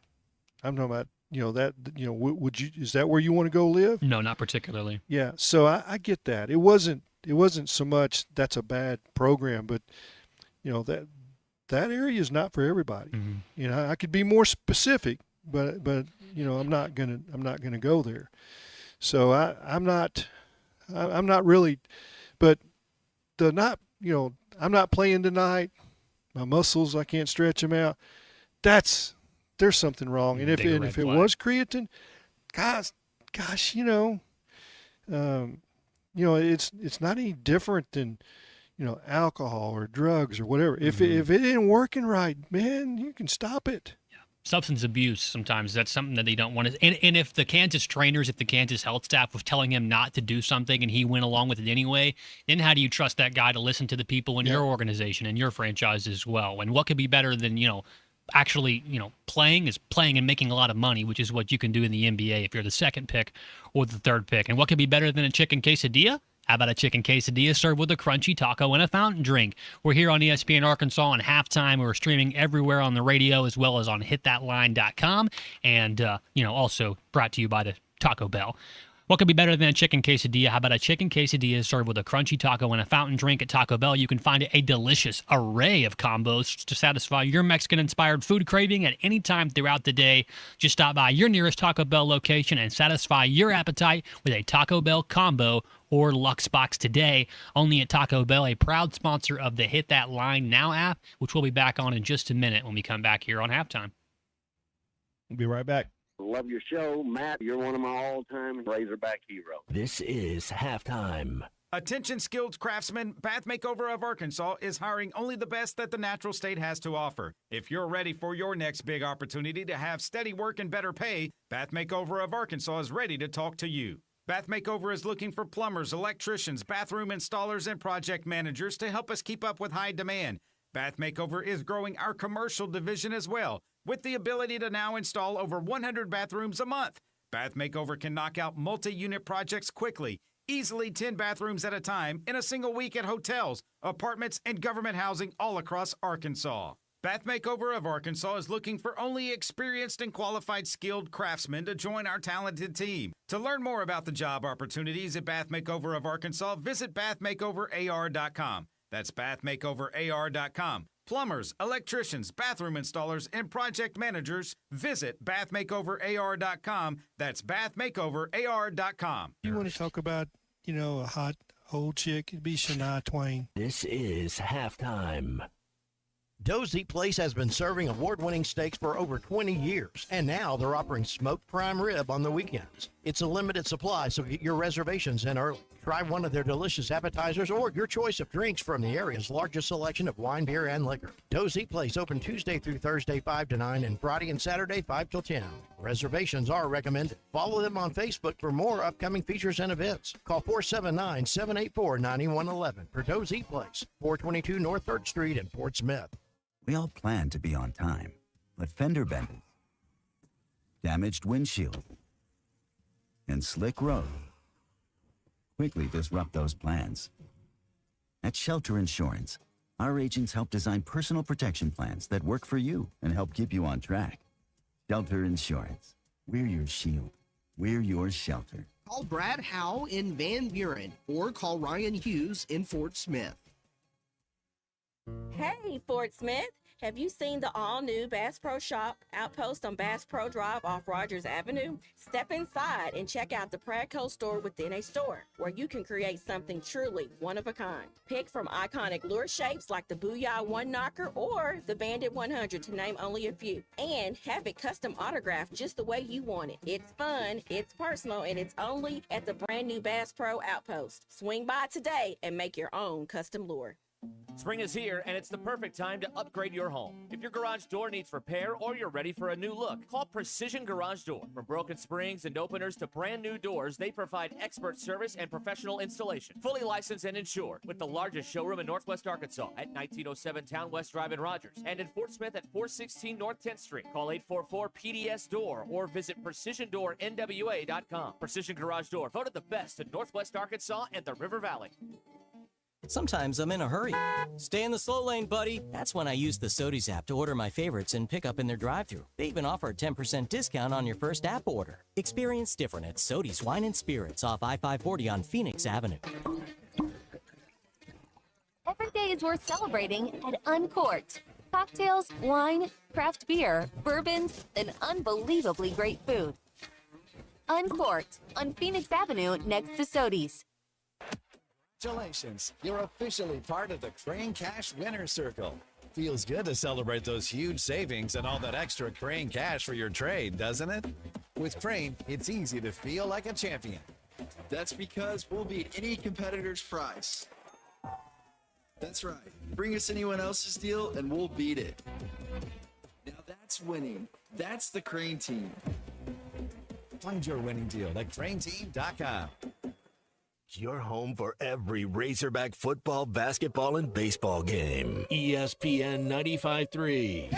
Speaker 3: I'm talking about, is that where you want to go live?
Speaker 11: No, not particularly.
Speaker 3: Yeah. So I get that. It wasn't so much that's a bad program, but that area is not for everybody.
Speaker 11: Mm-hmm.
Speaker 3: I could be more specific, but I'm not gonna go there. So I'm not really, but I'm not playing tonight. My muscles, I can't stretch them out. There's something wrong. And if it was creatine, gosh, it's not any different than, alcohol or drugs or whatever. If it ain't working right, man, you can stop it.
Speaker 11: Substance abuse, sometimes that's something that they don't want to. And if the Kansas trainers, if the Kansas health staff was telling him not to do something and he went along with it anyway, then how do you trust that guy to listen to the people in your organization and your franchise as well? And what could be better than, actually, playing and making a lot of money, which is what you can do in the NBA if you're the second pick or the third pick. And what could be better than a chicken quesadilla? How about a chicken quesadilla served with a crunchy taco and a fountain drink? We're here on ESPN Arkansas on Halftime. We're streaming everywhere on the radio as well as on hitthatline.com. And, also brought to you by the Taco Bell. What could be better than a chicken quesadilla? How about a chicken quesadilla served with a crunchy taco and a fountain drink at Taco Bell? You can find a delicious array of combos to satisfy your Mexican-inspired food craving at any time throughout the day. Just stop by your nearest Taco Bell location and satisfy your appetite with a Taco Bell combo or Lux Box today. Only at Taco Bell, a proud sponsor of the Hit That Line Now app, which we'll be back on in just a minute when we come back here on Halftime.
Speaker 10: We'll be right back.
Speaker 4: Love your show, Matt. You're one of my all-time Razorback heroes.
Speaker 13: This is Halftime.
Speaker 5: Attention skilled craftsmen, Bath Makeover of Arkansas is hiring only the best that the natural state has to offer. If you're ready for your next big opportunity to have steady work and better pay, Bath Makeover of Arkansas is ready to talk to you. Bath Makeover is looking for plumbers, electricians, bathroom installers, and project managers to help us keep up with high demand. Bath Makeover is growing our commercial division as well, with the ability to now install over 100 bathrooms a month. Bath Makeover can knock out multi-unit projects quickly, easily 10 bathrooms at a time in a single week at hotels, apartments, and government housing all across Arkansas. Bath Makeover of Arkansas is looking for only experienced and qualified skilled craftsmen to join our talented team. To learn more about the job opportunities at Bath Makeover of Arkansas, visit bathmakeoverar.com. That's bathmakeoverar.com. Plumbers, electricians, bathroom installers, and project managers, visit bathmakeoverar.com. That's bathmakeoverar.com.
Speaker 3: You want to talk about, a hot old chick? It'd be Shania Twain.
Speaker 13: This is Halftime.
Speaker 15: Dozy Place has been serving award-winning steaks for over 20 years, and now they're offering smoked prime rib on the weekends. It's a limited supply, so get your reservations in early. Try one of their delicious appetizers or your choice of drinks from the area's largest selection of wine, beer, and liquor. Doe's Eat Place open Tuesday through Thursday 5 to 9 and Friday and Saturday 5 till 10. Reservations are recommended. Follow them on Facebook for more upcoming features and events. Call 479-784-9111 for Doe's Eat Place, 422 North 3rd Street in Fort Smith.
Speaker 6: We all plan to be on time, but fender benders, damaged windshield, and slick road quickly disrupt those plans. At Shelter Insurance, our agents help design personal protection plans that work for you and help keep you on track. Shelter Insurance. We're your shield. We're your shelter.
Speaker 17: Call Brad Howe in Van Buren or call Ryan Hughes in Fort Smith.
Speaker 8: Hey, Fort Smith. Have you seen the all-new Bass Pro Shop outpost on Bass Pro Drive off Rogers Avenue? Step inside and check out the Pradco store within a store, where you can create something truly one of a kind. Pick from iconic lure shapes like the Booyah One Knocker or the Bandit 100, to name only a few. And have it custom autographed just the way you want it. It's fun, it's personal, and it's only at the brand new Bass Pro outpost. Swing by today and make your own custom lure.
Speaker 9: Spring is here, and it's the perfect time to upgrade your home. If your garage door needs repair or you're ready for a new look, call Precision Garage Door. From broken springs and openers to brand new doors, they provide expert service and professional installation. Fully licensed and insured, with the largest showroom in Northwest Arkansas at 1907 Town West Drive in Rogers, and in Fort Smith at 416 North 10th Street. Call 844-PDS-DOOR or visit PrecisionDoorNWA.com. Precision Garage Door, voted the best in Northwest Arkansas and the River Valley.
Speaker 21: Sometimes I'm in a hurry. Stay in the slow lane, buddy. That's when I use the Sodies app to order my favorites and pick up in their drive-thru. They even offer a 10% discount on your first app order. Experience different at Sodies Wine and Spirits off I-540 on Phoenix Avenue.
Speaker 22: Every day is worth celebrating at Uncorked. Cocktails, wine, craft beer, bourbons, and unbelievably great food. Uncorked on Phoenix Avenue next to Sodies.
Speaker 25: Congratulations, you're officially part of the Crane Cash Winner's Circle. Feels good to celebrate those huge savings and all that extra Crane cash for your trade, doesn't it? With Crane, it's easy to feel like a champion.
Speaker 26: That's because we'll beat any competitor's price. That's right. Bring us anyone else's deal and we'll beat it. Now that's winning. That's the Crane team.
Speaker 25: Find your winning deal at craneteam.com.
Speaker 13: Your home for every Razorback football, basketball, and baseball game. ESPN 95.3.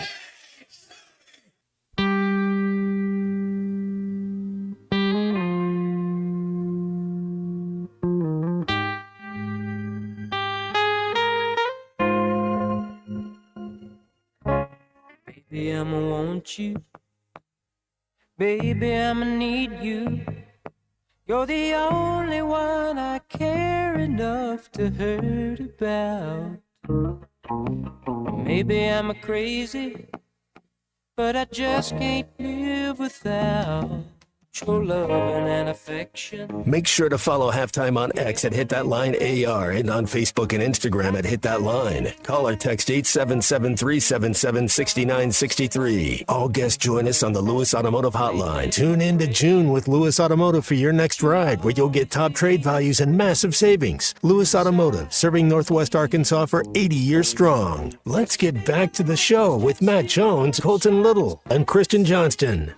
Speaker 30: Baby, I'ma want you. Baby, I'ma need you. You're the only one I care enough to hurt about. Maybe I'm a crazy, but I just can't live without your loving and affection.
Speaker 13: Make sure to follow Halftime on X at Hit That Line AR and on Facebook and Instagram at Hit That Line. Call or text 877-377-6963. All guests join us on the Lewis Automotive Hotline. Tune in to June with Lewis Automotive for your next ride, where you'll get top trade values and massive savings. Lewis Automotive, serving Northwest Arkansas for 80 years strong. Let's get back to the show with Matt Jones, Colton Little, and Kristen Johnston.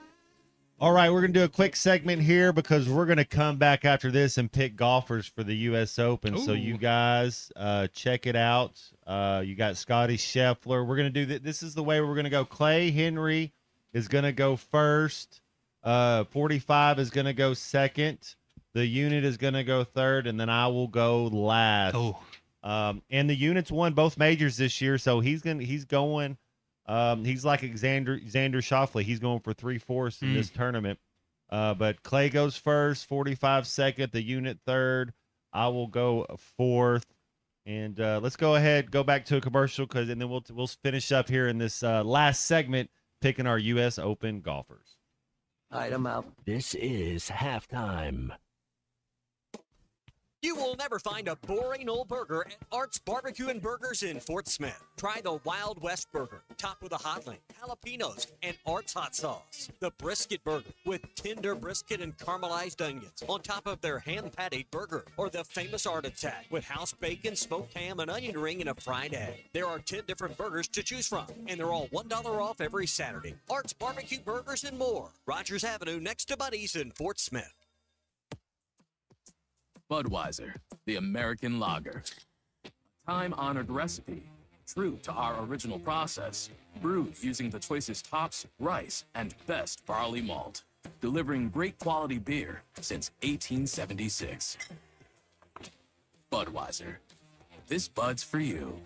Speaker 10: All right, we're going to do a quick segment here because we're going to come back after this and pick golfers for the U.S. Open. Ooh. So you guys check it out. You got Scotty Scheffler. We're going to do this is the way we're going to go. Clay Henry is going to go first. 45 is going to go second. The unit is going to go third, and then I will go last.
Speaker 11: Oh.
Speaker 10: And the unit's won both majors this year, so he's going. He's like Xander Schauffele. He's going for 3/4 in this tournament. But Clay goes first, 45 second, the unit third. I will go fourth. And let's go ahead, go back to a commercial, and then we'll finish up here in this last segment picking our U.S. Open golfers.
Speaker 13: All right, I'm out. This is Halftime.
Speaker 1: will never find a boring old burger at Art's Barbecue and Burgers in Fort Smith. Try the Wild West Burger, topped with a hot link, jalapenos, and Art's hot sauce. The Brisket Burger, with tender brisket and caramelized onions on top of their hand-patted burger. Or the famous Art Attack, with house bacon, smoked ham, an onion ring, and a fried egg. There are 10 different burgers to choose from, and they're all $1 off every Saturday. Art's Barbecue Burgers and more. Rogers Avenue, next to Buddy's in Fort Smith.
Speaker 7: Budweiser, the American lager. A time-honored recipe, true to our original process, brewed using the choicest hops, rice, and best barley malt, delivering great quality beer since 1876. Budweiser. This Bud's for you.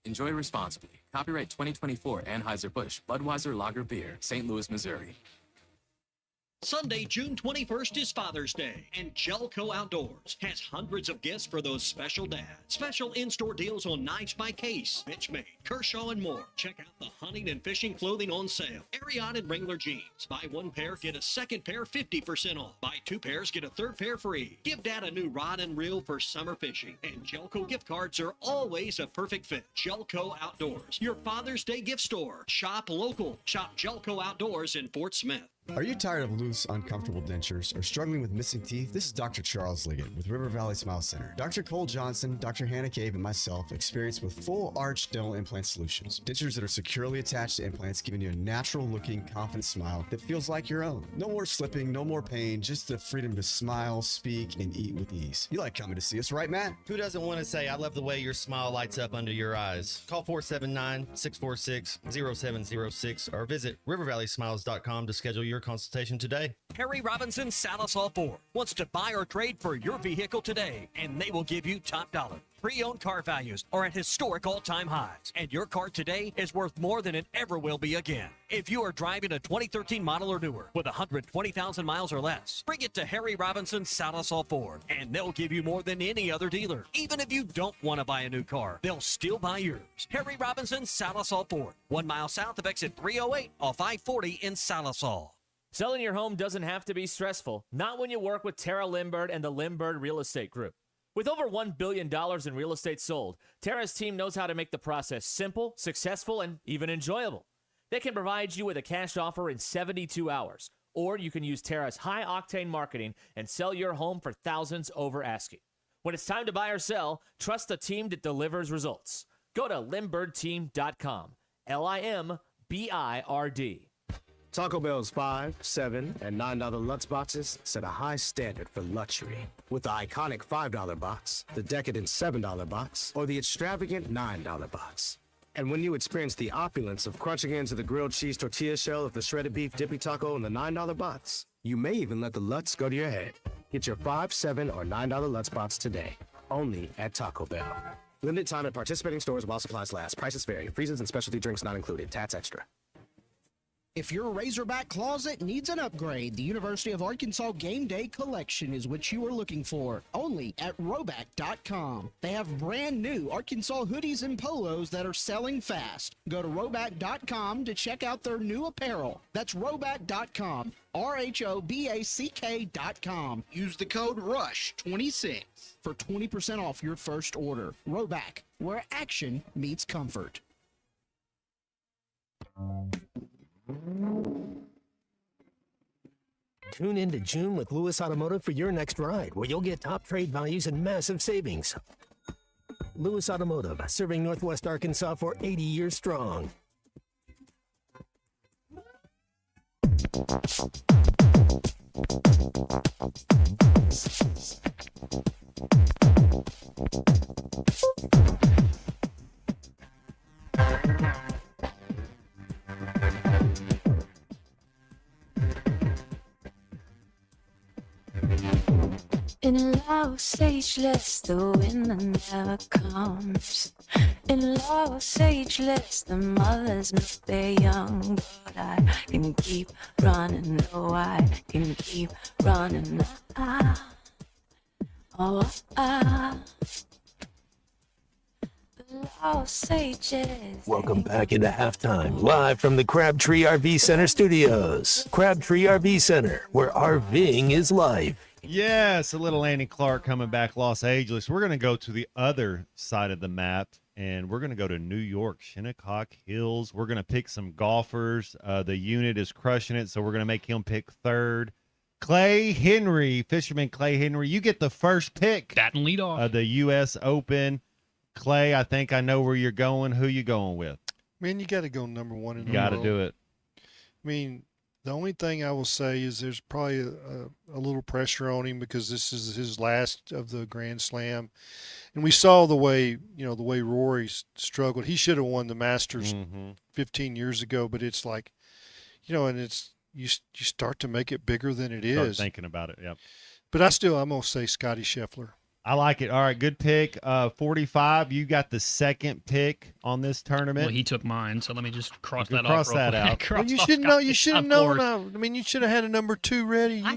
Speaker 7: Enjoy responsibly. Copyright 2024 Anheuser-Busch Budweiser Lager Beer, St. Louis, Missouri.
Speaker 12: Sunday, June 21st is Father's Day, and Jelco Outdoors has hundreds of gifts for those special dads. Special in-store deals on knives by Case, Benchmade, Kershaw, and more. Check out the hunting and fishing clothing on sale. Ariat and Wrangler jeans. Buy one pair, get a second pair 50% off. Buy two pairs, get a third pair free. Give Dad a new rod and reel for summer fishing. And Jelco gift cards are always a perfect fit. Jelco Outdoors, your Father's Day gift store. Shop local. Shop Jelco Outdoors in Fort Smith.
Speaker 14: Are you tired of loose, uncomfortable dentures or struggling with missing teeth? This is Dr. Charles Liggett with River Valley Smile Center. Dr. Cole Johnson, Dr. Hannah Cave, and myself experienced with full arch dental implant solutions. Dentures that are securely attached to implants, giving you a natural looking, confident smile that feels like your own. No more slipping, no more pain, just the freedom to smile, speak, and eat with ease. You like coming to see us, right, Matt?
Speaker 16: Who doesn't want to say, I love the way your smile lights up under your eyes? Call 479-646-0706 or visit rivervalleysmiles.com to schedule your consultation today.
Speaker 12: Harry Robinson Salisaw Ford wants to buy or trade for your vehicle today, and they will give you top dollar. Pre-owned car values are at historic all-time highs, and your car today is worth more than it ever will be again. If you are driving a 2013 model or newer with 120,000 miles or less, bring it to Harry Robinson Salisaw Ford, and they'll give you more than any other dealer. Even if you don't want to buy a new car, they'll still buy yours. Harry Robinson Salisaw Ford, 1 mile south of exit 308 off I-40 in Salisaw.
Speaker 9: Selling your home doesn't have to be stressful, not when you work with Tara Limbird and the Limbird Real Estate Group. With over $1 billion in real estate sold, Tara's team knows how to make the process simple, successful, and even enjoyable. They can provide you with a cash offer in 72 hours, or you can use Tara's high-octane marketing and sell your home for thousands over asking. When it's time to buy or sell, trust the team that delivers results. Go to LimbirdTeam.com, LIMBIRD.
Speaker 18: Taco Bell's $5, $7, and $9 Lutz boxes set a high standard for luxury. With the iconic $5 box, the decadent $7 box, or the extravagant $9 box. And when you experience the opulence of crunching into the grilled cheese tortilla shell of the shredded beef dippy taco in the $9 box, you may even let the Lutz go to your head. Get your $5, $7, or $9 Lutz box today, only at Taco Bell. Limited time at participating stores while supplies last. Prices vary. Freezes and specialty drinks not included. Tats extra.
Speaker 17: If your Razorback closet needs an upgrade, the University of Arkansas Game Day Collection is what you are looking for, only at Roback.com. They have brand new Arkansas hoodies and polos that are selling fast. Go to Roback.com to check out their new apparel. That's Roback.com, RHOBACK.com. Use the code RUSH26 for 20% off your first order. Roback, where action meets comfort.
Speaker 13: Tune in to June with Lewis Automotive for your next ride, where you'll get top trade values and massive savings. Lewis Automotive, serving Northwest Arkansas for 80 years strong.
Speaker 19: In love, ageless, the winter never comes. In love, ageless, the mothers miss their young. But I can keep running, no, I can keep running. Lost ages.
Speaker 13: Welcome back into halftime, live from the Crabtree RV Center studios. Crabtree RV Center, where RVing is life.
Speaker 10: Yes, a little Andy Clark coming back Los Angeles. We're going to go to the other side of the map, and we're going to go to New York, Shinnecock Hills. We're going to pick some golfers. The unit is crushing it, so we're going to make him pick third. Clay Henry, Fisherman Clay Henry, you get the first pick.
Speaker 11: Bat and lead off.
Speaker 10: Of the U.S. Open. Clay, I think I know where you're going. Who you going with?
Speaker 2: Man, you got to go number one in the
Speaker 10: You got to
Speaker 2: world.
Speaker 10: do it.
Speaker 2: I mean, the only thing I will say is there's probably a little pressure on him because this is his last of the Grand Slam, and we saw the way Rory struggled. He should have won the Masters 15 years ago, but it's like, and it's you start to make it bigger than it
Speaker 10: Start
Speaker 2: is.
Speaker 10: thinking about it. Yep.
Speaker 2: But I'm gonna say Scotty Scheffler.
Speaker 10: I like it. All right, good pick. 45. You got the second pick on this tournament.
Speaker 11: Well, he took mine, so let me just cross
Speaker 10: You
Speaker 11: that
Speaker 10: can
Speaker 11: off.
Speaker 10: cross that out.
Speaker 2: Well, you should know. You should have known. I mean, you should have had a number 2 ready.
Speaker 11: I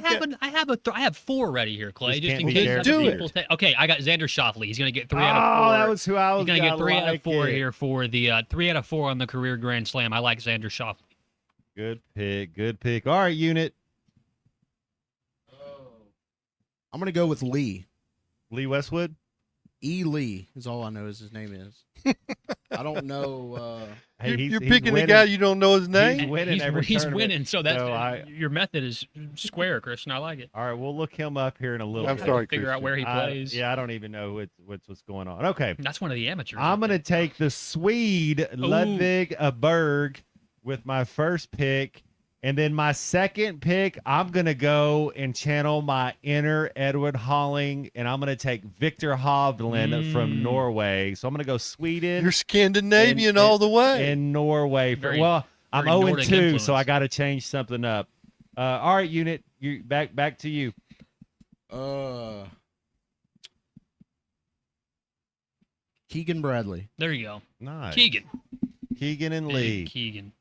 Speaker 11: have 4 ready here, Clay.
Speaker 10: Just
Speaker 11: Just in
Speaker 10: can't be
Speaker 11: case
Speaker 10: scared.
Speaker 11: other people take. Okay, I got Xander Schauffele. He's going to get 3 out of 4.
Speaker 10: Oh, that was who I was
Speaker 11: He's going to get
Speaker 10: gonna
Speaker 11: 3 out of
Speaker 10: like
Speaker 11: 4
Speaker 10: it.
Speaker 11: here for the 3 out of 4 on the career Grand Slam. I like Xander Schauffele.
Speaker 10: Good pick. Good pick. All right, unit.
Speaker 17: I'm going to go with Lee.
Speaker 10: Lee Westwood?
Speaker 17: E. Lee is all I know is his name is. I don't know.
Speaker 10: Hey,
Speaker 2: you're picking a guy you don't know his name.
Speaker 10: He's winning every
Speaker 11: He's
Speaker 10: tournament.
Speaker 11: winning, so that's your method is square, Christian. I like it.
Speaker 10: All right, we'll look him up here in a little
Speaker 2: I'm
Speaker 10: bit.
Speaker 2: sorry,
Speaker 11: Figure out where he plays.
Speaker 10: I don't even know what's going on. Okay.
Speaker 11: That's one of the amateurs.
Speaker 10: I'm going to take the Swede, Ludwig Berg, with my first pick. And then my second pick, I'm going to go and channel my inner Edward Holling, and I'm going to take Victor Hovland from Norway. So I'm going to go Sweden.
Speaker 2: You're Scandinavian all the way.
Speaker 10: In Norway. I'm
Speaker 11: very
Speaker 10: 0-2,
Speaker 11: Nordic influence.
Speaker 10: so I got to change something up. All right, unit, you back to you.
Speaker 17: Keegan Bradley.
Speaker 11: There you go.
Speaker 10: Nice.
Speaker 11: Keegan
Speaker 10: and Lee.
Speaker 11: Keegan.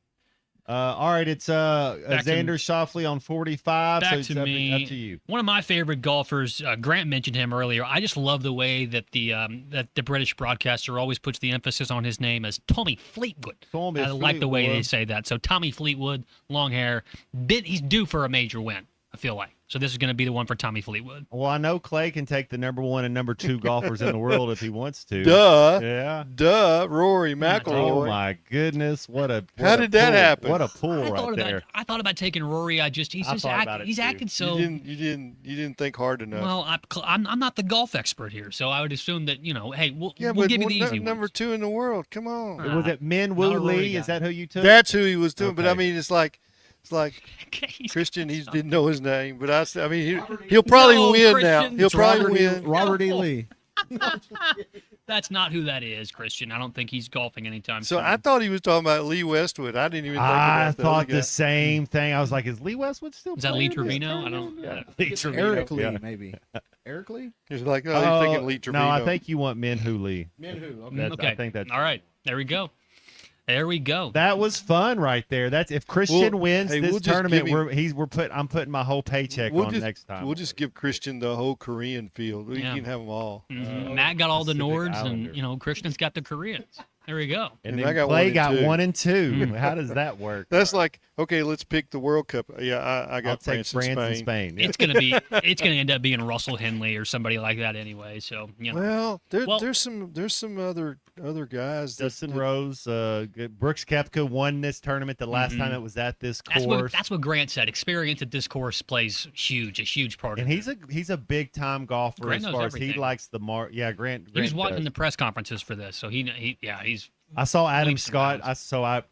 Speaker 10: All right, it's Xander Schauffele on 45.
Speaker 11: Back
Speaker 10: so it's
Speaker 11: to me.
Speaker 10: up to you.
Speaker 11: One of my favorite golfers, Grant mentioned him earlier. I just love the way that the British broadcaster always puts the emphasis on his name as Tommy Fleetwood.
Speaker 10: Tommy
Speaker 11: I like the way
Speaker 10: Fleetwood.
Speaker 11: they say that. So Tommy Fleetwood, long hair, he's due for a major win, I feel like. So this is going to be the one for Tommy Fleetwood.
Speaker 10: Well, I know Clay can take the number 1 and number 2 golfers in the world if he wants to.
Speaker 2: Duh.
Speaker 10: Yeah.
Speaker 2: Rory McIlroy.
Speaker 10: Oh my goodness!
Speaker 2: How did that happen?
Speaker 10: What a pull right there.
Speaker 11: I thought about taking Rory. He's acting so.
Speaker 2: You didn't think hard enough.
Speaker 11: Well, I'm not the golf expert here, so I would assume that hey, we'll
Speaker 2: but
Speaker 11: give you the easy
Speaker 2: number 2 in the world. Come on.
Speaker 10: Was it Min
Speaker 11: not
Speaker 10: Woo
Speaker 11: a Rory
Speaker 10: Lee?
Speaker 11: guy.
Speaker 10: Is that who you took?
Speaker 2: That's who he was doing. But I
Speaker 10: Okay.
Speaker 2: mean, it's like Christian. He didn't know his name, but I mean, he'll probably win now.
Speaker 11: Christian.
Speaker 2: He'll
Speaker 11: It's
Speaker 2: probably win.
Speaker 17: Robert E. Lee.
Speaker 11: That's not who that is, Christian. I don't think he's golfing anytime
Speaker 2: So
Speaker 11: soon.
Speaker 2: I thought he was talking about Lee Westwood. I didn't even think
Speaker 10: I
Speaker 2: about that.
Speaker 10: thought the same thing. I was like, is Lee Westwood still
Speaker 11: Is that Lee
Speaker 10: playing this
Speaker 11: Trevino? I
Speaker 10: tournament?
Speaker 11: don't.
Speaker 10: Lee Trevino.
Speaker 17: Eric Lee,
Speaker 10: Yeah.
Speaker 17: maybe. Eric Lee?
Speaker 2: He's like, oh, he's thinking Lee Trevino.
Speaker 10: No, I think you want Min Woo Lee.
Speaker 17: Min-Hu, okay.
Speaker 10: That's-
Speaker 11: Okay.
Speaker 10: I think that's
Speaker 11: all right. There we go. There we go.
Speaker 10: That was fun right there. That's if Christian
Speaker 2: Well,
Speaker 10: wins
Speaker 2: hey,
Speaker 10: this
Speaker 2: we'll just
Speaker 10: tournament,
Speaker 2: give him-
Speaker 10: I'm putting my whole paycheck on next time.
Speaker 2: We'll just give Christian the whole Korean field. We
Speaker 11: Yeah.
Speaker 2: can have them all.
Speaker 11: Mhm. Matt got all the
Speaker 10: Pacific
Speaker 11: Nords,
Speaker 10: Islander.
Speaker 11: and Christian's got the Koreans. There we go.
Speaker 10: and
Speaker 2: And I
Speaker 10: then
Speaker 2: got
Speaker 10: Clay
Speaker 2: 1 and
Speaker 10: got
Speaker 2: 2.
Speaker 10: 1 and 2.
Speaker 11: Mm.
Speaker 10: How does that work?
Speaker 2: That's like, okay, let's pick the World Cup. Yeah, I
Speaker 10: I'll
Speaker 2: got
Speaker 10: take
Speaker 2: France and Spain.
Speaker 10: Yeah.
Speaker 11: It's gonna end up being Russell Henley or somebody like that anyway. So
Speaker 2: Well, there's some other guys.
Speaker 10: Dustin Rose, Brooks Koepka won this tournament the last time it was at this course.
Speaker 11: That's what Grant said. Experience at this course plays a huge part of
Speaker 10: And
Speaker 11: it.
Speaker 10: he's a big time golfer
Speaker 11: Grant
Speaker 10: as
Speaker 11: knows
Speaker 10: far as he
Speaker 11: everything.
Speaker 10: likes the mark. Yeah, Grant.
Speaker 11: He was
Speaker 10: Grant
Speaker 11: watching
Speaker 10: does.
Speaker 11: the press conferences for this, so he's.
Speaker 10: I saw Adam
Speaker 11: leaps and
Speaker 10: Scott.
Speaker 11: bounds.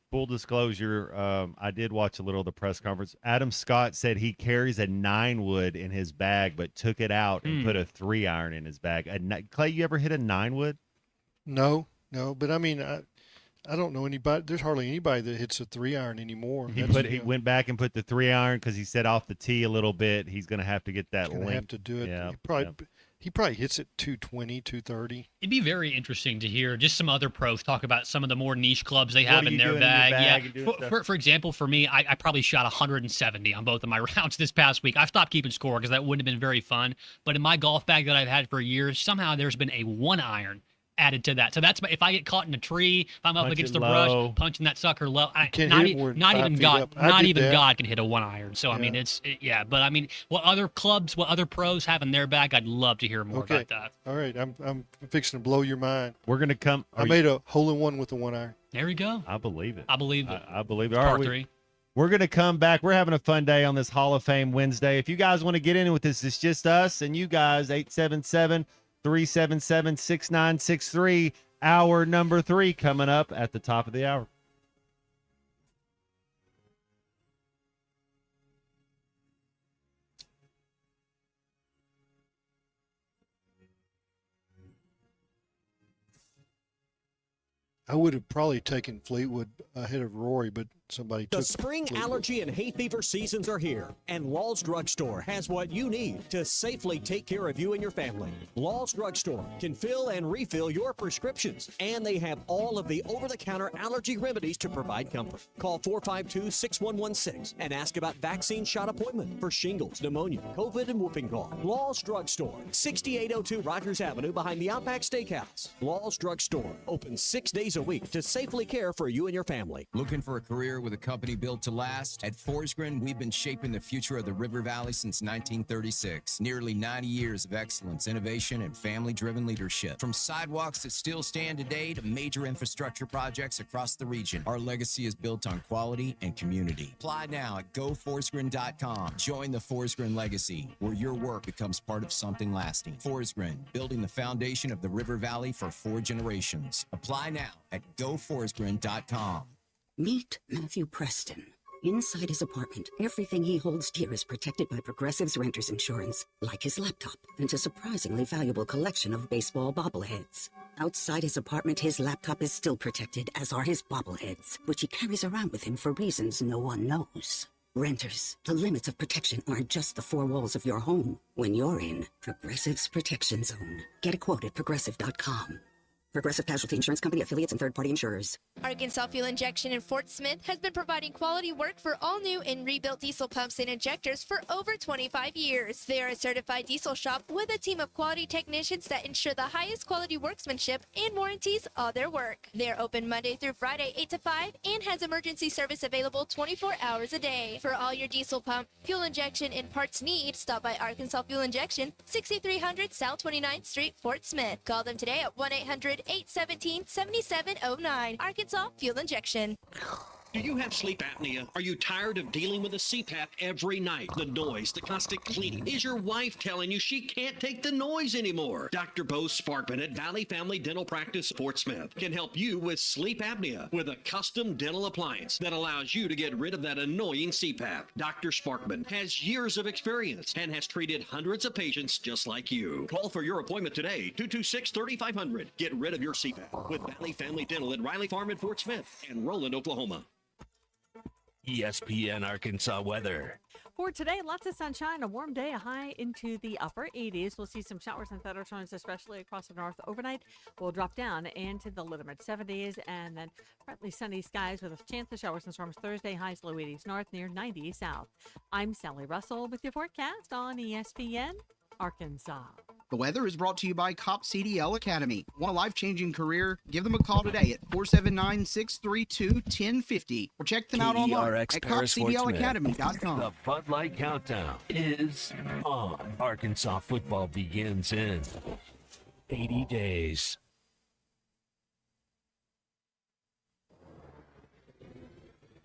Speaker 10: Full disclosure, I did watch a little of the press conference. Adam Scott said he carries a 9-wood in his bag, but took it out and put a 3-iron in his bag. Clay, you ever hit a 9-wood?
Speaker 2: No, but I mean, I don't know anybody. There's hardly anybody that hits a 3-iron anymore.
Speaker 10: He went back and put the 3-iron because he said off the tee a little bit. He's going to have to get that
Speaker 2: Gonna
Speaker 10: length.
Speaker 2: have to do it.
Speaker 10: Yeah,
Speaker 2: He probably hits it 220, 230.
Speaker 11: It'd be very interesting to hear just some other pros talk about some of the more niche clubs they
Speaker 10: What
Speaker 11: have
Speaker 10: are
Speaker 11: in
Speaker 10: you
Speaker 11: their
Speaker 10: doing in your
Speaker 11: bag.
Speaker 10: bag and
Speaker 11: Yeah.
Speaker 10: doing stuff?
Speaker 11: For example, for me, I probably shot 170 on both of my rounds this past week. I stopped keeping score because that wouldn't have been very fun. But in my golf bag that I've had for years, somehow there's been a 1-iron added to that. So that's if I get caught in a tree, if I'm up
Speaker 10: Punch
Speaker 11: against
Speaker 10: it
Speaker 11: the brush,
Speaker 10: low.
Speaker 11: punching that sucker low,
Speaker 2: can't
Speaker 11: not,
Speaker 2: hit more than
Speaker 11: not
Speaker 2: 5
Speaker 11: even
Speaker 2: feet
Speaker 11: God,
Speaker 2: up. I
Speaker 11: not
Speaker 2: did
Speaker 11: even
Speaker 2: that.
Speaker 11: God can hit a 1 iron. So I mean, but I mean, what other clubs, what other pros have in their bag? I'd love to hear more
Speaker 2: Okay.
Speaker 11: about that.
Speaker 2: All right, I'm fixing to blow your mind.
Speaker 10: We're gonna come.
Speaker 2: I made a hole-in-one with a 1 iron.
Speaker 11: There we go.
Speaker 10: I believe it.
Speaker 11: I believe it.
Speaker 10: I believe it.
Speaker 11: Par
Speaker 10: All right,
Speaker 11: three.
Speaker 10: We're going to come back. We're having a fun day on this Hall of Fame Wednesday. If you guys want to get in with this, it's just us and you guys, 877-377-6963. Hour number 3 coming up at the top of the hour.
Speaker 2: I would have probably taken Fleetwood ahead of Rory, but somebody
Speaker 12: The
Speaker 2: took
Speaker 12: spring
Speaker 2: Fleetwood.
Speaker 12: allergy and hay fever seasons are here, and Law's Drugstore has what you need to safely take care of you and your family. Law's Drugstore can fill and refill your prescriptions, and they have all of the over-the-counter allergy remedies to provide comfort. Call 452-6116 and ask about vaccine shot appointment for shingles, pneumonia, COVID, and whooping cough. Law's Drugstore, 6802 Rogers Avenue behind the Outback Steakhouse. Law's Drugstore, open 6 days a week to safely care for you and your family.
Speaker 3: Looking for a career with a company built to last? At Forsgren, we've been shaping the future of the River Valley since 1936. Nearly 90 years of excellence, innovation, and family-driven leadership. From sidewalks that still stand today to major infrastructure projects across the region, our legacy is built on quality and community. Apply now at goforsgren.com. Join the Forsgren legacy, where your work becomes part of something lasting. Forsgren, building the foundation of the River Valley for 4 generations. Apply now at goforsgren.com.
Speaker 4: Meet Matthew Preston. Inside his apartment, everything he holds dear is protected by Progressive's renter's insurance, like his laptop and a surprisingly valuable collection of baseball bobbleheads. Outside his apartment, his laptop is still protected, as are his bobbleheads, which he carries around with him for reasons no one knows. Renters, the limits of protection aren't just the 4 walls of your home. When you're in Progressive's Protection Zone, get a quote at Progressive.com. Progressive Casualty Insurance Company, affiliates, and third-party insurers.
Speaker 5: Arkansas Fuel Injection in Fort Smith has been providing quality work for all new and rebuilt diesel pumps and injectors for over 25 years. They are a certified diesel shop with a team of quality technicians that ensure the highest quality workmanship and warranties all their work. They're open Monday through Friday, 8 to 5, and has emergency service available 24 hours a day. For all your diesel pump, fuel injection, and parts needs, stop by Arkansas Fuel Injection, 6300 South 29th Street, Fort Smith. Call them today at 1-800-817-7709. Arkansas Fuel Injection.
Speaker 12: Do you have sleep apnea? Are you tired of dealing with a CPAP every night? The noise, the constant cleaning. Is your wife telling you she can't take the noise anymore? Dr. Bo Sparkman at Valley Family Dental Practice, Fort Smith, can help you with sleep apnea with a custom dental appliance that allows you to get rid of that annoying CPAP. Dr. Sparkman has years of experience and has treated hundreds of patients just like you. Call for your appointment today, 226-3500. Get rid of your CPAP with Valley Family Dental at Riley Farm in Fort Smith and Roland, Oklahoma.
Speaker 15: ESPN Arkansas weather.
Speaker 20: For today, lots of sunshine, a warm day, a high into the upper 80s. We'll see some showers and thunderstorms, especially across the north overnight. We'll drop down into the low to mid 70s, and then partly sunny skies with a chance of showers and storms Thursday, highs low 80s north, near 90 south. I'm Sally Russell with your forecast on ESPN Arkansas.
Speaker 17: The weather is brought to you by COP CDL Academy. Want a life-changing career? Give them a call today at 479-632-1050 or check them out online at copcdlacademy.com.
Speaker 15: The Bud Light Countdown is on. Arkansas football begins in 80 days.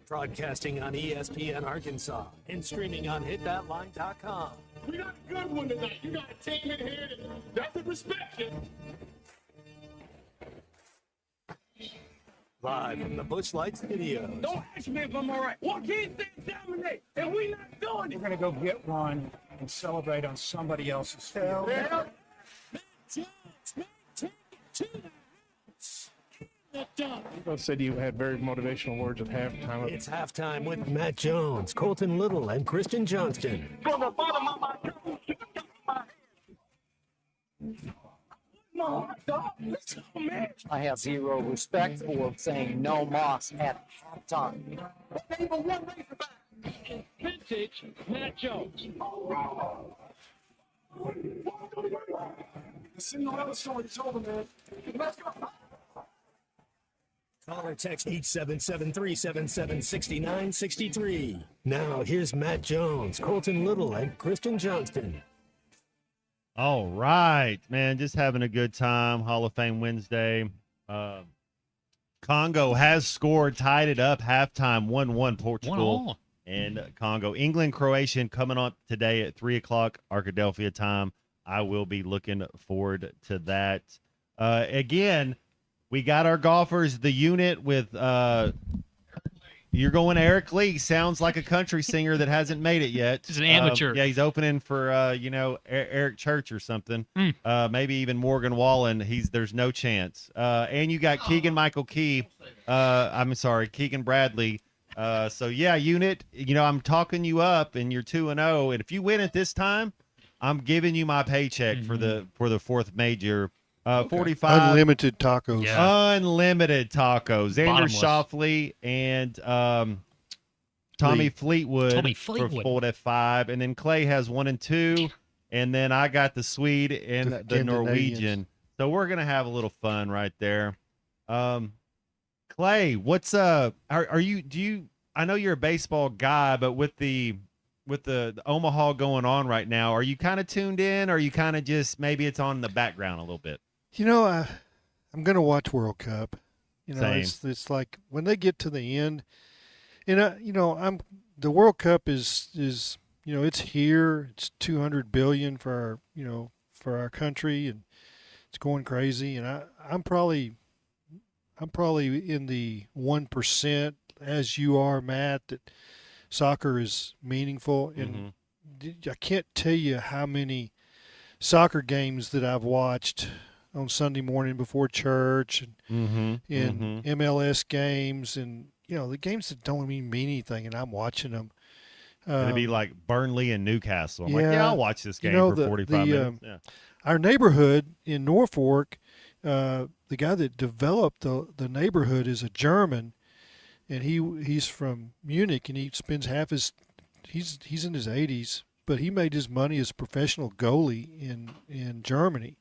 Speaker 15: Broadcasting on ESPN Arkansas and streaming on hitthatline.com.
Speaker 23: We got a good one tonight. You got a team in here that doesn't respect you.
Speaker 15: Live from the Busch Light Studios.
Speaker 23: Don't ask me if I'm all right. Why can't they dominate? And we not doing it.
Speaker 24: We're going to go get one and celebrate on somebody else's field.
Speaker 23: Yeah.
Speaker 24: You said you had very motivational words at halftime.
Speaker 15: It's halftime with Matt Jones, Colton Little, and Christian Johnston.
Speaker 23: From the bottom of my
Speaker 27: I have zero respect for saying no Moss at halftime.
Speaker 23: Name of one Razorback. Vintage Matt Jones. The Cinderella story is over, man.
Speaker 13: Call or text 877-377-6963. Now, here's Matt Jones, Colton Little, and Christian Johnston.
Speaker 10: All right, man, just having a good time. Hall of Fame Wednesday. Congo has scored, tied it up, halftime, 1-1 Portugal and Congo. England, Croatian coming up today at 3 o'clock, Arkadelphia time. I will be looking forward to that. Again, we got our golfers, the unit with you're going Eric Lee. Sounds like a country singer that hasn't made it yet.
Speaker 11: He's an amateur.
Speaker 10: Yeah, he's opening for Eric Church or something. Maybe even Morgan Wallen. There's no chance. And you got Keegan Michael Key. Keegan Bradley. So yeah, unit. I'm talking you up, and you're 2-0. And if you win it this time, I'm giving you my paycheck for the fourth major. 45
Speaker 2: unlimited tacos.
Speaker 10: Yeah. Unlimited tacos. Xander
Speaker 11: Bottomless.
Speaker 10: Shoffley and Tommy Fleetwood for Fold at 5, and then Clay has 1 and 2, and then I got the Swede and the Norwegian. So we're gonna have a little fun right there. Clay, what's are you? Do you? I know you're a baseball guy, but with the Omaha going on right now, are you kind of tuned in, or are you kind of just maybe it's on the background a little bit?
Speaker 2: I'm going to watch World Cup.
Speaker 10: Same.
Speaker 2: It's like when they get to the end, and the World Cup is it's here. It's $200 billion for our country, and it's going crazy. And I'm probably in the 1%, as you are, Matt, that soccer is meaningful. And I can't tell you how many soccer games that I've watched on Sunday morning before church, and MLS games, and the games that don't even mean anything, and I'm watching them.
Speaker 10: It'd be like Burnley and Newcastle. I'm like, I'll watch this game for 45 minutes.
Speaker 2: Our neighborhood in Norfolk, the guy that developed the neighborhood is a German, and he's from Munich, and he spends he's in his 80s, but he made his money as a professional goalie in Germany.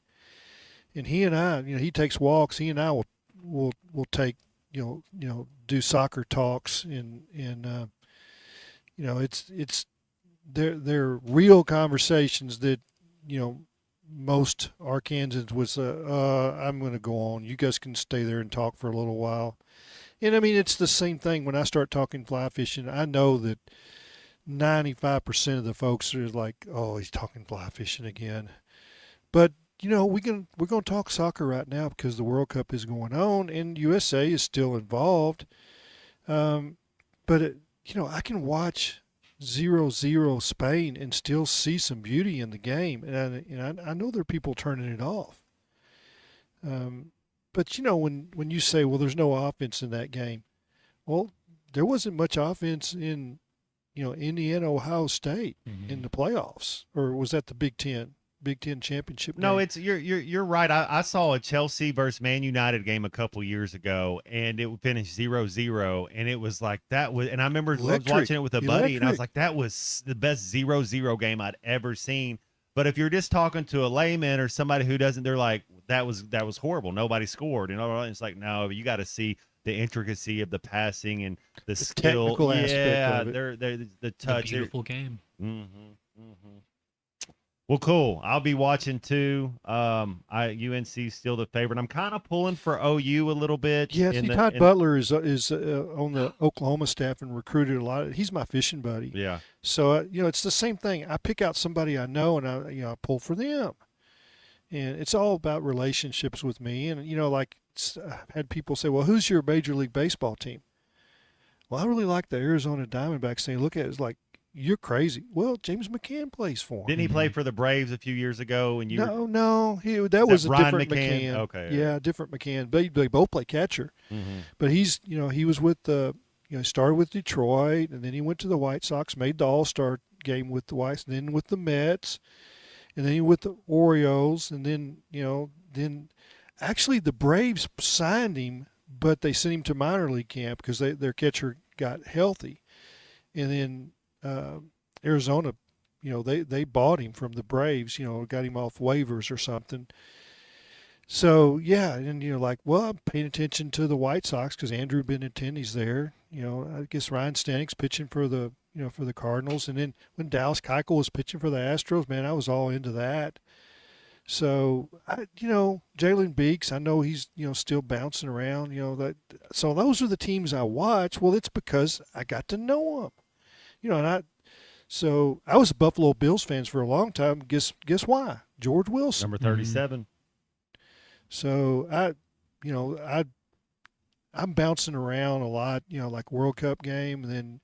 Speaker 2: And he and I, he takes walks. He and I will take, do soccer talks, and it's they're real conversations that most Arkansans would say, I'm going to go on. You guys can stay there and talk for a little while. And I mean, it's the same thing when I start talking fly fishing. I know that 95% of the folks are like, oh, he's talking fly fishing again. But we're going to talk soccer right now because the World Cup is going on and USA is still involved. But I can watch 0-0 Spain and still see some beauty in the game, and I know there are people turning it off. But when you say, well, there's no offense in that game, well, there wasn't much offense in Indiana, Ohio State in the playoffs, or was that the Big Ten championship game?
Speaker 10: No, you're right. I saw a Chelsea versus Man United game a couple years ago, and it finished 0-0, and it was like that was. And I remember watching it with a buddy, and I was like, that was the best 0-0 game I'd ever seen. But if you're just talking to a layman or somebody who doesn't, they're like, that was horrible. Nobody scored. It's like, no, you got to see the intricacy of the passing and the skill.
Speaker 2: Technical aspect of it.
Speaker 10: They're the touch.
Speaker 11: Beautiful game.
Speaker 10: Well, cool. I'll be watching too. UNC's still the favorite. I'm kind of pulling for OU a little bit.
Speaker 2: Yeah, Todd Butler is on the Oklahoma staff and recruited a lot. He's my fishing buddy.
Speaker 10: Yeah.
Speaker 2: So it's the same thing. I pick out somebody I know and I pull for them, and it's all about relationships with me. And I've had people say, "Well, who's your Major League Baseball team?" Well, I really like the Arizona Diamondbacks. Saying, "Look at it, it's like." You're crazy. Well, James McCann plays for him.
Speaker 10: Didn't he play for the Braves a few years ago? And
Speaker 2: that was a
Speaker 10: Brian
Speaker 2: different
Speaker 10: McCann?
Speaker 2: McCann.
Speaker 10: Okay.
Speaker 2: Yeah, different McCann. They both play catcher. But he was with started with Detroit, and then he went to the White Sox, made the All-Star game with the Whites, and then with the Mets, and then he with the Orioles, and then actually the Braves signed him, but they sent him to minor league camp because their catcher got healthy, and then. Arizona, they bought him from the Braves, got him off waivers or something. So yeah, and you're like, well, I'm paying attention to the White Sox because Andrew Benintendi's there. I guess Ryan Stanek's pitching for the for the Cardinals, and then when Dallas Keuchel was pitching for the Astros, man, I was all into that. So Jalen Beeks, I know he's still bouncing around. So those are the teams I watch. Well, it's because I got to know them. So I was a Buffalo Bills fan for a long time. Guess why? George Wilson,
Speaker 10: number 37.
Speaker 2: So I'm bouncing around a lot, like World Cup game, and then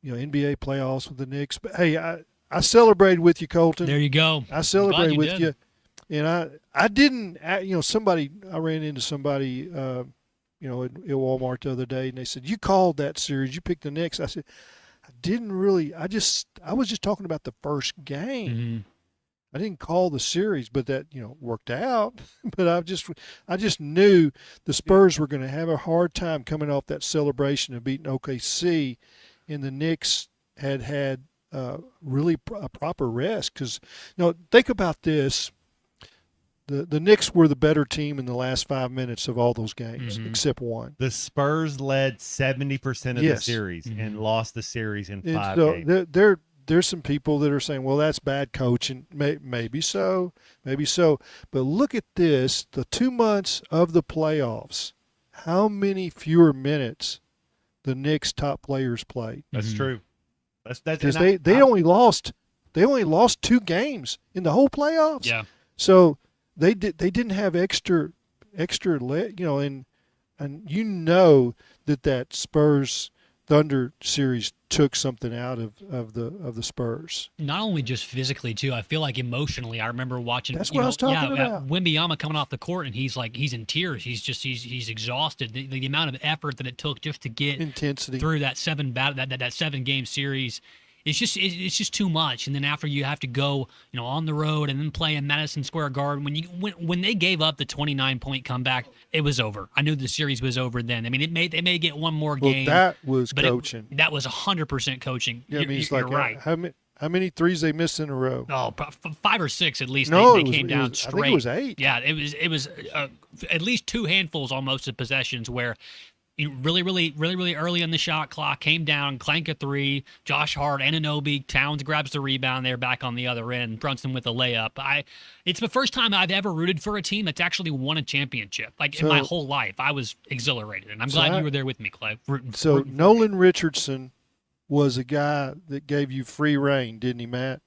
Speaker 2: NBA playoffs with the Knicks. But hey, I celebrated with you, Colton.
Speaker 11: There you go.
Speaker 2: I celebrated with
Speaker 11: did.
Speaker 2: you, and I didn't. I ran into somebody, at Walmart the other day, and they said, "You called that series. You picked the Knicks." I said, "I didn't really. I was just talking about the first game."
Speaker 11: Mm-hmm.
Speaker 2: I didn't call the series, but that worked out. But I just knew the Spurs were going to have a hard time coming off that celebration of beating OKC, and the Knicks had really a proper rest. Because think about this: the Knicks were the better team in the last 5 minutes of all those games, except one.
Speaker 10: The Spurs led 70% of the series and lost the series in 5 games.
Speaker 2: There's some people that are saying, well, that's bad coaching. Maybe so. But look at this, the 2 months of the playoffs, how many fewer minutes the Knicks top players played.
Speaker 10: That's true. That's
Speaker 2: because they only lost 2 games in the whole playoffs.
Speaker 11: Yeah.
Speaker 2: So they didn't have extra and that Spurs Thunder series took something out of the Spurs.
Speaker 11: Not only just physically too, I feel like emotionally. I remember watching.
Speaker 2: That's what I was talking about.
Speaker 11: Wembanyama coming off the court, and he's in tears. He's exhausted. The amount of effort that it took just to get
Speaker 2: intensity
Speaker 11: through that 7-game series. It's just too much. And then after you have to go, on the road and then play in Madison Square Garden. When they gave up the 29-point comeback, it was over. I knew the series was over then. I mean, they may get one more game.
Speaker 2: Well, that was coaching.
Speaker 11: That was 100% coaching.
Speaker 2: Yeah,
Speaker 11: you're right.
Speaker 2: How many threes they missed in a row?
Speaker 11: Oh, 5 or 6 at least.
Speaker 2: No,
Speaker 11: they came down straight.
Speaker 2: I think it was 8.
Speaker 11: Yeah, it was at least 2 handfuls almost of possessions where really early on the shot clock, came down, clank a 3, Josh Hart, Anunoby, Towns grabs the rebound there back on the other end, Brunson with a layup. It's the first time I've ever rooted for a team that's actually won a championship. In my whole life, I was exhilarated, and I'm glad you were there with me, Clay.
Speaker 2: Nolan Richardson was a guy that gave you free reign, didn't he, Matt?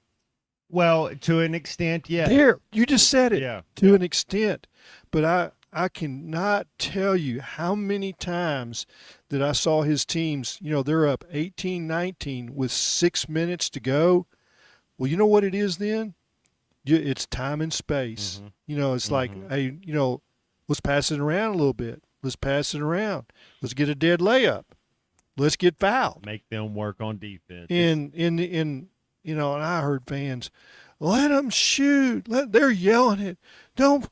Speaker 10: Well, to an extent, yeah.
Speaker 2: There, you just said it.
Speaker 10: Yeah.
Speaker 2: To an extent. But I cannot tell you how many times that I saw his teams, they're up 18-19 with 6 minutes to go. Well, you know what it is then? It's time and space. It's like, hey, let's pass it around a little bit. Let's pass it around. Let's get a dead layup. Let's get fouled.
Speaker 10: Make them work on defense.
Speaker 2: And I heard fans, let them shoot. They're yelling it. Don't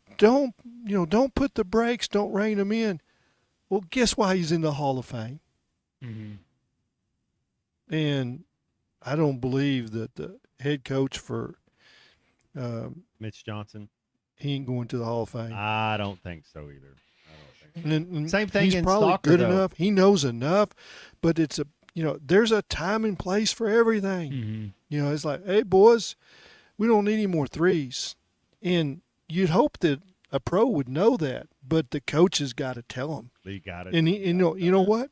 Speaker 2: put the brakes. Don't rein them in. Well, guess why he's in the Hall of Fame? And I don't believe that the head coach for
Speaker 10: Mitch Johnson,
Speaker 2: he ain't going to the Hall of Fame.
Speaker 10: I don't think so either.
Speaker 2: And
Speaker 10: same thing
Speaker 2: he's
Speaker 10: in
Speaker 2: probably
Speaker 10: soccer,
Speaker 2: good
Speaker 10: though.
Speaker 2: enough. He knows enough, but it's there's a time and place for everything. It's like, hey, boys, we don't need any more threes. And you'd hope that a pro would know that, but the coach has got to tell him.
Speaker 10: You got it.
Speaker 2: And you know what?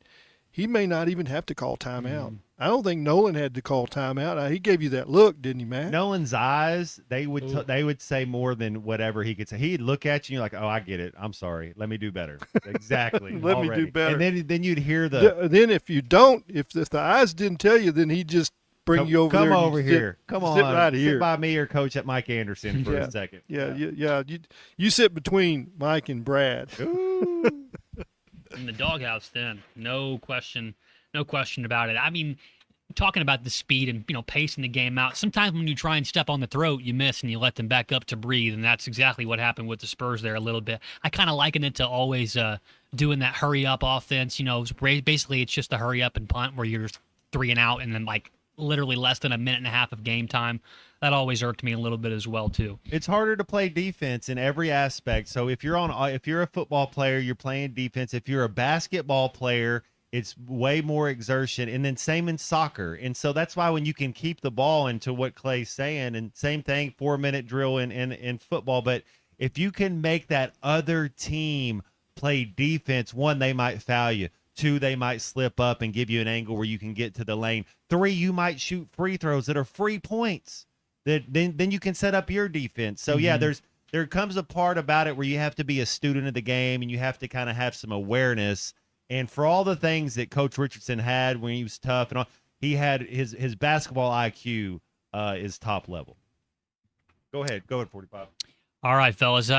Speaker 2: He may not even have to call timeout. I don't think Nolan had to call timeout. He gave you that look, didn't he, Matt?
Speaker 10: Nolan's eyes, they would say more than whatever he could say. He'd look at you and you're like, oh, I get it. I'm sorry. Let me do better. Exactly.
Speaker 2: Let me do better.
Speaker 10: And then you'd hear
Speaker 2: Then if you don't, if the eyes didn't tell you, then he'd just bring you over there.
Speaker 10: Come over here. Come on.
Speaker 2: Sit right here.
Speaker 10: Sit by me or coach at Mike Anderson for a second.
Speaker 2: Yeah. You sit between Mike and Brad.
Speaker 11: In the doghouse, then no question about it. I mean, talking about the speed and pacing the game out. Sometimes when you try and step on the throat, you miss and you let them back up to breathe, and that's exactly what happened with the Spurs there a little bit. I kind of liken it to always doing that hurry up offense. Basically it's just a hurry up and punt where you're 3 and out, and then like literally less than a minute and a half of game time. That always irked me a little bit as well too.
Speaker 10: It's harder to play defense in every aspect. So if you're a football player, you're playing defense. If you're a basketball player, it's way more exertion. And then same in soccer. And so that's why when you can keep the ball, into what Clay's saying, and same thing, 4-minute drill in football. But if you can make that other team play defense, 1, they might foul you. 2, they might slip up and give you an angle where you can get to the lane. 3, you might shoot free throws that are free points. Then you can set up your defense. So yeah, there comes a part about it where you have to be a student of the game and you have to kind of have some awareness. And for all the things that Coach Richardson had when he was tough and all, he had his basketball IQ is top level. Go ahead, 45.
Speaker 11: All right, fellas.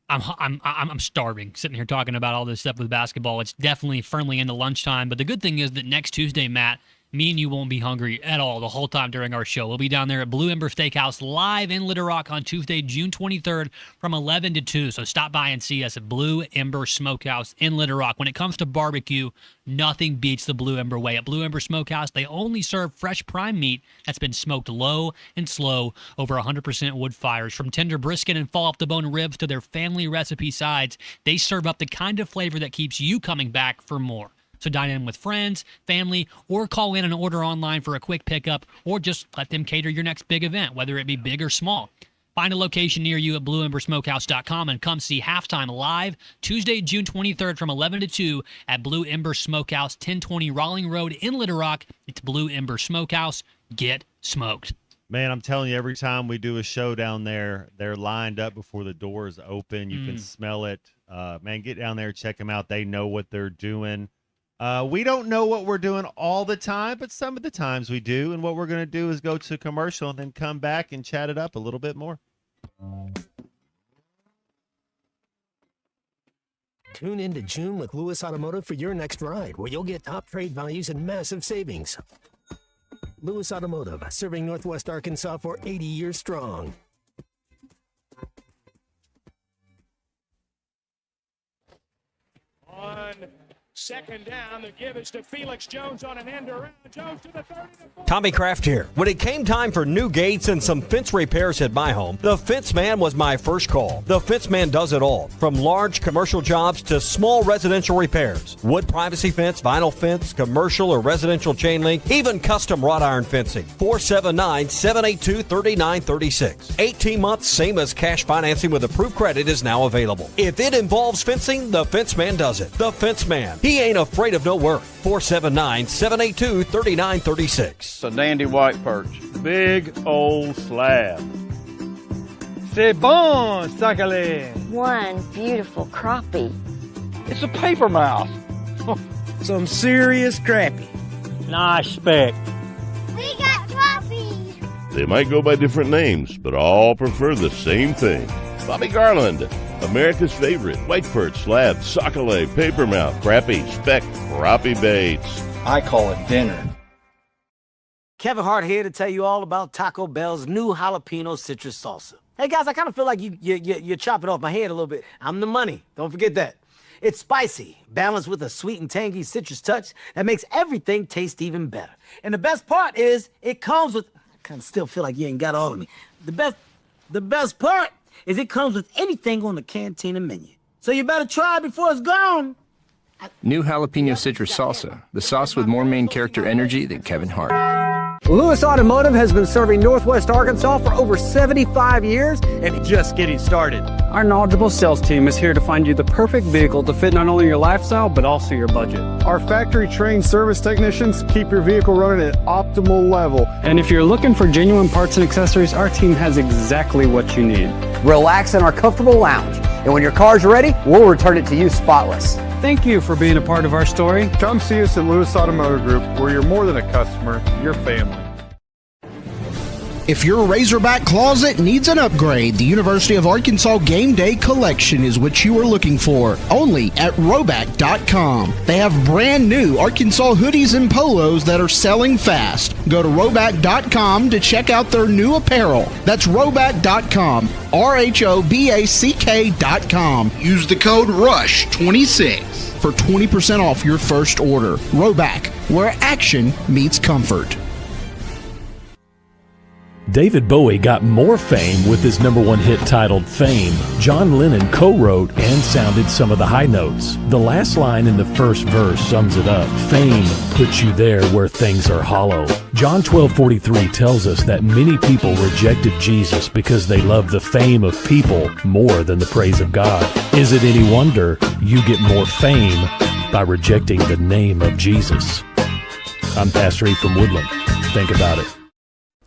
Speaker 11: I'm starving sitting here talking about all this stuff with basketball. It's definitely firmly into lunchtime. But the good thing is that next Tuesday, Matt, me and you won't be hungry at all the whole time during our show. We'll be down there at Blue Ember Steakhouse live in Little Rock on Tuesday, June 23rd from 11 to 2. So stop by and see us at Blue Ember Smokehouse in Little Rock. When it comes to barbecue, nothing beats the Blue Ember way. At Blue Ember Smokehouse, they only serve fresh prime meat that's been smoked low and slow over 100% wood fires. From tender brisket and fall-off-the-bone ribs to their family recipe sides, they serve up the kind of flavor that keeps you coming back for more. So dine in with friends, family, or call in and order online for a quick pickup, or just let them cater your next big event, whether it be big or small. Find a location near you at blueembersmokehouse.com and come see Halftime live Tuesday, June 23rd from 11 to 2 at Blue Ember Smokehouse, 1020 Rawling Road in Little Rock. It's Blue Ember Smokehouse. Get smoked.
Speaker 10: Man, I'm telling you, every time we do a show down there, they're lined up before the doors open. You can smell it. Man, get down there, check them out. They know what they're doing. We don't know what we're doing all the time, but some of the times we do. And what we're going to do is go to commercial and then come back and chat it up a little bit more.
Speaker 13: Tune into June with Lewis Automotive for your next ride, where you'll get top trade values and massive savings. Lewis Automotive, serving Northwest Arkansas for 80 years strong.
Speaker 23: On second down, the give is to Felix Jones on an end around. Jones to the 30 to 40.
Speaker 1: Tommy Kraft here. When it came time for new gates and some fence repairs at my home, the Fence Man was my first call. The Fence Man does it all, from large commercial jobs to small residential repairs. Wood privacy fence, vinyl fence, commercial or residential chain link, even custom wrought iron fencing. 479-782-3936. 18 months, same as cash financing with approved credit is now available. If it involves fencing, the Fence Man does it. The Fence Man. He ain't afraid of no work. 479-782-3936.
Speaker 6: It's a dandy white perch. Big old slab. C'est bon, sacalé.
Speaker 8: One beautiful crappie.
Speaker 6: It's a paper mouth. Some serious crappie. Nice speck.
Speaker 8: We got crappies.
Speaker 21: They might go by different names, but all prefer the same thing. Bobby Garland, America's favorite white perch, slab, sockeye, papermouth, crappie, speck, crappie baits.
Speaker 6: I call it dinner.
Speaker 22: Kevin Hart here to tell you all about Taco Bell's new jalapeno citrus salsa. Hey guys, I kind of feel like you're chopping off my head a little bit. I'm the money. Don't forget that. It's spicy, balanced with a sweet and tangy citrus touch that makes everything taste even better. And the best part is it comes with, I kind of still feel like you ain't got all of me. The best part is it comes with anything on the Cantina menu. So you better try it before it's gone.
Speaker 25: New jalapeno citrus salsa, the sauce with more main character energy than Kevin Hart.
Speaker 26: Lewis Automotive has been serving Northwest Arkansas for over 75 years and just getting started.
Speaker 28: Our knowledgeable sales team is here to find you the perfect vehicle to fit not only your lifestyle, but also your budget.
Speaker 24: Our factory-trained service technicians keep your vehicle running at optimal level.
Speaker 28: And if you're looking for genuine parts and accessories, our team has exactly what you need.
Speaker 26: Relax in our comfortable lounge, and when your car's ready, we'll return it to you spotless.
Speaker 28: Thank you for being a part of our story.
Speaker 24: Come see us at Lewis Automotive Group, where you're more than a customer, you're family.
Speaker 17: If your Razorback closet needs an upgrade, the University of Arkansas Game Day Collection is what you are looking for, only at Roback.com. They have brand new Arkansas hoodies and polos that are selling fast. Go to Roback.com to check out their new apparel. That's Roback.com, RHOBACK.com. Use the code RUSH26 for 20% off your first order. Roback, where action meets comfort.
Speaker 3: David Bowie got more fame with his #1 hit titled Fame. John Lennon co-wrote and sounded some of the high notes. The last line in the first verse sums it up. Fame puts you there where things are hollow. John 12:43 tells us that many people rejected Jesus because they love the fame of people more than the praise of God. Is it any wonder you get more fame by rejecting the name of Jesus? I'm Pastor E from Woodland. Think about it.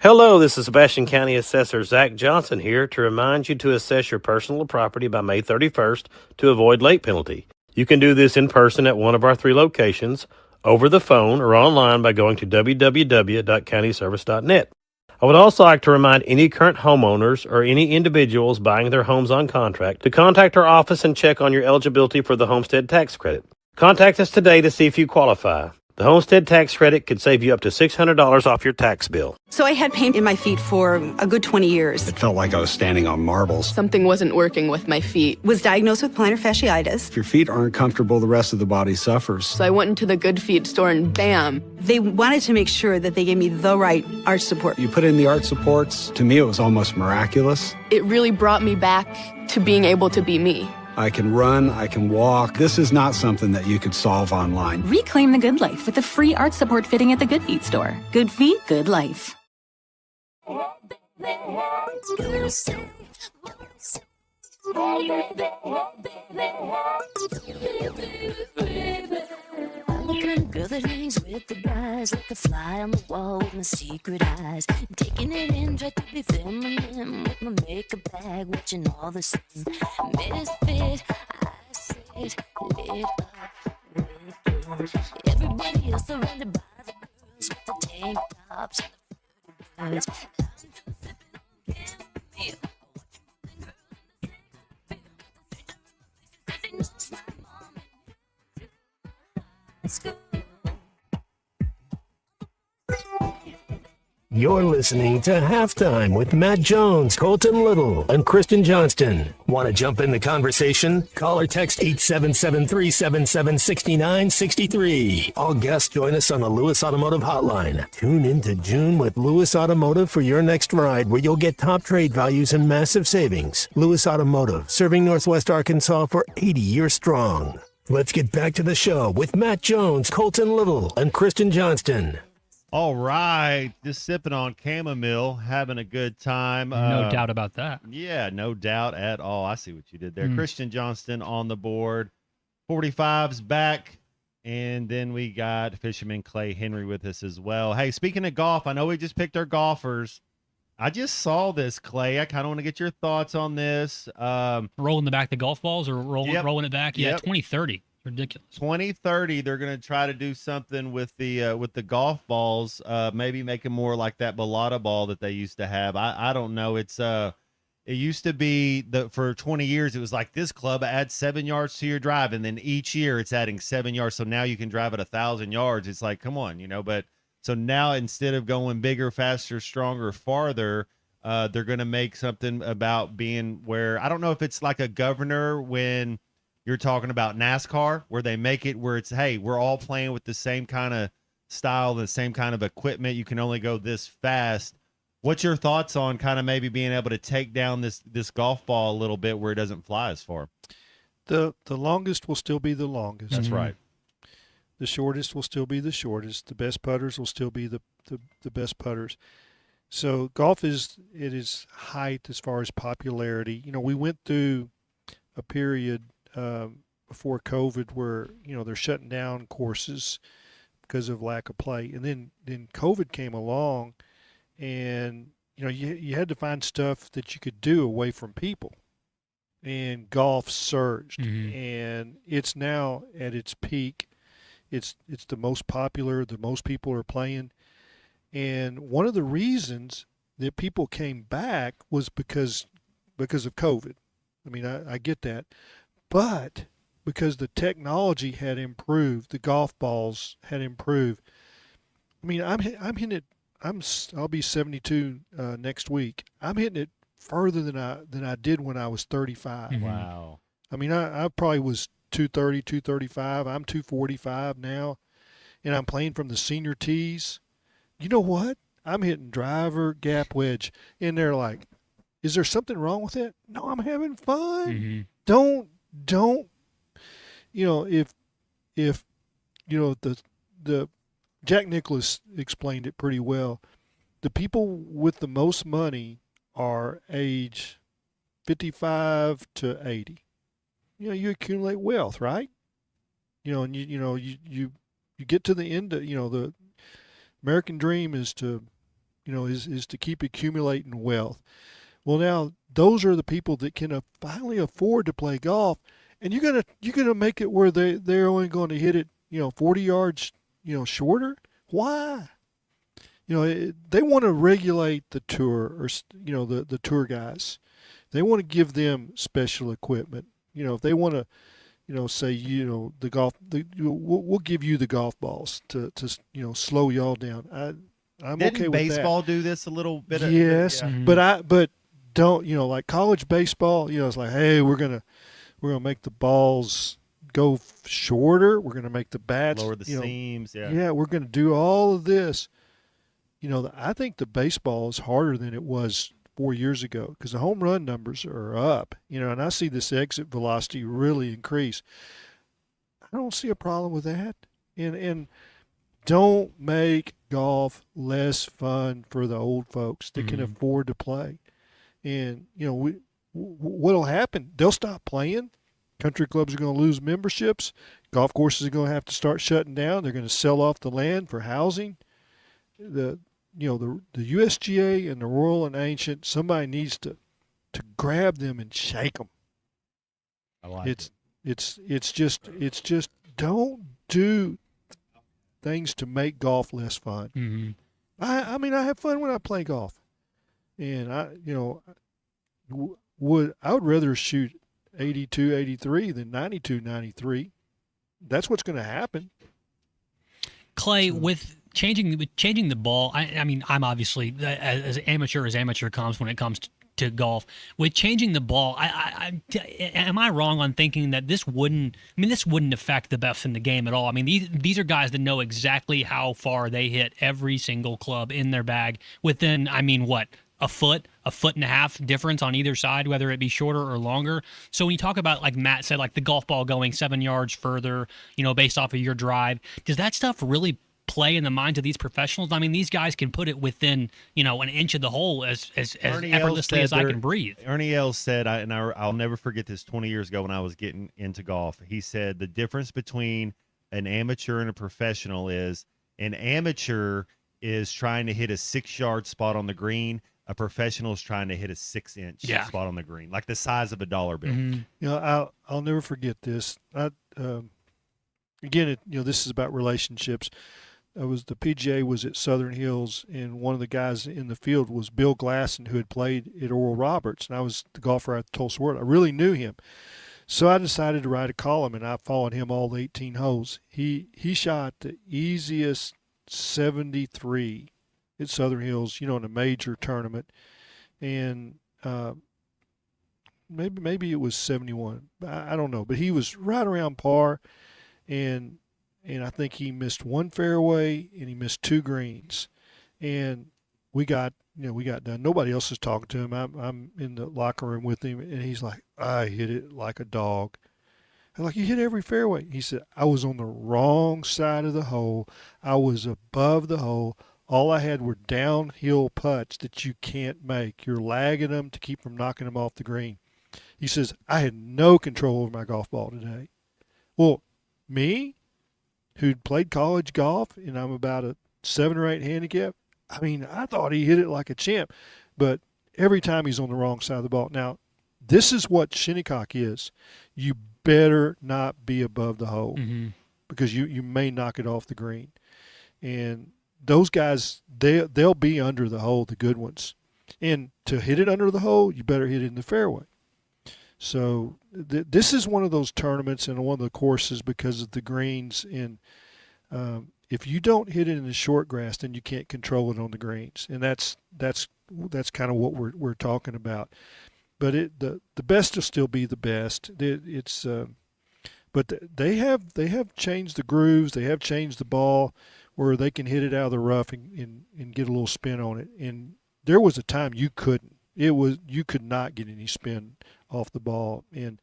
Speaker 4: Hello, this is Sebastian County Assessor Zach Johnson here to remind you to assess your personal property by May 31st to avoid late penalty. You can do this in person at one of our 3 locations, over the phone, or online by going to www.countyservice.net. I would also like to remind any current homeowners or any individuals buying their homes on contract to contact our office and check on your eligibility for the homestead tax credit. Contact us today to see if you qualify. The homestead tax credit could save you up to $600 off your tax bill.
Speaker 7: So I had pain in my feet for a good 20 years.
Speaker 24: It felt like I was standing on marbles.
Speaker 7: Something wasn't working with my feet. Was diagnosed with plantar fasciitis.
Speaker 24: If your feet aren't comfortable, the rest of the body suffers.
Speaker 7: So I went into the Good Feet store and bam. They wanted to make sure that they gave me the right arch support.
Speaker 24: You put in the arch supports. To me, it was almost miraculous.
Speaker 7: It really brought me back to being able to be me.
Speaker 24: I can run, I can walk. This is not something that you could solve online.
Speaker 9: Reclaim the good life with a free arch support fitting at the Good Feet store. Good feet, good life.
Speaker 14: I'm the kind of girl that hangs with the guys, like a fly on the wall with my secret eyes. I'm taking it in, try to be feminine with my makeup bag, watching all the sun. Misfit, I said, lit up. Everybody else surrounded by the girls with the tank tops and the birds.
Speaker 13: You're listening to Halftime with Matt Jones, Colton Little, and Kristen Johnston. Want to jump in the conversation? Call or text 877-377-6963. All guests join us on the Lewis Automotive Hotline. Tune into June with Lewis Automotive for your next ride, where you'll get top trade values and massive savings. Lewis Automotive, serving Northwest Arkansas for 80 years strong. Let's get back to the show with Matt Jones, Colton Little, and Kristen Johnston.
Speaker 10: All right, just sipping on chamomile, having a good time.
Speaker 11: No doubt about that.
Speaker 10: Yeah, no doubt at all. I see what you did there.
Speaker 11: Mm.
Speaker 10: Christian Johnston on the board. 45's back. And then we got Fisherman Clay Henry with us as well. Hey, speaking of golf, I know we just picked our golfers. I just saw this, Clay. I kind of want to get your thoughts on this.
Speaker 11: Rolling the back the golf balls or rolling it back? Yeah, 2030. Ridiculous.
Speaker 10: 2030, they're going to try to do something with the golf balls, maybe make them more like that balata ball that they used to have. I don't know. It used to be for 20 years, it was like this club adds 7 yards to your drive, and then each year it's adding 7 yards. So now you can drive at 1,000 yards. It's like, come on, but so now instead of going bigger, faster, stronger, farther, they're going to make something about being where, I don't know if it's like a governor when you're talking about NASCAR, where they make it where it's, hey, we're all playing with the same kind of style, the same kind of equipment. You can only go this fast. What's your thoughts on kind of maybe being able to take down this golf ball a little bit where it doesn't fly as far?
Speaker 2: The longest will still be the longest.
Speaker 10: That's right.
Speaker 2: The shortest will still be the shortest. The best putters will still be the best putters. So golf is height as far as popularity. We went through a period before COVID where, they're shutting down courses because of lack of play. And then COVID came along and, you had to find stuff that you could do away from people. And golf surged.
Speaker 11: Mm-hmm.
Speaker 2: And it's now at its peak. It's the most popular, the most people are playing. And one of the reasons that people came back was because of COVID. I mean, I get that. But because the technology had improved, the golf balls had improved. I mean, I'm hitting it. I'll be 72 next week. I'm hitting it further than I did when I was 35.
Speaker 10: Mm-hmm. Wow.
Speaker 2: I mean, I probably was 230, 235. I'm 245 now, and I'm playing from the senior tees. You know what? I'm hitting driver, gap wedge, and they're like, "Is there something wrong with it?" No, I'm having fun.
Speaker 11: Mm-hmm.
Speaker 2: Don't. If the Jack Nicklaus explained it pretty well. The people with the most money are age 55 to 80. You accumulate wealth, right? And you get to the end of, the American dream is to, is to keep accumulating wealth. Well, now those are the people that can finally afford to play golf, and you're gonna make it where they're only going to hit it, 40 yards, shorter. Why? They want to regulate the tour, or the tour guys. They want to give them special equipment. If they want to, say, the golf, we'll give you the golf balls to slow y'all down. I'm
Speaker 10: Didn't
Speaker 2: okay with that.
Speaker 10: baseball do this a little bit?
Speaker 2: Yes, but don't, like college baseball, it's like, hey, we're gonna make the balls go shorter. We're gonna make the bats
Speaker 10: Lower the seams.
Speaker 2: Yeah, we're gonna do all of this. I think the baseball is harder than it was 4 years ago because the home run numbers are up. And I see this exit velocity really increase. I don't see a problem with that. And don't make golf less fun for the old folks that can afford to play. And what'll happen? They'll stop playing. Country clubs are going to lose memberships. Golf courses are going to have to start shutting down. They're going to sell off the land for housing. The USGA and the Royal and Ancient, somebody needs to grab them and shake them.
Speaker 10: I like it.
Speaker 2: It's just don't do things to make golf less fun.
Speaker 11: Mm-hmm.
Speaker 2: I mean, I have fun when I play golf, and I would rather shoot 82, 83 than 92, 93. That's what's going to happen.
Speaker 11: Clay, with changing the ball, I mean, I'm obviously as amateur comes when it comes to golf. With changing the ball, am I wrong on thinking that this wouldn't affect the best in the game at all? I mean, these are guys that know exactly how far they hit every single club in their bag within, a foot and a half difference on either side, whether it be shorter or longer. So when you talk about, like Matt said, like the golf ball going 7 yards further, based off of your drive, does that stuff really play in the minds of these professionals? I mean, these guys can put it within, an inch of the hole as effortlessly as I can breathe.
Speaker 10: Ernie Els said, I'll never forget this 20 years ago when I was getting into golf. He said the difference between an amateur and a professional is an amateur is trying to hit a 6-yard spot on the green. A professional is trying to hit a 6-inch spot on the green, like the size of a dollar bill.
Speaker 11: Mm-hmm.
Speaker 2: I'll never forget this. Again, this is about relationships. The PGA was at Southern Hills, and one of the guys in the field was Bill Glasson, who had played at Oral Roberts, and I was the golfer at the Tulsa World. I really knew him. So I decided to write a column, and I followed him all the 18 holes. He shot the easiest 73 at Southern Hills, in a major tournament, and maybe it was 71. I don't know, but he was right around par, and I think he missed one fairway and he missed 2 greens, and we got done. Nobody else is talking to him. I'm in the locker room with him, and he's like, I hit it like a dog. I'm like, you hit every fairway. He said, I was on the wrong side of the hole. I was above the hole. All I had were downhill putts that you can't make. You're lagging them to keep from knocking them off the green. He says, I had no control over my golf ball today. Well, me, who'd played college golf, and I'm about a 7 or 8 handicap, I thought he hit it like a champ. But every time he's on the wrong side of the ball. Now, this is what Shinnecock is. You better not be above the hole because you may knock it off the green. And those guys, they'll be under the hole, the good ones. And to hit it under the hole, you better hit it in the fairway. So this is one of those tournaments and one of the courses because of the greens. And if you don't hit it in the short grass, then you can't control it on the greens. And that's kind of what we're talking about. But the best will still be the best. But they have changed the grooves. They have changed the ball. where they can hit it out of the rough and get a little spin on it. And there was a time you couldn't. You could not get any spin off the ball, and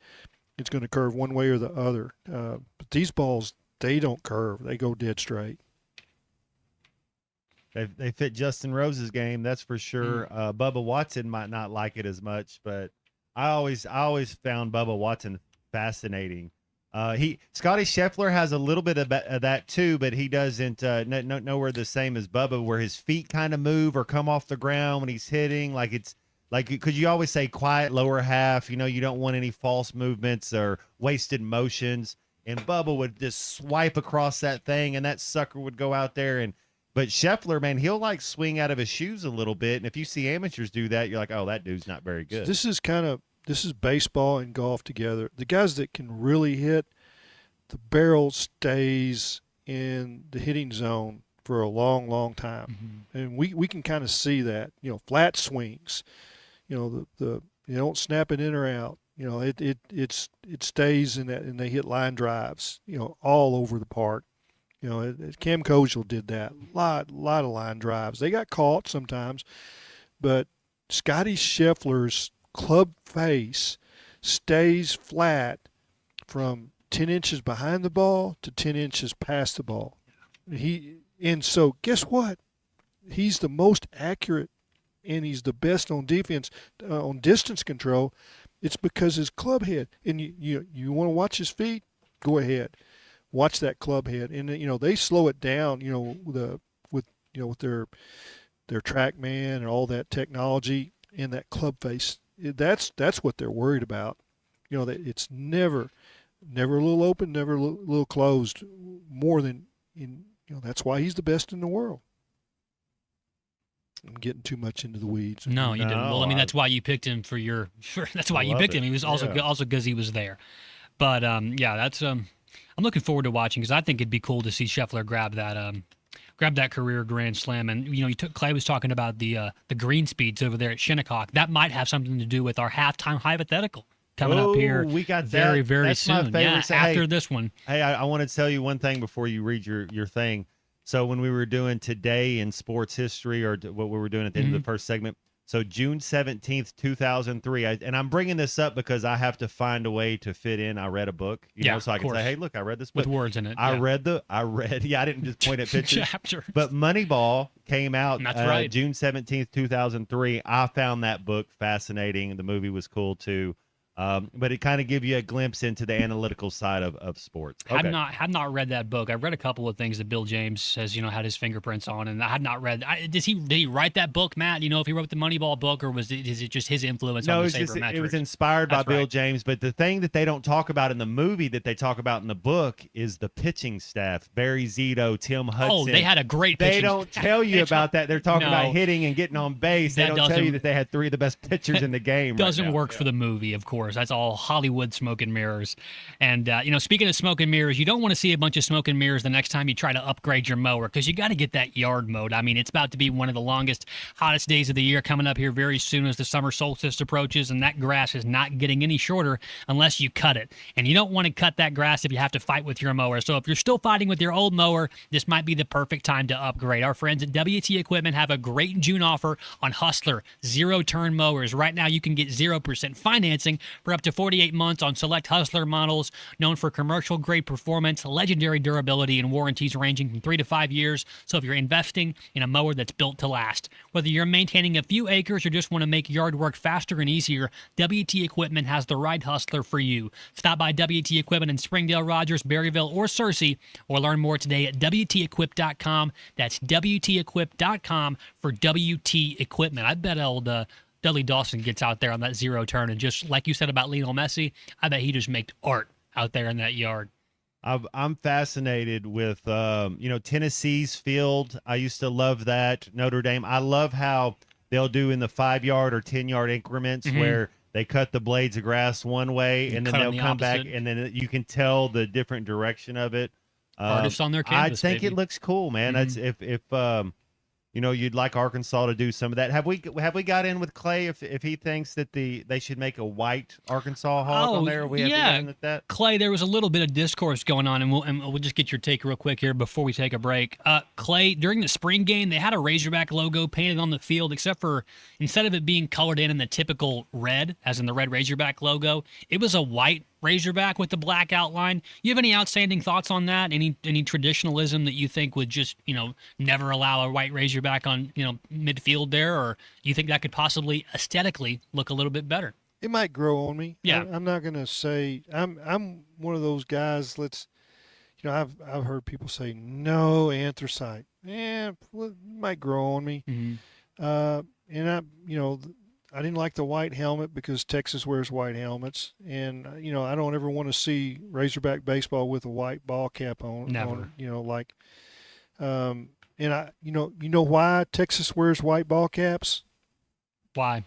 Speaker 2: it's going to curve one way or the other. But these balls, they don't curve; they go dead straight.
Speaker 10: They fit Justin Rose's game, that's for sure. Bubba Watson might not like it as much, but I always found Bubba Watson fascinating. Scotty Scheffler has a little bit of that too, but he doesn't nowhere the same as Bubba, where his feet kind of move or come off the ground when he's hitting. Like it's like, because you always say quiet lower half. You know, you don't want any false movements or wasted motions. And Bubba would just swipe across that thing, and that sucker would go out there. But Scheffler, man, he'll like swing out of his shoes a little bit. And if you see amateurs do that, you're like, oh, that dude's not very good.
Speaker 2: This is baseball and golf together. The guys that can really hit, the barrel stays in the hitting zone for a long, long time. And we can kind of see that, flat swings, the you don't snap it in or out. It stays in that, and they hit line drives, all over the park. Cam Kozel did that. Lot of line drives. They got caught sometimes, but Scotty Scheffler's club face stays flat from 10 inches behind the ball to 10 inches past the ball. And so guess what? He's the most accurate, and he's the best on defense, on distance control. It's because his club head. And you want to watch his feet? Go ahead. Watch that club head, and they slow it down. With their TrackMan and all that technology and that club face. That's what they're worried about. That it's never a little open, never a little closed. More than that's why he's the best in the world. I'm getting too much into the weeds.
Speaker 11: No, you didn't. Well, I mean, that's why you picked him that's why you picked him. He was also because he was there. But that's I'm looking forward to watching, because I think it'd be cool to see Scheffler grab that career Grand Slam. And Clay was talking about the green speeds over there at Shinnecock. That might have something to do with our halftime hypothetical coming up here.
Speaker 10: We got
Speaker 11: very,
Speaker 10: that.
Speaker 11: very
Speaker 10: That's
Speaker 11: soon.
Speaker 10: My favorite.
Speaker 11: After this one.
Speaker 10: Hey, I want to tell you one thing before you read your thing. So when we were doing today in sports history, or what we were doing at the end of the first segment, so June 17th, 2003, and I'm bringing this up because I have to find a way to fit in. I read a book, so I can say, hey, look, I read this book.
Speaker 11: With words in it.
Speaker 10: I didn't just point at pictures.
Speaker 11: Chapter.
Speaker 10: But Moneyball came out
Speaker 11: That's right.
Speaker 10: June 17th, 2003. I found that book fascinating. The movie was cool too. But it kind of gives you a glimpse into the analytical side of sports. Okay.
Speaker 11: Had not read that book. I've read a couple of things that Bill James has, had his fingerprints on, and I had not read. Did he write that book, Matt? If he wrote the Moneyball book, or is it just his influence on the sabermetrics?
Speaker 10: It was inspired by Bill James. But the thing that they don't talk about in the movie that they talk about in the book is the pitching staff. Barry Zito, Tim Hudson.
Speaker 11: Oh, they had a great pitching
Speaker 10: They don't tell you about that. They're talking about hitting and getting on base. They don't tell you that they had three of the best pitchers in the game.
Speaker 11: Doesn't work for the movie, of course. That's all Hollywood smoke and mirrors. And, speaking of smoke and mirrors, you don't want to see a bunch of smoke and mirrors the next time you try to upgrade your mower, because you got to get that yard mode. I mean, it's about to be one of the longest, hottest days of the year coming up here very soon as the summer solstice approaches, and that grass is not getting any shorter unless you cut it. And you don't want to cut that grass if you have to fight with your mower. So if you're still fighting with your old mower, this might be the perfect time to upgrade. Our friends at WT Equipment have a great June offer on Hustler zero-turn mowers. Right now, you can get 0% financing for up to 48 months on select Hustler models, known for commercial-grade performance, legendary durability, and warranties ranging from 3 to 5 years. So if you're investing in a mower that's built to last, whether you're maintaining a few acres or just want to make yard work faster and easier, WT Equipment has the right Hustler for you. Stop by WT Equipment in Springdale, Rogers, Berryville, or Searcy, or learn more today at WTEquip.com. That's WTEquip.com for WT Equipment. I bet old Dudley Dawson gets out there on that zero turn, and just like you said about Lionel Messi, I bet he just makes art out there in that yard.
Speaker 10: I'm fascinated with Tennessee's field. I used to love that. Notre Dame. I love how they'll do in the 5-yard or 10-yard increments where they cut the blades of grass one way and then they'll come back, and then you can tell the different direction of it.
Speaker 11: Artists on their canvas.
Speaker 10: I think it looks cool, man. That's if you'd like Arkansas to do some of that. Have we got in with Clay if he thinks that they should make a white Arkansas hog on there? We have to get in with that?
Speaker 11: Clay, there was a little bit of discourse going on, and we'll just get your take real quick here before we take a break. Clay, during the spring game, they had a Razorback logo painted on the field, except for instead of it being colored in the typical red, as in the red Razorback logo, it was a white Razorback with the black outline. You have any outstanding thoughts on that? Any traditionalism that you think would just never allow a white Razorback on midfield there, or you think that could possibly aesthetically look a little bit better?
Speaker 2: It might grow on me.
Speaker 11: Yeah,
Speaker 2: I'm not gonna say I'm one of those guys. I've heard people say no anthracite. Yeah, it might grow on me. And I didn't like the white helmet because Texas wears white helmets, and I don't ever want to see Razorback baseball with a white ball cap on.
Speaker 11: Never.
Speaker 2: And I why Texas wears white ball caps?
Speaker 11: Why?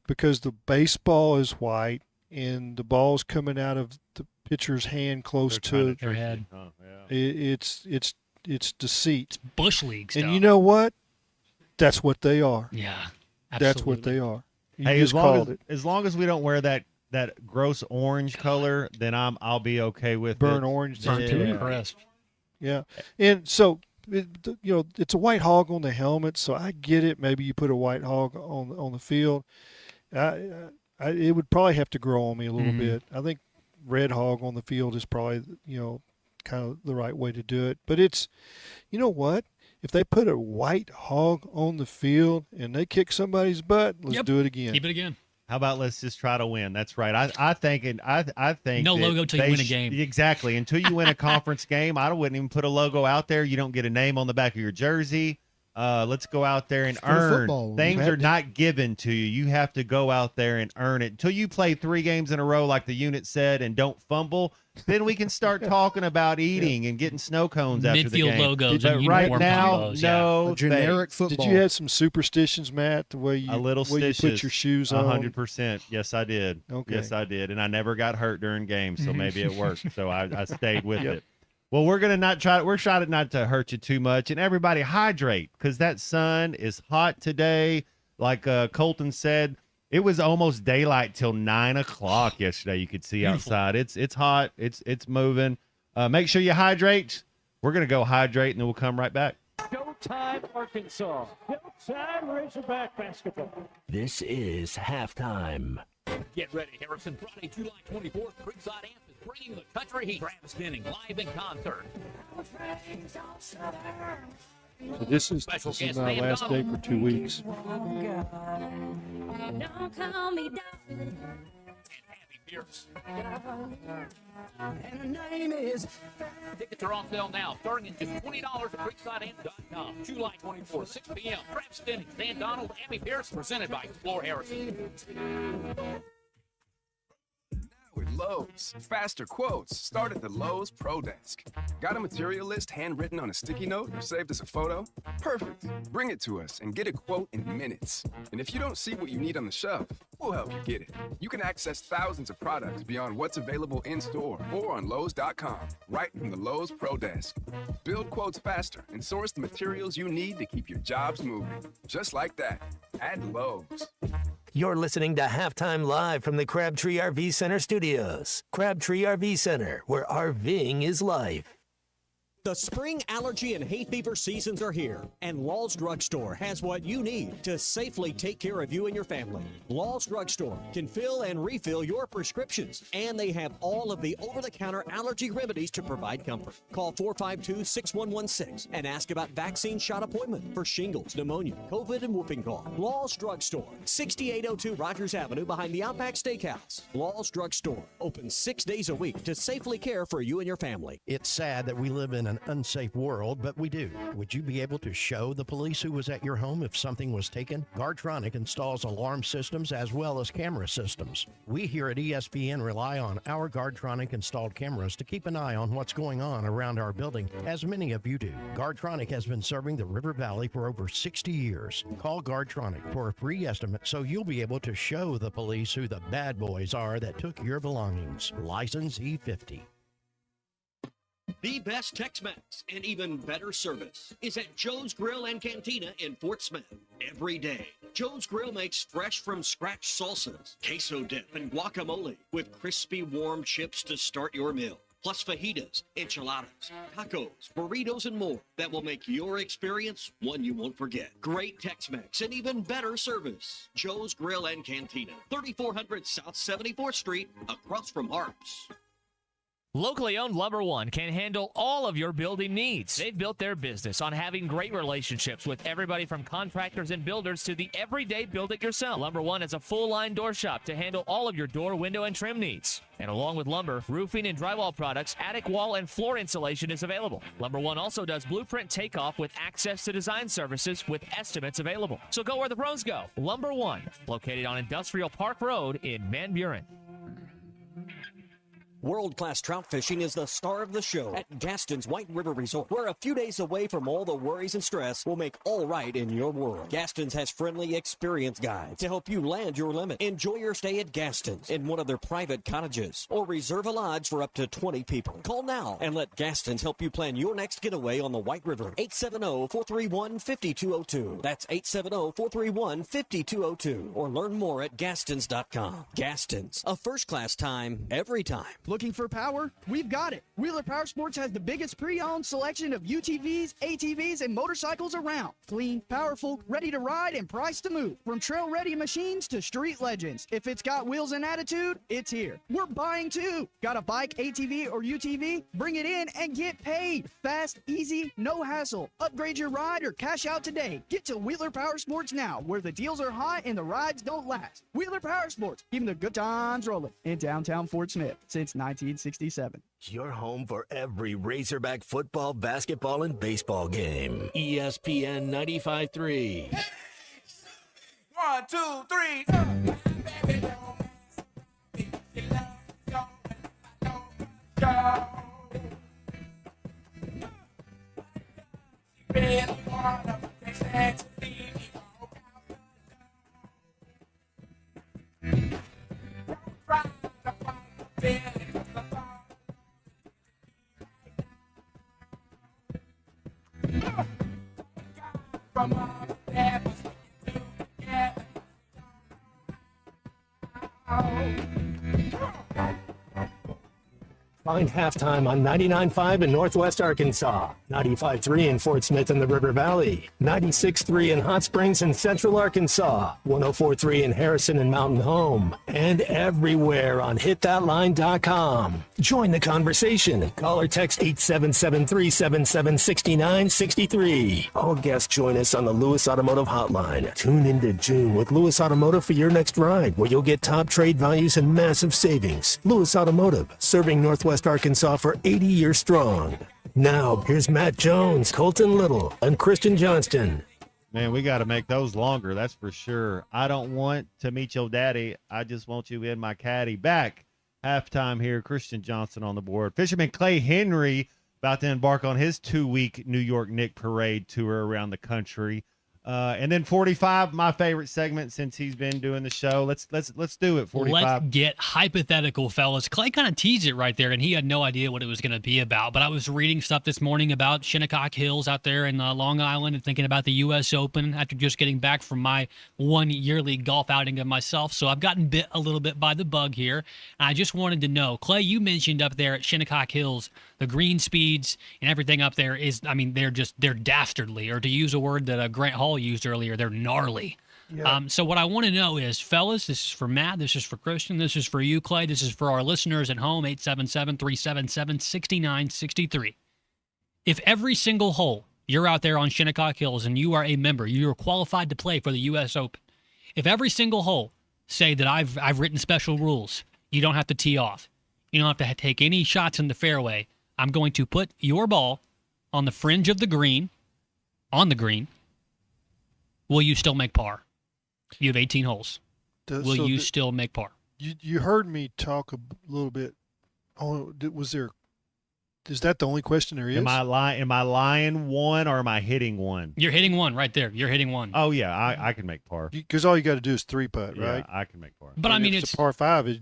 Speaker 2: Because the baseball is white and the ball's coming out of the pitcher's hand close to
Speaker 11: their head.
Speaker 10: Oh, yeah.
Speaker 2: It's deceit.
Speaker 11: It's Bush League stuff.
Speaker 2: And you know what? That's what they are.
Speaker 11: Yeah.
Speaker 2: That's what they are.
Speaker 10: Hey, as long as we don't wear that gross orange color, then I'll be okay with
Speaker 2: burnt
Speaker 10: it.
Speaker 2: orange.
Speaker 11: Burnt to a crisp.
Speaker 2: Yeah, and so it's a white hog on the helmet, so I get it. Maybe you put a white hog on the field. It would probably have to grow on me a little bit. I think red hog on the field is probably kind of the right way to do it. But it's, you know what? If they put a white hog on the field and they kick somebody's butt, let's do it again.
Speaker 11: Keep it again.
Speaker 10: How about let's just try to win? That's right. I think
Speaker 11: no logo till you win a game.
Speaker 10: Exactly. Until you win a conference game, I wouldn't even put a logo out there. You don't get a name on the back of your jersey. Let's go out there and earn. Things are not given to you. You have to go out there and earn it. Until you play 3 games in a row, like the unit said, and don't fumble, then we can start talking about eating and getting snow cones after the game.
Speaker 11: Midfield logos
Speaker 10: but
Speaker 11: and
Speaker 10: right
Speaker 11: uniform
Speaker 10: now,
Speaker 11: combos,
Speaker 10: no
Speaker 2: generic
Speaker 10: football.
Speaker 2: Did you have some superstitions, Matt? The way you
Speaker 10: a little
Speaker 2: way you put your shoes on?
Speaker 10: 100%. Yes, I did.
Speaker 2: Okay.
Speaker 10: Yes, I did, and I never got hurt during games, so maybe it worked. So I stayed with it. Well, we're trying not to hurt you too much, and everybody hydrate because that sun is hot today. Like Colton said, it was almost daylight till 9 o'clock yesterday. You could see outside. It's hot. It's moving. Make sure you hydrate. We're gonna go hydrate, and then we'll come right back.
Speaker 23: Showtime, Arkansas. Showtime, Razorback basketball.
Speaker 13: This is halftime.
Speaker 5: Get ready, Harrison. Friday, July 24th, Creekside Amp is bringing the country heat. Travis Denning live in concert.
Speaker 2: So this is my last day for 2 weeks.
Speaker 14: Don't call me darling.
Speaker 5: Pierce. And the name is. Tickets are on sale now, starting at just $20 at CreeksideAmp.com. July 24th, 6 p.m. Travis Denning, Dan Donald, Amy Pierce, presented by Explore Harrison.
Speaker 12: With Lowe's. Faster quotes start at the Lowe's Pro Desk. Got a material list handwritten on a sticky note or saved as a photo? Perfect. Bring it to us and get a quote in minutes. And if you don't see what you need on the shelf, we'll help you get it. You can access thousands of products beyond what's available in store or on Lowe's.com, right from the Lowe's Pro Desk. Build quotes faster and source the materials you need to keep your jobs moving. Just like that. At Lowe's.
Speaker 13: You're listening to Halftime Live from the Crabtree RV Center studios. Crabtree RV Center, where RVing is life.
Speaker 15: The spring allergy and hay fever seasons are here, and Law's Drugstore has what you need to safely take care of you and your family. Law's Drugstore can fill and refill your prescriptions, and they have all of the over-the-counter allergy remedies to provide comfort. Call 452-6116 and ask about vaccine shot appointment for shingles, pneumonia, COVID, and whooping cough. Law's Drugstore, 6802 Rogers Avenue behind the Outback Steakhouse. Law's Drugstore, open 6 days a week to safely care for you and your family.
Speaker 16: It's sad that we live in an unsafe world, but we do. Would you be able to show the police who was at your home if something was taken? Guardtronic installs alarm systems as well as camera systems. We here at ESPN rely on our Guardtronic installed cameras to keep an eye on what's going on around our building, as many of you do. Guardtronic has been serving the River Valley for over 60 years. Call Guardtronic for a free estimate so you'll be able to show the police who the bad boys are that took your belongings. License E50.
Speaker 15: The best Tex-Mex and even better service is at Joe's Grill and Cantina in Fort Smith. Every day, Joe's Grill makes fresh from scratch salsas, queso dip, and guacamole with crispy warm chips to start your meal. Plus fajitas, enchiladas, tacos, burritos, and more that will make your experience one you won't forget. Great Tex-Mex and even better service. Joe's Grill and Cantina, 3400 South 74th Street, across from Harps.
Speaker 1: Locally owned Lumber One can handle all of your building needs. They've built their business on having great relationships with everybody from contractors and builders to the everyday build-it-yourself. Lumber One is a full-line door shop to handle all of your door, window, and trim needs. And along with lumber, roofing, and drywall products, attic wall and floor insulation is available. Lumber One also does blueprint takeoff with access to design services with estimates available. So go where the pros go. Lumber One, located on Industrial Park Road in Van Buren.
Speaker 15: World-class trout fishing is the star of the show at Gaston's White River Resort, where a few days away from all the worries and stress will make all right in your world. Gaston's has friendly, experienced guides to help you land your limit. Enjoy your stay at Gaston's in one of their private cottages, or reserve a lodge for up to 20 people. Call now and let Gaston's help you plan your next getaway on the White River. 870-431-5202. That's 870-431-5202. Or learn more at Gastons.com. Gaston's, a first-class time, every time.
Speaker 6: Looking for power? We've got it. Wheeler Power Sports has the biggest pre-owned selection of UTVs, ATVs, and motorcycles around. Clean, powerful, ready to ride, and priced to move. From trail-ready machines to street legends. If it's got wheels and attitude, it's here. We're buying too. Got a bike, ATV, or UTV? Bring it in and get paid. Fast, easy, no hassle. Upgrade your ride or cash out today. Get to Wheeler Power Sports now, where the deals are high and the rides don't last. Wheeler Power Sports, keeping the good times rolling in downtown Fort Smith since 1967.
Speaker 13: Your home for every Razorback football, basketball, and baseball game. ESPN 95.3.
Speaker 8: 1, 2, 3.
Speaker 13: Find halftime on 99.5 in Northwest Arkansas, 95.3 in Fort Smith and the River Valley, 96.3 in Hot Springs and Central Arkansas, 104.3 in Harrison and Mountain Home, and everywhere on hitthatline.com. Join the conversation. Call or text 877-377-6963. All guests join us on the Lewis Automotive Hotline. Tune into June with Lewis Automotive for your next ride, where you'll get top trade values and massive savings. Lewis Automotive, serving Northwest Arkansas for 80 years strong. Now, here's Matt Jones, Colton Little, and Christian Johnston.
Speaker 10: Man, we got to make those longer, that's for sure. I don't want to meet your daddy. I just want you in my caddy. Back halftime here, Christian Johnston on the board. Fisherman Clay Henry about to embark on his 2-week New York Knick Parade tour around the country. And then 45, my favorite segment since he's been doing the show. Let's do it. 45.
Speaker 11: Let's get hypothetical, fellas. Clay kind of teased it right there, and he had no idea what it was going to be about. But I was reading stuff this morning about Shinnecock Hills out there in Long Island and thinking about the U.S. Open after just getting back from my one yearly golf outing of myself. So I've gotten bit a little bit by the bug here. And I just wanted to know, Clay, you mentioned up there at Shinnecock Hills, the green speeds and everything up there is, I mean, they're dastardly, or to use a word that Grant Hall used earlier, they're gnarly. Yeah. So what I want to know is, fellas, this is for Matt, this is for Christian, this is for you, Clay, this is for our listeners at home, 877-377-6963. If every single hole you're out there on Shinnecock Hills and you are a member, you're qualified to play for the U.S. Open, if every single hole, say that I've written special rules, you don't have to tee off, you don't have to take any shots in the fairway, I'm going to put your ball on the fringe of the green, on the green, will you still make par? You have 18 holes. Will you still make par?
Speaker 2: You heard me talk a little bit. Oh, is that the only question there is?
Speaker 10: Am I lying one or am I hitting one?
Speaker 11: You're hitting one right there. You're hitting one.
Speaker 10: Oh, yeah, I can make par.
Speaker 2: Because all you got to do is 3-putt, right?
Speaker 10: Yeah, I can make par.
Speaker 11: But I mean,
Speaker 2: it's a par 5.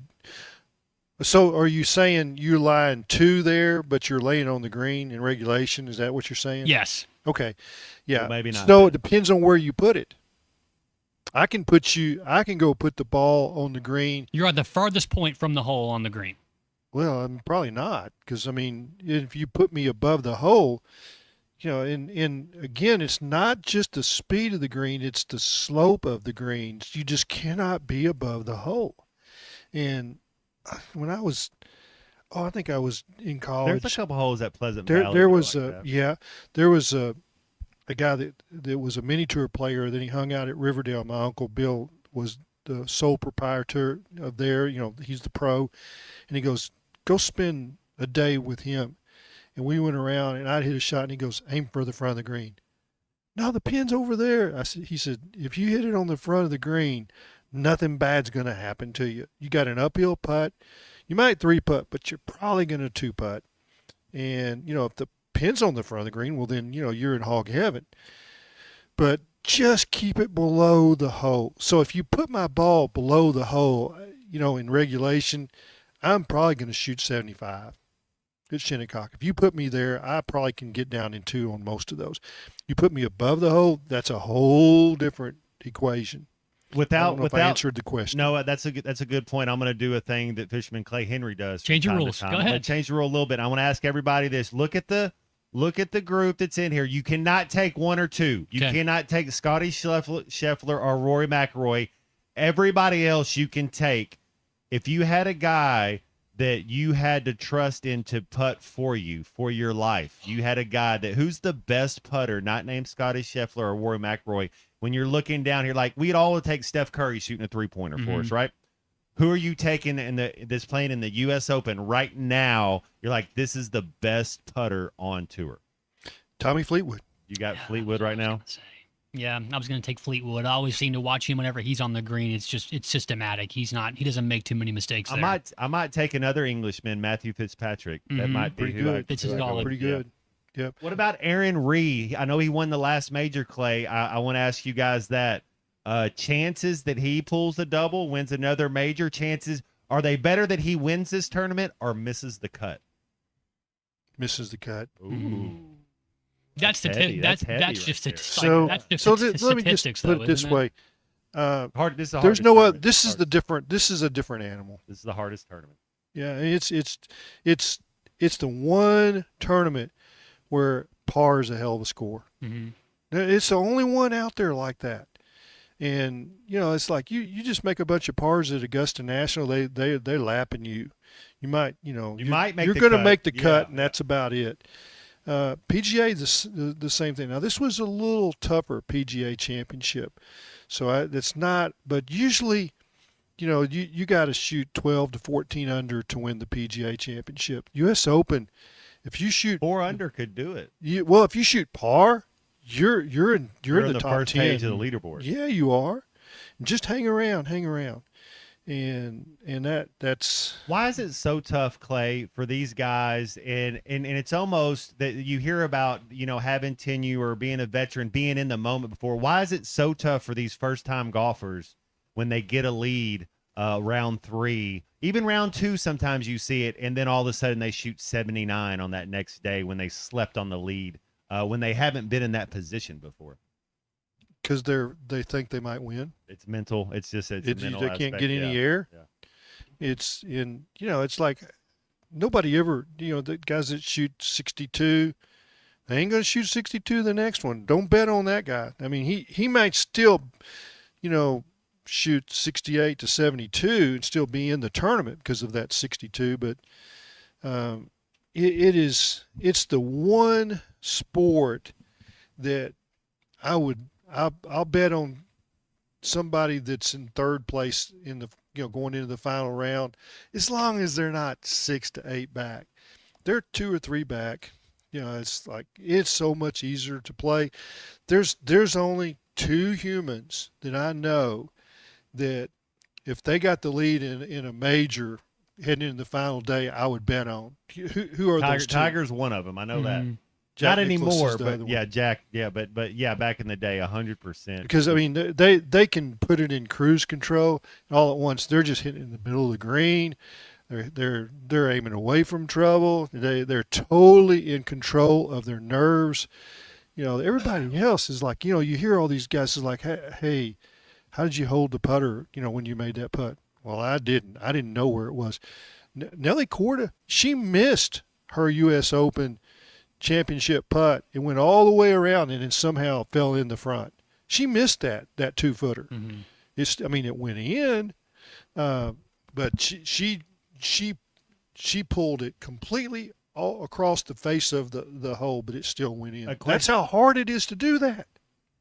Speaker 2: So are you saying you're lying 2 there, but you're laying on the green in regulation? Is that what you're saying?
Speaker 11: Yes.
Speaker 2: Okay. Yeah.
Speaker 10: Well, maybe not
Speaker 2: So
Speaker 10: then.
Speaker 2: it depends on where you put it. I can go put the ball on the green.
Speaker 11: You're at the farthest point from the hole on the green.
Speaker 2: Well, I'm probably not, because I mean, if you put me above the hole, and again, it's not just the speed of the green; it's the slope of the greens. You just cannot be above the hole. And when I was, I think I was in college.
Speaker 10: There's a couple holes at Pleasant
Speaker 2: There
Speaker 10: Valley.
Speaker 2: was
Speaker 10: like
Speaker 2: there was a guy that was a mini tour player. Then he hung out at Riverdale. My uncle Bill was the sole proprietor of there. He's the pro, and he goes, "Go spend a day with him." And we went around, and I'd hit a shot, and he goes, "Aim for the front of the green." "No, the pin's over there." He said, "If you hit it on the front of the green, nothing bad's going to happen to you. You got an uphill putt. You might 3-putt, but you're probably going to 2-putt. And, if the pin's on the front of the green, well, then, you're in hog heaven. But just keep it below the hole. So if you put my ball below the hole, in regulation, I'm probably going to shoot 75 at Shinnecock. If you put me there, I probably can get down in 2 on most of those. You put me above the hole, that's a whole different equation. I answered the question.
Speaker 10: No, that's a good point. I'm going to do a thing that Fisherman Clay Henry does.
Speaker 11: Change your rules.
Speaker 10: Go
Speaker 11: ahead.
Speaker 10: I'm going to change the rule a little bit. I want to ask everybody this. Look at the group that's in here. You cannot take 1 or 2. You cannot take Scotty Scheffler or Rory McIlroy. Everybody else you can take. If you had a guy that you had to trust in to putt for you for your life, you had a guy who's the best putter, not named Scotty Scheffler or Rory McIlroy. When you're looking down here, like we'd all take Steph Curry shooting a 3-pointer for us, right? Who are you taking that's playing in the U.S. Open right now? You're like, this is the best putter on tour.
Speaker 2: Tommy Fleetwood.
Speaker 10: You got Fleetwood right now?
Speaker 11: Yeah, I was going to take Fleetwood. I always seem to watch him whenever he's on the green. It's systematic. He doesn't make too many mistakes there.
Speaker 10: I might take another Englishman, Matthew Fitzpatrick. That might be
Speaker 2: pretty good.
Speaker 10: Pretty
Speaker 2: good. Yep.
Speaker 10: What about Aaron Ree? I know he won the last major, Clay. I want to ask you guys that. Chances that he pulls a double, wins another major, are they better that he wins this tournament or misses the cut?
Speaker 2: Misses the cut.
Speaker 10: Ooh.
Speaker 11: That's just
Speaker 2: let me just put it this way. There's no other. This is a different animal.
Speaker 10: This is the hardest tournament.
Speaker 2: Yeah, it's the one tournament where par is a hell of a score.
Speaker 11: Mm-hmm.
Speaker 2: It's the only one out there like that. And it's like you just make a bunch of pars at Augusta National, they're lapping you. You might you're going to make the cut, and that's about it. PGA the same thing. Now this was a little tougher PGA Championship, so it's not. But usually, you got to shoot 12 to 14 under to win the PGA Championship. U.S. Open, if you shoot
Speaker 10: 4 under, could do it.
Speaker 2: If you shoot par, you're in the top
Speaker 10: first
Speaker 2: 10
Speaker 10: page of the leaderboard.
Speaker 2: Yeah, you are. Just hang around, and that's
Speaker 10: why is it so tough, Clay, for these guys? And it's almost that you hear about having tenure or being a veteran, being in the moment before. Why is it so tough for these first time golfers when they get a lead round 3, even round 2? Sometimes you see it, and then all of a sudden they shoot 79 on that next day when they slept on the lead. When they haven't been in that position before,
Speaker 2: because they think they might win.
Speaker 10: It's mental. It's mental.
Speaker 2: They can't get any air.
Speaker 10: Yeah.
Speaker 2: It's it's like nobody ever the guys that shoot 62, they ain't gonna shoot 62 the next one. Don't bet on that guy. I mean he might still shoot 68 to 72 and still be in the tournament because of that 62, but it's the one sport that I'll bet on somebody that's in third place in the going into the final round, as long as they're not 6 to 8 back. They're 2 or 3 back. It's like it's so much easier to play. There's only 2 humans that I know that if they got the lead in a major heading into the final day, I would bet on. Who are those 2?
Speaker 10: Tiger's one of them. I know that.
Speaker 2: Jack
Speaker 10: Not
Speaker 2: Nicklaus
Speaker 10: anymore,
Speaker 2: is the
Speaker 10: but
Speaker 2: other
Speaker 10: yeah,
Speaker 2: one.
Speaker 10: Jack. Yeah, but yeah, back in the day, 100%.
Speaker 2: Because I mean, they can put it in cruise control, and all at once they're just hitting in the middle of the green. They're aiming away from trouble. They're totally in control of their nerves. You know, everybody else is like, you know, you hear all these guys is like, hey, how did you hold the putter, you know, when you made that putt? Well, I didn't. I didn't know where it was. Nelly Korda, she missed her U.S. Open championship putt. It went all the way around and then somehow fell in the front. She missed that 2-footer. Mm-hmm. I mean, it went in, but she pulled it completely all across the face of the hole, but it still went in. That's how hard it is to do that.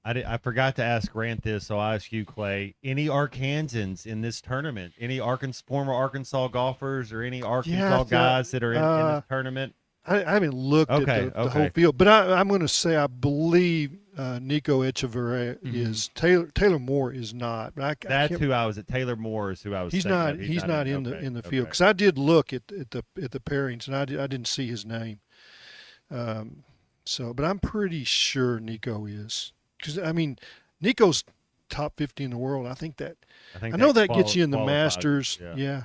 Speaker 10: I forgot to ask Grant this, so I'll ask you, Clay. Any Arkansans in this tournament? Any former Arkansas golfers or any Arkansas guys that are in this tournament?
Speaker 2: I haven't looked at the whole field, but I'm going to say I believe Nico Echeverria is. Taylor Moore is not. But
Speaker 10: That's who I was at. Taylor Moore is who I was.
Speaker 2: He's not. He's not in the field because I did look at the pairings and I didn't see his name. But I'm pretty sure Nico is. Because, I mean, Nico's top 50 in the world. I know that gets you in the Masters. Yeah.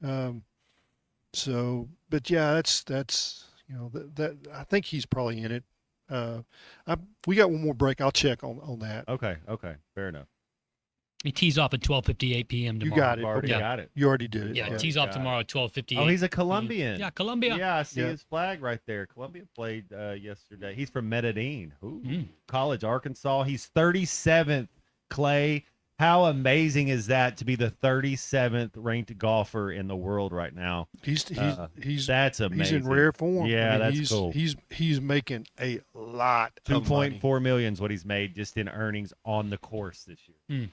Speaker 2: But yeah, that's you know, that I think he's probably in it. We got one more break. I'll check on that.
Speaker 10: Okay. Fair enough.
Speaker 11: He tees off at 12:58 p.m. tomorrow.
Speaker 2: You got it.
Speaker 10: Already got it.
Speaker 2: You already did it.
Speaker 11: Yeah, tees off tomorrow at 12:58.
Speaker 10: Oh, he's a Colombian.
Speaker 11: Yeah, Colombia.
Speaker 10: Yeah, I see his flag right there. Colombia played yesterday. He's from Medellin. College, Arkansas. He's 37th, Clay. How amazing is that to be the 37th ranked golfer in the world right now?
Speaker 2: He's
Speaker 10: that's amazing.
Speaker 2: He's in rare form.
Speaker 10: Yeah, that's cool.
Speaker 2: He's making a lot of money.
Speaker 10: $2.4 million is what he's made just in earnings on the course this year.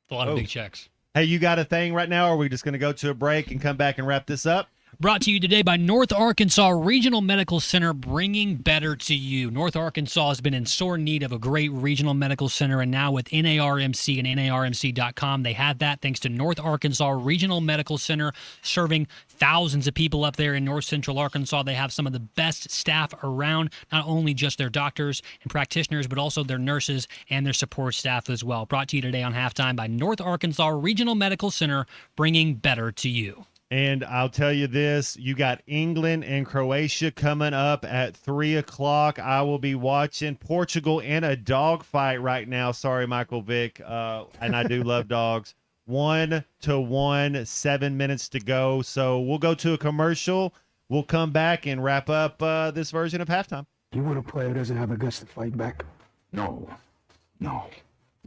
Speaker 11: A lot of big checks.
Speaker 10: Hey, you got a thing right now, or are we just going to go to a break and come back and wrap this up?
Speaker 11: Brought to you today by North Arkansas Regional Medical Center, bringing better to you. North Arkansas has been in sore need of a great regional medical center, and now with NARMC and NARMC.com, they have that thanks to North Arkansas Regional Medical Center, serving thousands of people up there in North Central Arkansas. They have some of the best staff around, not only just their doctors and practitioners, but also their nurses and their support staff as well. Brought to you today on Halftime by North Arkansas Regional Medical Center, bringing better to you.
Speaker 10: And I'll tell you this, you got England and Croatia coming up at 3 o'clock. I will be watching Portugal in a dog fight right now. Sorry, Michael Vick. And I do love dogs. 1-1, 7 minutes to go. So we'll go to a commercial. We'll come back and wrap up this version of Halftime.
Speaker 18: You want a player who doesn't have the guts to fight back? No.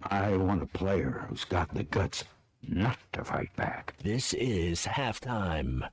Speaker 18: I want a player who's got the guts not to fight back.
Speaker 13: This is Halftime.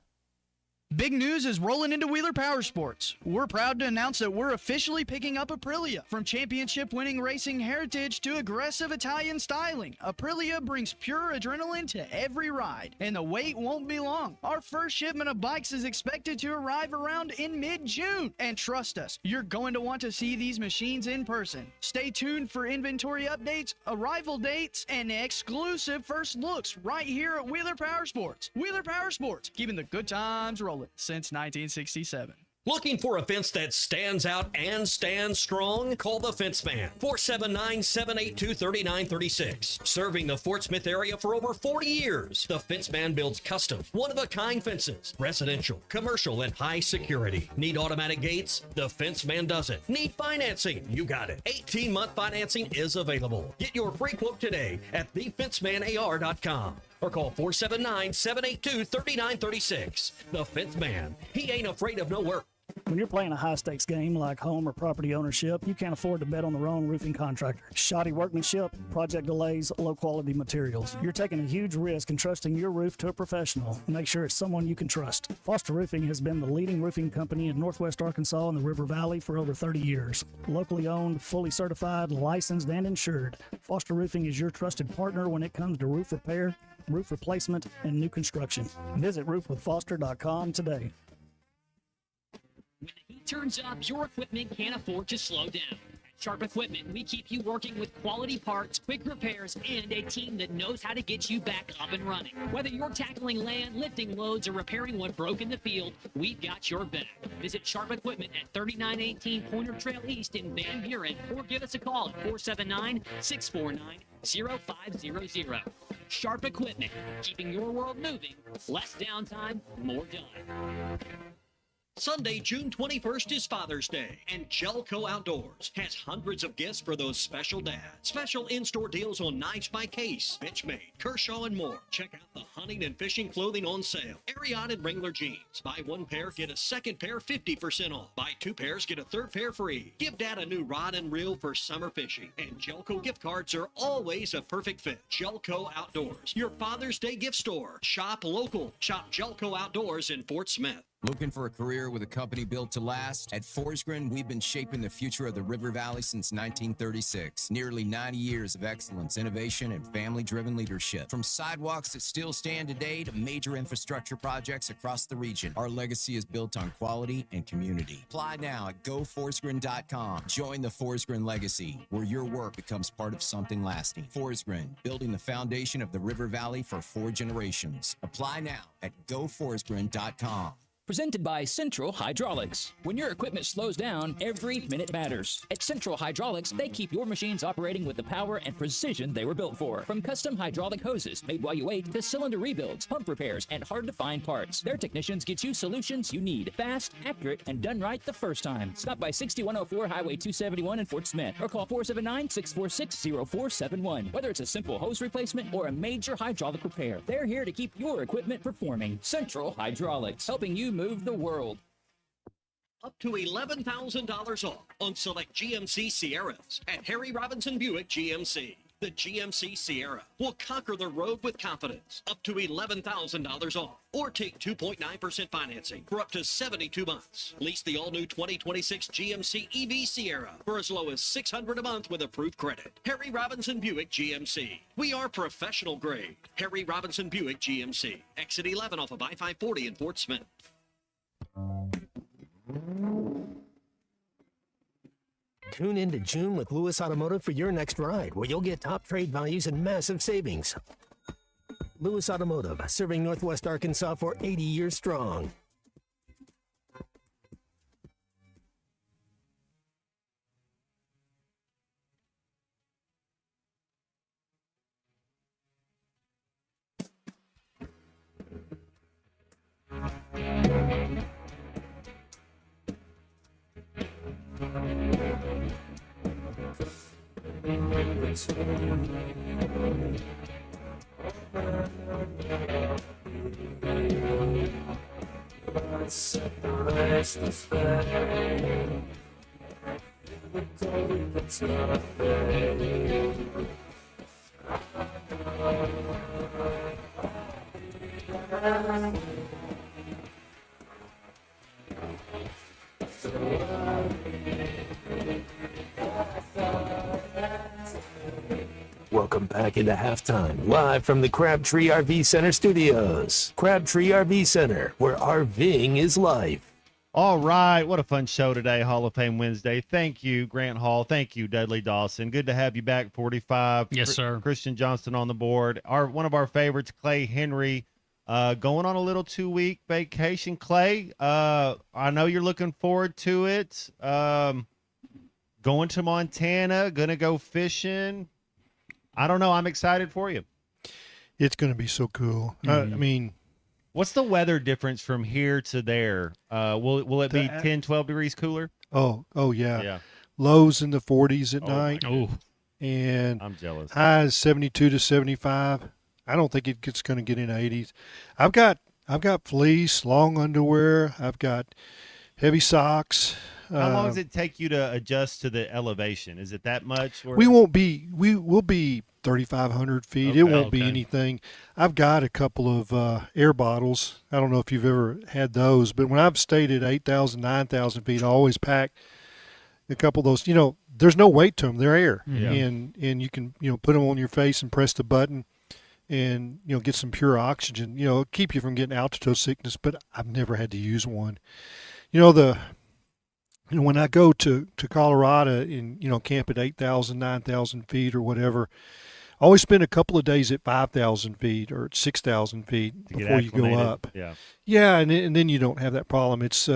Speaker 6: Big news is rolling into Wheeler Power Sports. We're proud to announce that we're officially picking up Aprilia. From championship-winning racing heritage to aggressive Italian styling, Aprilia brings pure adrenaline to every ride, and the wait won't be long. Our first shipment of bikes is expected to arrive around in mid-June. And trust us, you're going to want to see these machines in person. Stay tuned for inventory updates, arrival dates, and exclusive first looks right here at Wheeler Power Sports. Wheeler Power Sports, keeping the good times rolling since 1967.
Speaker 19: Looking for a fence that stands out and stands strong? Call the Fence Man, 479-782-3936. Serving the Fort Smith area for over 40 years, the Fence Man builds custom, one-of-a-kind fences, residential, commercial, and high security. Need automatic gates? The Fence Man does it. Need financing? You got it. 18-month financing is available. Get your free quote today at thefencemanar.com. Or call 479-782-3936. The Fence Man. He ain't afraid of no work.
Speaker 20: When you're playing a high-stakes game like home or property ownership, you can't afford to bet on the wrong roofing contractor. Shoddy workmanship, project delays, low-quality materials. You're taking a huge risk and trusting your roof to a professional. Make sure it's someone you can trust. Foster Roofing has been the leading roofing company in Northwest Arkansas and the River Valley for over 30 years. Locally owned, fully certified, licensed, and insured, Foster Roofing is your trusted partner when it comes to roof repair, roof replacement, and new construction. Visit roofwithfoster.com today.
Speaker 5: When the heat turns up, your equipment can't afford to slow down. At Sharp Equipment, we keep you working with quality parts, quick repairs, and a team that knows how to get you back up and running. Whether you're tackling land, lifting loads, or repairing what broke in the field, we've got your back. Visit Sharp Equipment at 3918 Pointer Trail East in Van Buren, or give us a call at 479-649-0500. Sharp Equipment, keeping your world moving. Less downtime, more done.
Speaker 19: Sunday, June 21st is Father's Day, and Jelco Outdoors has hundreds of gifts for those special dads. Special in-store deals on knives by Case, Benchmade, Kershaw, and more. Check out the hunting and fishing clothing on sale. Ariat and Wrangler jeans. Buy one pair, get a second pair 50% off. Buy two pairs, get a third pair free. Give Dad a new rod and reel for summer fishing. And Jelco gift cards are always a perfect fit. Jelco Outdoors, your Father's Day gift store. Shop local. Shop Jelco Outdoors in Fort Smith.
Speaker 3: Looking for a career with a company built to last? At Forsgren, we've been shaping the future of the River Valley since 1936. Nearly 90 years of excellence, innovation, and family-driven leadership. From sidewalks that still stand today to major infrastructure projects across the region, our legacy is built on quality and community. Apply now at goforsgren.com. Join the Forsgren legacy, where your work becomes part of something lasting. Forsgren, building the foundation of the River Valley for 4 generations. Apply now at goforsgren.com.
Speaker 17: Presented by Central Hydraulics. When your equipment slows down, every minute matters. At Central Hydraulics, they keep your machines operating with the power and precision they were built for. From custom hydraulic hoses made while you wait to cylinder rebuilds, pump repairs, and hard-to-find parts, their technicians get you solutions you need. Fast, accurate, and done right the first time. Stop by 6104 Highway 271 in Fort Smith or call 479-646-0471. Whether it's a simple hose replacement or a major hydraulic repair, they're here to keep your equipment performing. Central Hydraulics, helping you move the world.
Speaker 19: Up to $11,000 off on select GMC Sierras at Harry Robinson Buick GMC. The GMC Sierra will conquer the road with confidence. Up to $11,000 off. Or take 2.9% financing for up to 72 months. Lease the all-new 2026 GMC EV Sierra for as low as $600 a month with approved credit. Harry Robinson Buick GMC. We are professional grade. Harry Robinson Buick GMC. Exit 11 off of I-540 in Fort Smith.
Speaker 13: Tune into June with Lewis Automotive for your next ride, where you'll get top trade values and massive savings. Lewis Automotive, serving Northwest Arkansas for 80 years strong. Welcome back into halftime, live from the Crabtree RV Center studios. Crabtree RV Center, where RVing is life.
Speaker 10: All right, what a fun show today, Hall of Fame Wednesday. Thank you, Grant Hall. Thank you, Dudley Dawson. Good to have you back, 45.
Speaker 11: Yes, sir.
Speaker 10: Christian Johnston on the board. One of our favorites, Clay Henry, going on a little 2-week vacation. Clay, I know you're looking forward to it. Going to Montana, going to go fishing. I don't know. I'm excited for you.
Speaker 2: It's going to be so cool. I mean,
Speaker 10: what's the weather difference from here to there? Will it be 10, 12 degrees cooler?
Speaker 2: Oh yeah.
Speaker 10: Yeah.
Speaker 2: Lows in the 40s at night.
Speaker 11: Oh,
Speaker 2: and
Speaker 10: I'm jealous.
Speaker 2: Highs 72 to 75. I don't think it's going to get in the 80s. I've got fleece, long underwear. I've got heavy socks.
Speaker 10: How long does it take you to adjust to the elevation? Is it that much? Or?
Speaker 2: We'll be 3,500 feet.
Speaker 10: Okay.
Speaker 2: It won't be anything. I've got a couple of air bottles. I don't know if you've ever had those, but when I've stayed at 8,000, 9,000 feet, I always pack a couple of those. You know, there's no weight to them. They're air.
Speaker 10: Yeah.
Speaker 2: And you can, put them on your face and press the button and, get some pure oxygen. Keep you from getting altitude sickness, but I've never had to use one. When I go to Colorado and, camp at 8,000, 9,000 feet or whatever, I always spend a couple of days at 5,000 feet or at 6,000 feet before you go up.
Speaker 10: Yeah.
Speaker 2: Yeah, and then you don't have that problem. It's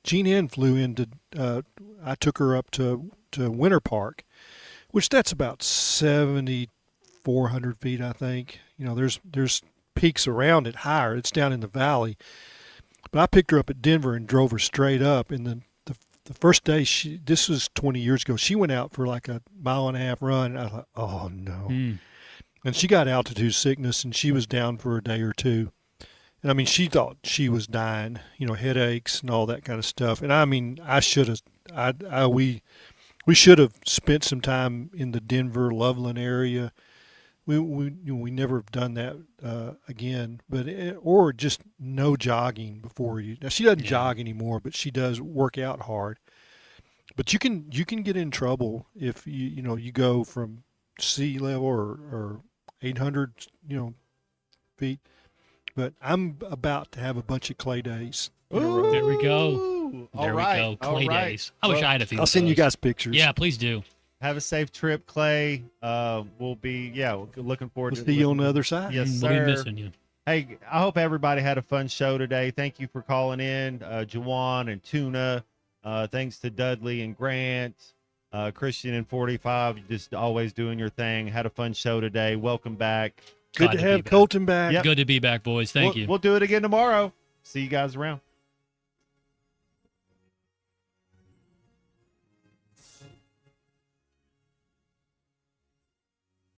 Speaker 2: Jean Ann flew into, I took her up to Winter Park, which that's about 70 400 feet, I think. You know, there's peaks around it higher. It's down in the valley. But I picked her up at Denver and drove her straight up. And then the first day, this was 20 years ago, she went out for like a 1.5 mile run. I thought, oh, no. And she got altitude sickness, and she was down for a day or two. And, I mean, she thought she was dying, you know, headaches and all that kind of stuff. And, I mean, we should have spent some time in the Denver, Loveland area. We never have done that again, or just no jogging before you. Now she doesn't jog anymore, but she does work out hard. But you can get in trouble if you go from sea level or 800 feet. But I'm about to have a bunch of clay days.
Speaker 11: There we go.
Speaker 10: All
Speaker 11: There
Speaker 10: right,
Speaker 11: we go. Clay
Speaker 10: all right.
Speaker 11: days. I wish I had a few.
Speaker 2: I'll send you guys pictures.
Speaker 11: Yeah, please do.
Speaker 10: Have a safe trip, Clay. We'll be looking forward to
Speaker 2: See you on the other side.
Speaker 10: Yes,
Speaker 11: We'll
Speaker 10: sir.
Speaker 11: be missing you.
Speaker 10: Hey, I hope everybody had a fun show today. Thank you for calling in, Jawan and Tuna. Thanks to Dudley and Grant, Christian and 45. Just always doing your thing. Had a fun show today. Welcome back.
Speaker 2: Good to have Colton back.
Speaker 10: Yep.
Speaker 11: Good to be back, boys. Thank you.
Speaker 10: We'll do it again tomorrow. See you guys around.